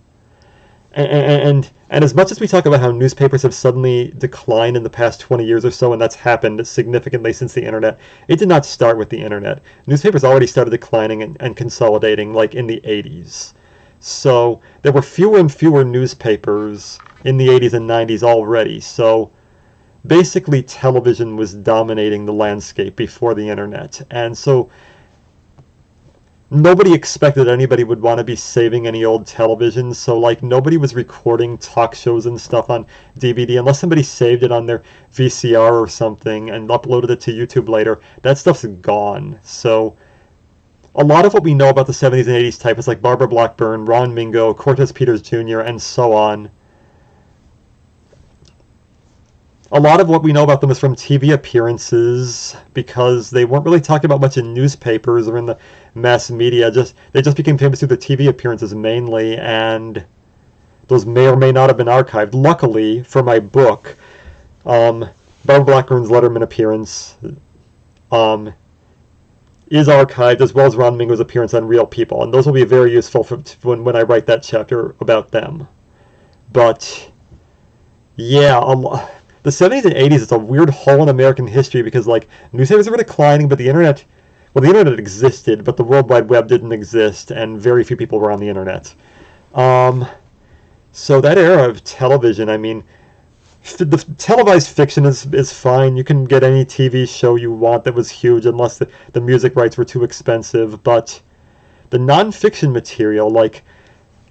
and as much as we talk about how newspapers have suddenly declined in the past 20 years or so, and that's happened significantly since the internet, it did not start with the internet. Newspapers already started declining and consolidating like in the 80s. So there were fewer and fewer newspapers in the 80s and 90s already. So basically television was dominating the landscape before the internet. And so nobody expected anybody would want to be saving any old television, so like nobody was recording talk shows and stuff on DVD unless somebody saved it on their VCR or something and uploaded it to YouTube later. That stuff's gone. So a lot of what we know about the 70s and 80s typists like Barbara Blackburn, Ron Mingo, Cortez Peters Jr., and so on, a lot of what we know about them is from TV appearances because they weren't really talked about much in newspapers or in the mass media. They just became famous through the TV appearances mainly, and those may or may not have been archived. Luckily, for my book, Barbara Blackburn's Letterman appearance is archived, as well as Ron Mingo's appearance on Real People, and those will be very useful when I write that chapter about them. But yeah, the 70s and 80s is a weird hole in American history because like newspapers were declining, but the internet existed, but the World Wide Web didn't exist, and very few people were on the internet. So that era of television, I mean, the televised fiction is fine. You can get any TV show you want that was huge, unless the music rights were too expensive. But the nonfiction material, like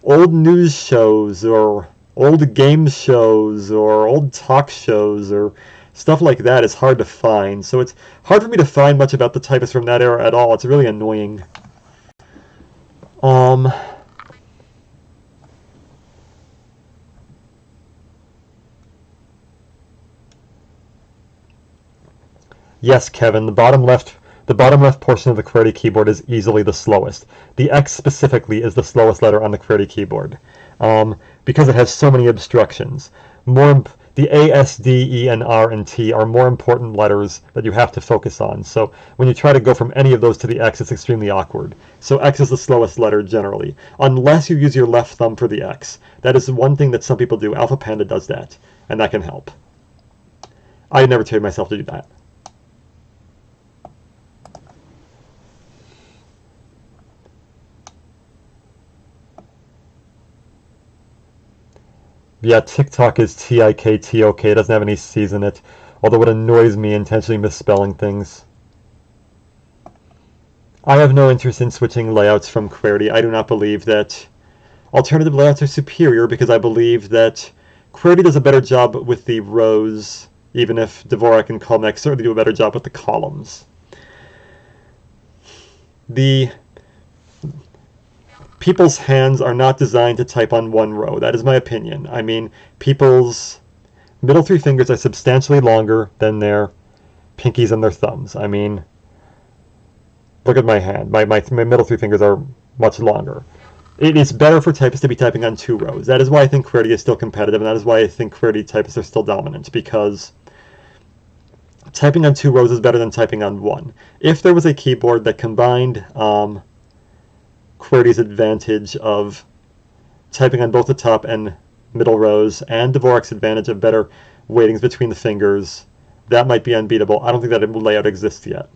old news shows or old game shows or old talk shows or stuff like that, is hard to find. So it's hard for me to find much about the typists from that era at all. It's really annoying. Yes, Kevin, the bottom left portion of the QWERTY keyboard is easily the slowest. The X specifically is the slowest letter on the QWERTY keyboard, because it has so many obstructions. The A, S, D, E, and R, and T are more important letters that you have to focus on. So when you try to go from any of those to the X, it's extremely awkward. So X is the slowest letter generally, unless you use your left thumb for the X. That is one thing that some people do. Alpha Panda does that, and that can help. I never trained myself to do that. Yeah, TikTok is T-I-K-T-O-K. It doesn't have any C's in it, although it annoys me intentionally misspelling things. I have no interest in switching layouts from QWERTY. I do not believe that alternative layouts are superior because I believe that QWERTY does a better job with the rows, even if Dvorak and Colmeck certainly do a better job with the columns. People's hands are not designed to type on one row. That is my opinion. I mean, people's middle three fingers are substantially longer than their pinkies and their thumbs. I mean, look at my hand. My middle three fingers are much longer. It is better for typists to be typing on 2 rows. That is why I think QWERTY is still competitive, and that is why I think QWERTY typists are still dominant, because typing on 2 rows is better than typing on 1. If there was a keyboard that combined QWERTY's advantage of typing on both the top and middle rows and Dvorak's advantage of better weightings between the fingers, that might be unbeatable. I don't think that layout exists yet.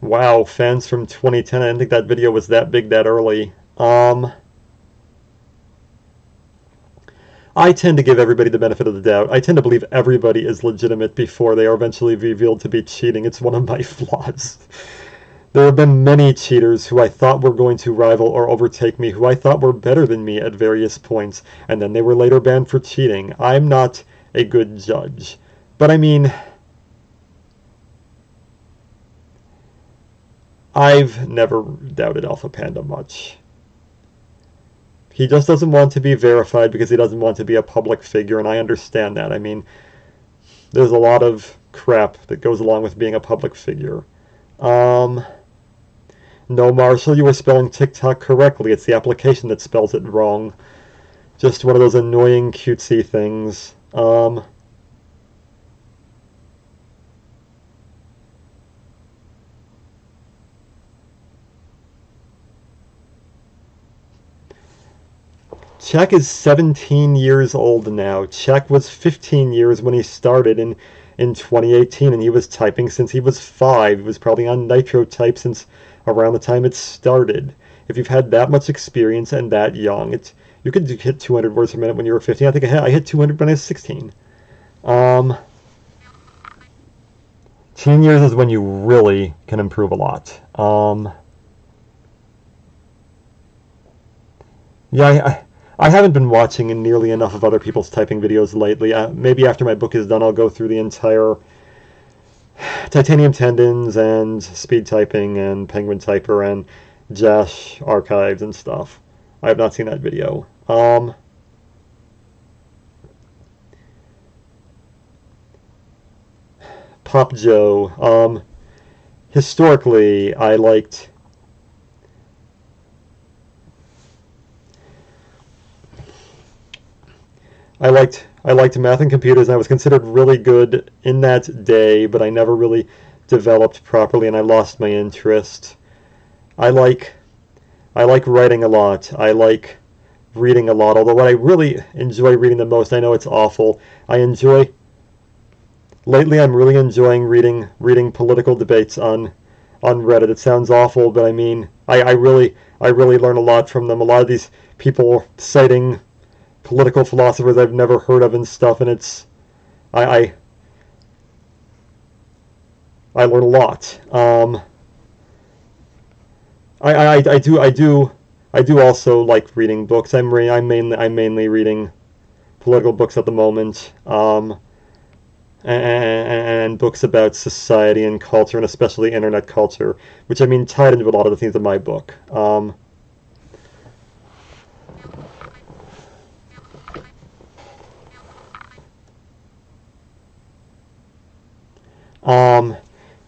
Wow, fans from 2010, I didn't think that video was that big that early. I tend to give everybody the benefit of the doubt. I tend to believe everybody is legitimate before they are eventually revealed to be cheating. It's one of my flaws. There have been many cheaters who I thought were going to rival or overtake me, who I thought were better than me at various points, and then they were later banned for cheating. I'm not a good judge. But I mean, I've never doubted Alpha Panda much. He just doesn't want to be verified because he doesn't want to be a public figure, and I understand that. I mean, there's a lot of crap that goes along with being a public figure. No, Marshall, you were spelling TikTok correctly. It's the application that spells it wrong. Just one of those annoying cutesy things. Czech is 17 years old now. Czech was 15 years when he started in 2018, and he was typing since he was 5. He was probably on Nitro Type since around the time it started. If you've had that much experience and that young, you could hit 200 words per minute when you were 15. I think I hit 200 when I was 16. 10 years is when you really can improve a lot. Yeah, I haven't been watching nearly enough of other people's typing videos lately. Maybe after my book is done, I'll go through the entire Titanium Tendons and Speed Typing and Penguin Typer and Jash archives and stuff. I have not seen that video. Pop Joe. Historically, I liked math and computers, and I was considered really good in that day, but I never really developed properly, and I lost my interest. I like writing a lot. I like reading a lot, although what I really enjoy reading the most, I know it's awful, lately I'm really enjoying reading political debates on Reddit. It sounds awful, but I mean, I really learn a lot from them. A lot of these people citing political philosophers I've never heard of and stuff, and I learn a lot. I do also like reading books. I'm mainly reading political books at the moment, and books about society and culture, and especially internet culture, which I mean tied into a lot of the themes of my book.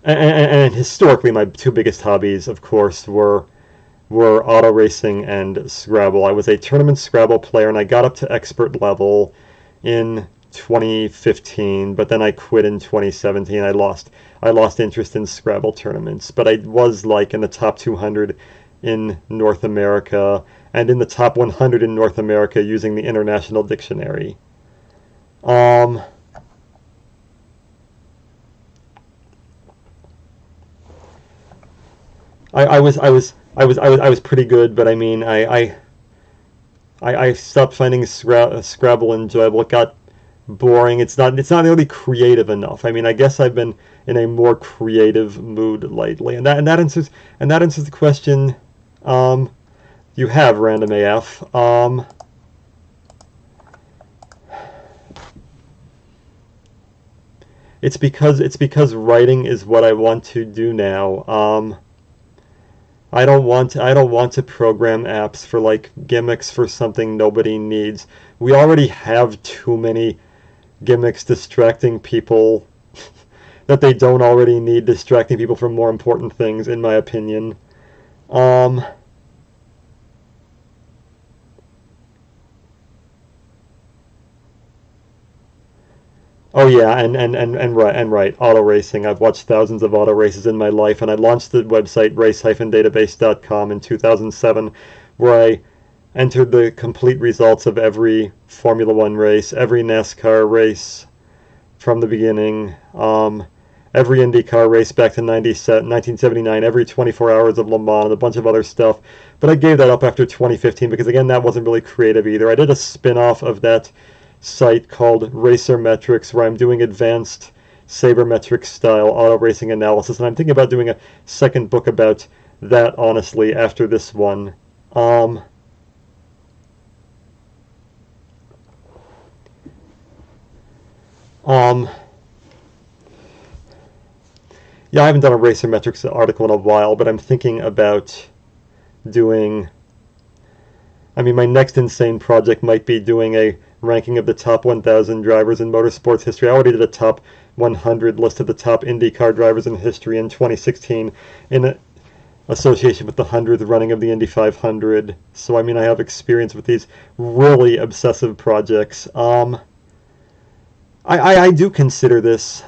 And historically, my two biggest hobbies, of course, were auto racing and Scrabble. I was a tournament Scrabble player, and I got up to expert level in 2015, but then I quit in 2017. I lost interest in Scrabble tournaments, but I was like in the top 200 in North America and in the top 100 in North America using the International Dictionary. I was pretty good, but I mean, I stopped finding Scrabble enjoyable. It got boring. It's not really creative enough. I mean, I guess I've been in a more creative mood lately, and that answers the question you have, Random AF. It's because writing is what I want to do now. I don't want to program apps for like gimmicks for something nobody needs. We already have too many gimmicks distracting people that they don't already need, distracting people from more important things, in my opinion. Um, oh yeah, and right, auto racing. I've watched thousands of auto races in my life, and I launched the website race-database.com in 2007, where I entered the complete results of every Formula One race, every NASCAR race from the beginning, every IndyCar race back to 1979, every 24 hours of Le Mans, and a bunch of other stuff. But I gave that up after 2015 because, again, that wasn't really creative either. I did a spin-off of that site called Racer Metrics, where I'm doing advanced sabermetric style auto racing analysis, and I'm thinking about doing a second book about that, honestly, after this one. Um, um, yeah, I haven't done a Racer Metrics article in a while, but I'm thinking about doing. I mean, my next insane project might be doing a ranking of the top 1,000 drivers in motorsports history. I already did a top 100 list of the top IndyCar drivers in history in 2016 in association with the 100th running of the Indy 500. So, I mean, I have experience with these really obsessive projects. I do consider this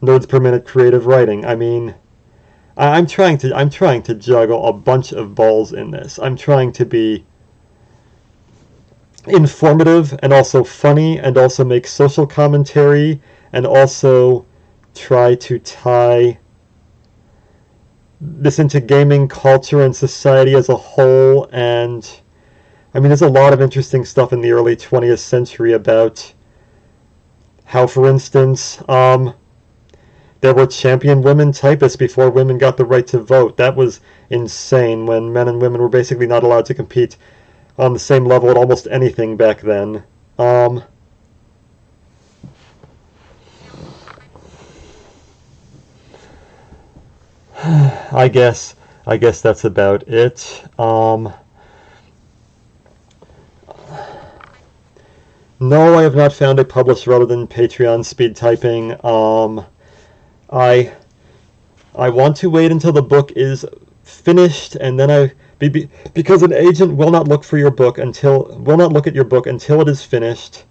nodes per minute creative writing. I mean, I'm trying to juggle a bunch of balls in this. I'm trying to be informative and also funny and also make social commentary and also try to tie this into gaming culture and society as a whole. And I mean, there's a lot of interesting stuff in the early 20th century about how, for instance, there were champion women typists before women got the right to vote. That was insane, when men and women were basically not allowed to compete on the same level at almost anything back then. Um, I guess I guess that's about it. No, I have not found a publisher other than Patreon speed typing. I I want to wait until the book is finished, and then because an agent will not look at your book until it is finished.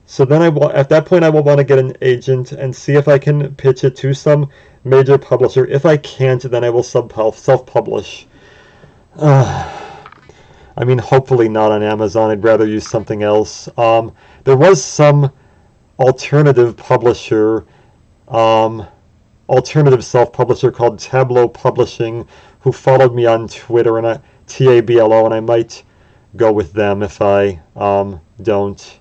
So then at that point I will want to get an agent and see if I can pitch it to some major publisher. If I can't, then I will self-publish. I mean, hopefully not on Amazon. I'd rather use something else. There was some alternative publisher, um, alternative self-publisher called Tableau Publishing, who followed me on Twitter, and TABLO, and I might go with them if I don't.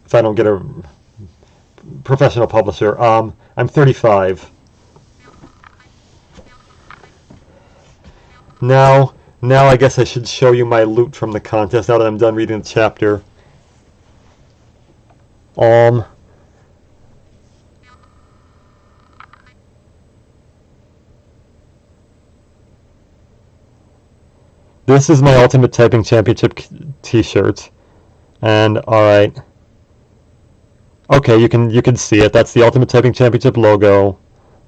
If I don't get a professional publisher. I'm 35. Now, now I guess I should show you my loot from the contest now that I'm done reading the chapter. Um, this is my Ultimate Typing Championship t-shirt. And alright. Okay, you can see it. That's the Ultimate Typing Championship logo.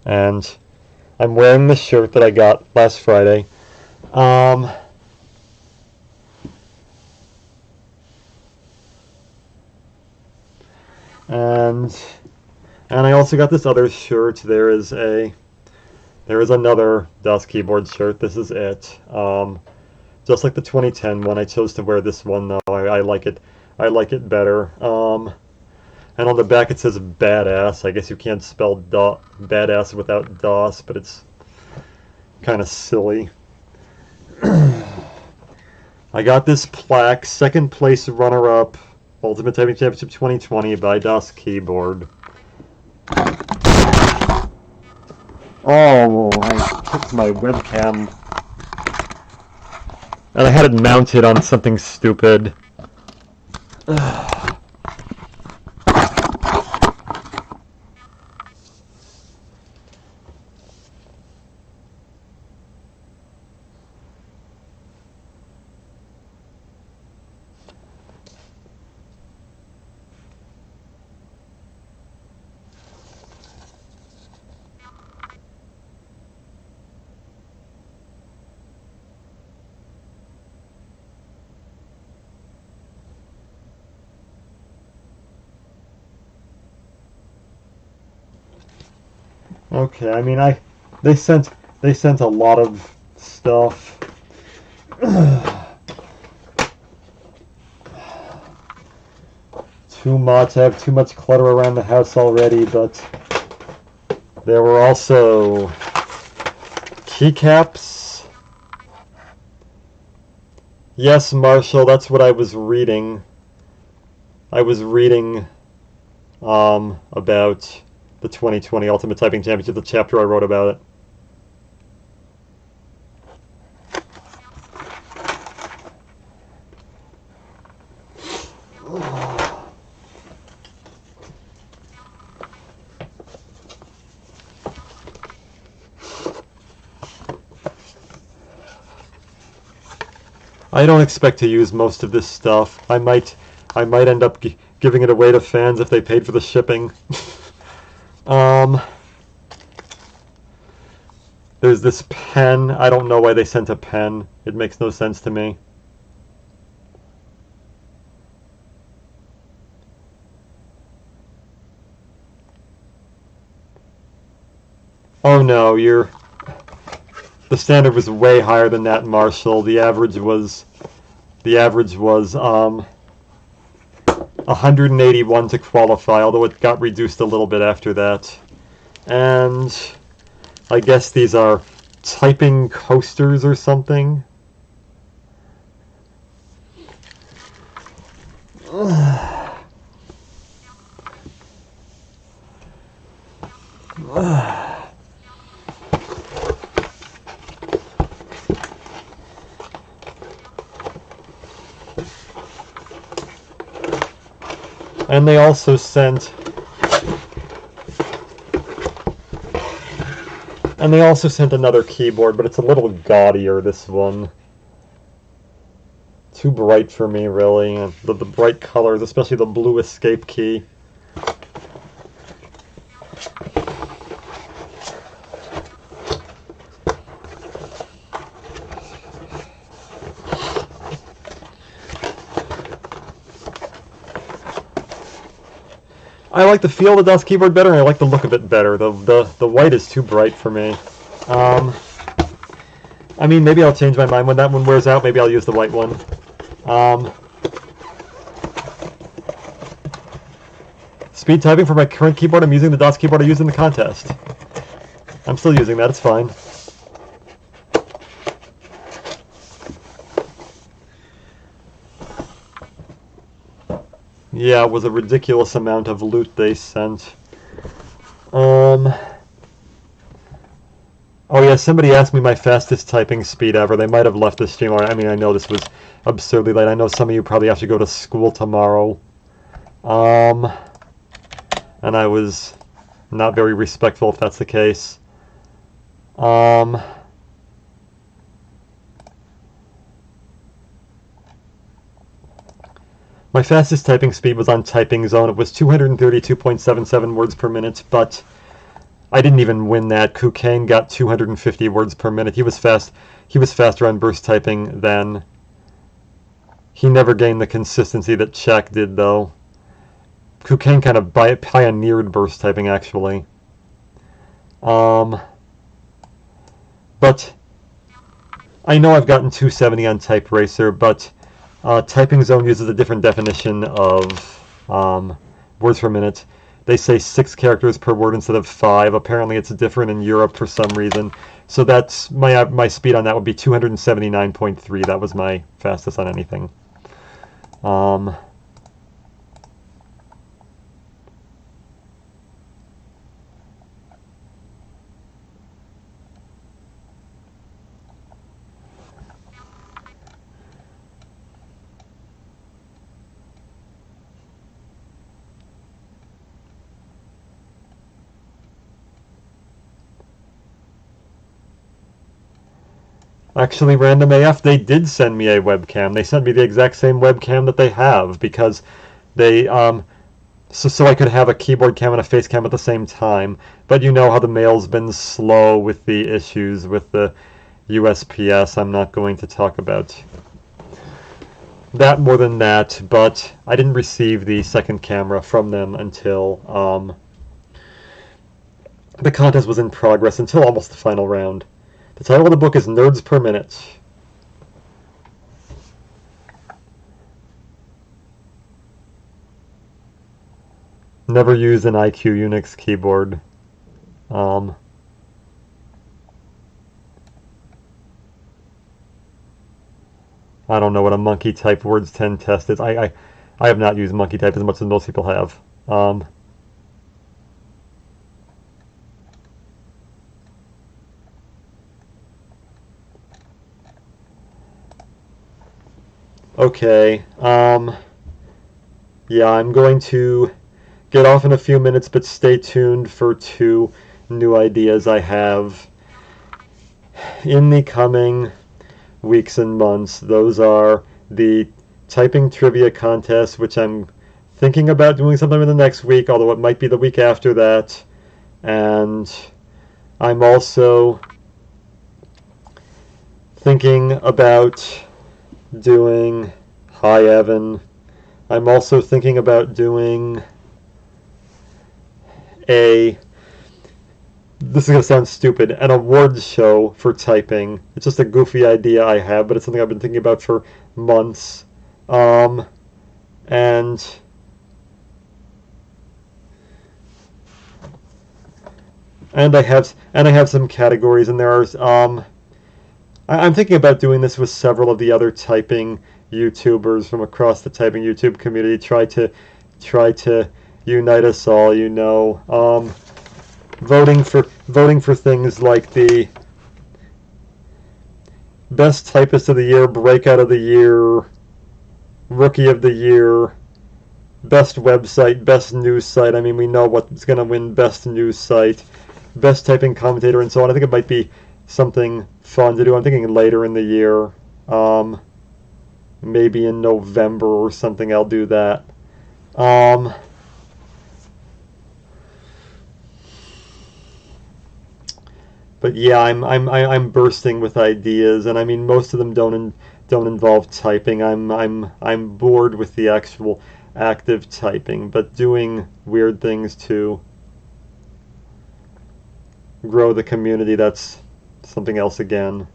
And I'm wearing the shirt that I got last Friday. Um, and and I also got this other shirt. There is another DOS keyboard shirt. This is it. Just like the 2010 one, I chose to wear this one though. I like it. I like it better. And on the back it says badass. I guess you can't spell badass without DOS, but kind of silly. I got this plaque, second place runner-up, Ultimate Typing Championship 2020 by Das Keyboard. Oh, I kicked my webcam. And I had it mounted on something stupid. Okay, I mean, they sent a lot of stuff. Too much. I have too much clutter around the house already, but there were also keycaps. Yes, Marshall, that's what I was reading. I was reading about the 2020 Ultimate Typing Championship, the chapter I wrote about it. I don't expect to use most of this stuff. I might end up giving it away to fans if they paid for the shipping. There's this pen. I don't know why they sent a pen. It makes no sense to me. Oh no, the standard was way higher than that, Marshall. The average was 181 to qualify, although it got reduced a little bit after that. And I guess these are typing coasters or something. And they also sent another keyboard, but it's a little gaudier, this one. Too bright for me, really. The bright colors, especially the blue escape key. I like the feel of the Das keyboard better, and I like the look of it better. The white is too bright for me. I mean, maybe I'll change my mind when that one wears out. Maybe I'll use the white one. Speed typing for my current keyboard. I'm using the Das keyboard I used in the contest. I'm still using that. It's fine. Yeah, it was a ridiculous amount of loot they sent. Oh yeah, somebody asked me my fastest typing speed ever. They might have left the stream. I mean, I know this was absurdly late. I know some of you probably have to go to school tomorrow. And I was not very respectful if that's the case. My fastest typing speed was on Typing Zone. It was 232.77 words per minute, but I didn't even win that. Kukane got 250 words per minute. He was fast. He was faster on burst typing than. He never gained the consistency that Czech did, though. Kukane kind of pioneered burst typing, actually. But I know I've gotten 270 on Type Racer, but Typing Zone uses a different definition of words per minute. they say 6 characters per word instead of 5. Apparently it's different in Europe for some reason. So that's my speed on that would be 279.3. That was my fastest on anything. Actually, Random AF, they did send me a webcam. They sent me the exact same webcam that they have because they so I could have a keyboard cam and a face cam at the same time. But you know how the mail's been slow with the issues with the USPS. I'm not going to talk about that more than that, but I didn't receive the second camera from them until the contest was in progress, until almost the final round. The title of the book is Nerds Per Minute. Never use an IQ Unix keyboard. I don't know what a monkey type words 10 test is. I have not used monkey type as much as most people have. Okay. Yeah, I'm going to get off in a few minutes, but stay tuned for 2 new ideas I have in the coming weeks and months. Those are the typing trivia contest, which I'm thinking about doing sometime in the next week, although it might be the week after that. And I'm also thinking about doing... Hi, Evan. I'm also thinking about doing this is going to sound stupid, an awards show for typing. It's just a goofy idea I have, but it's something I've been thinking about for months. And I have some categories, and there are I'm thinking about doing this with several of the other typing YouTubers from across the typing YouTube community. Try to unite us all, you know. Voting for things like the Best Typist of the Year, Breakout of the Year, Rookie of the Year, Best Website, Best News Site. I mean, we know what's going to win Best News Site, Best Typing Commentator, and so on. I think it might be something fun to do. I'm thinking later in the year, maybe in November or something. I'll do that. But yeah, I'm bursting with ideas, and I mean most of them don't involve typing. I'm bored with the actual active typing, but doing weird things to grow the community, that's something else again.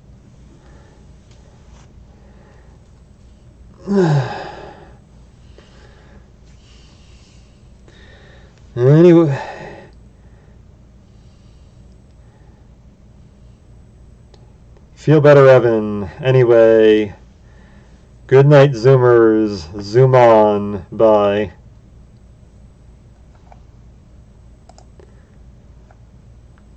Anyway. Feel better, Evan. Anyway, good night, Zoomers. Zoom on. Bye.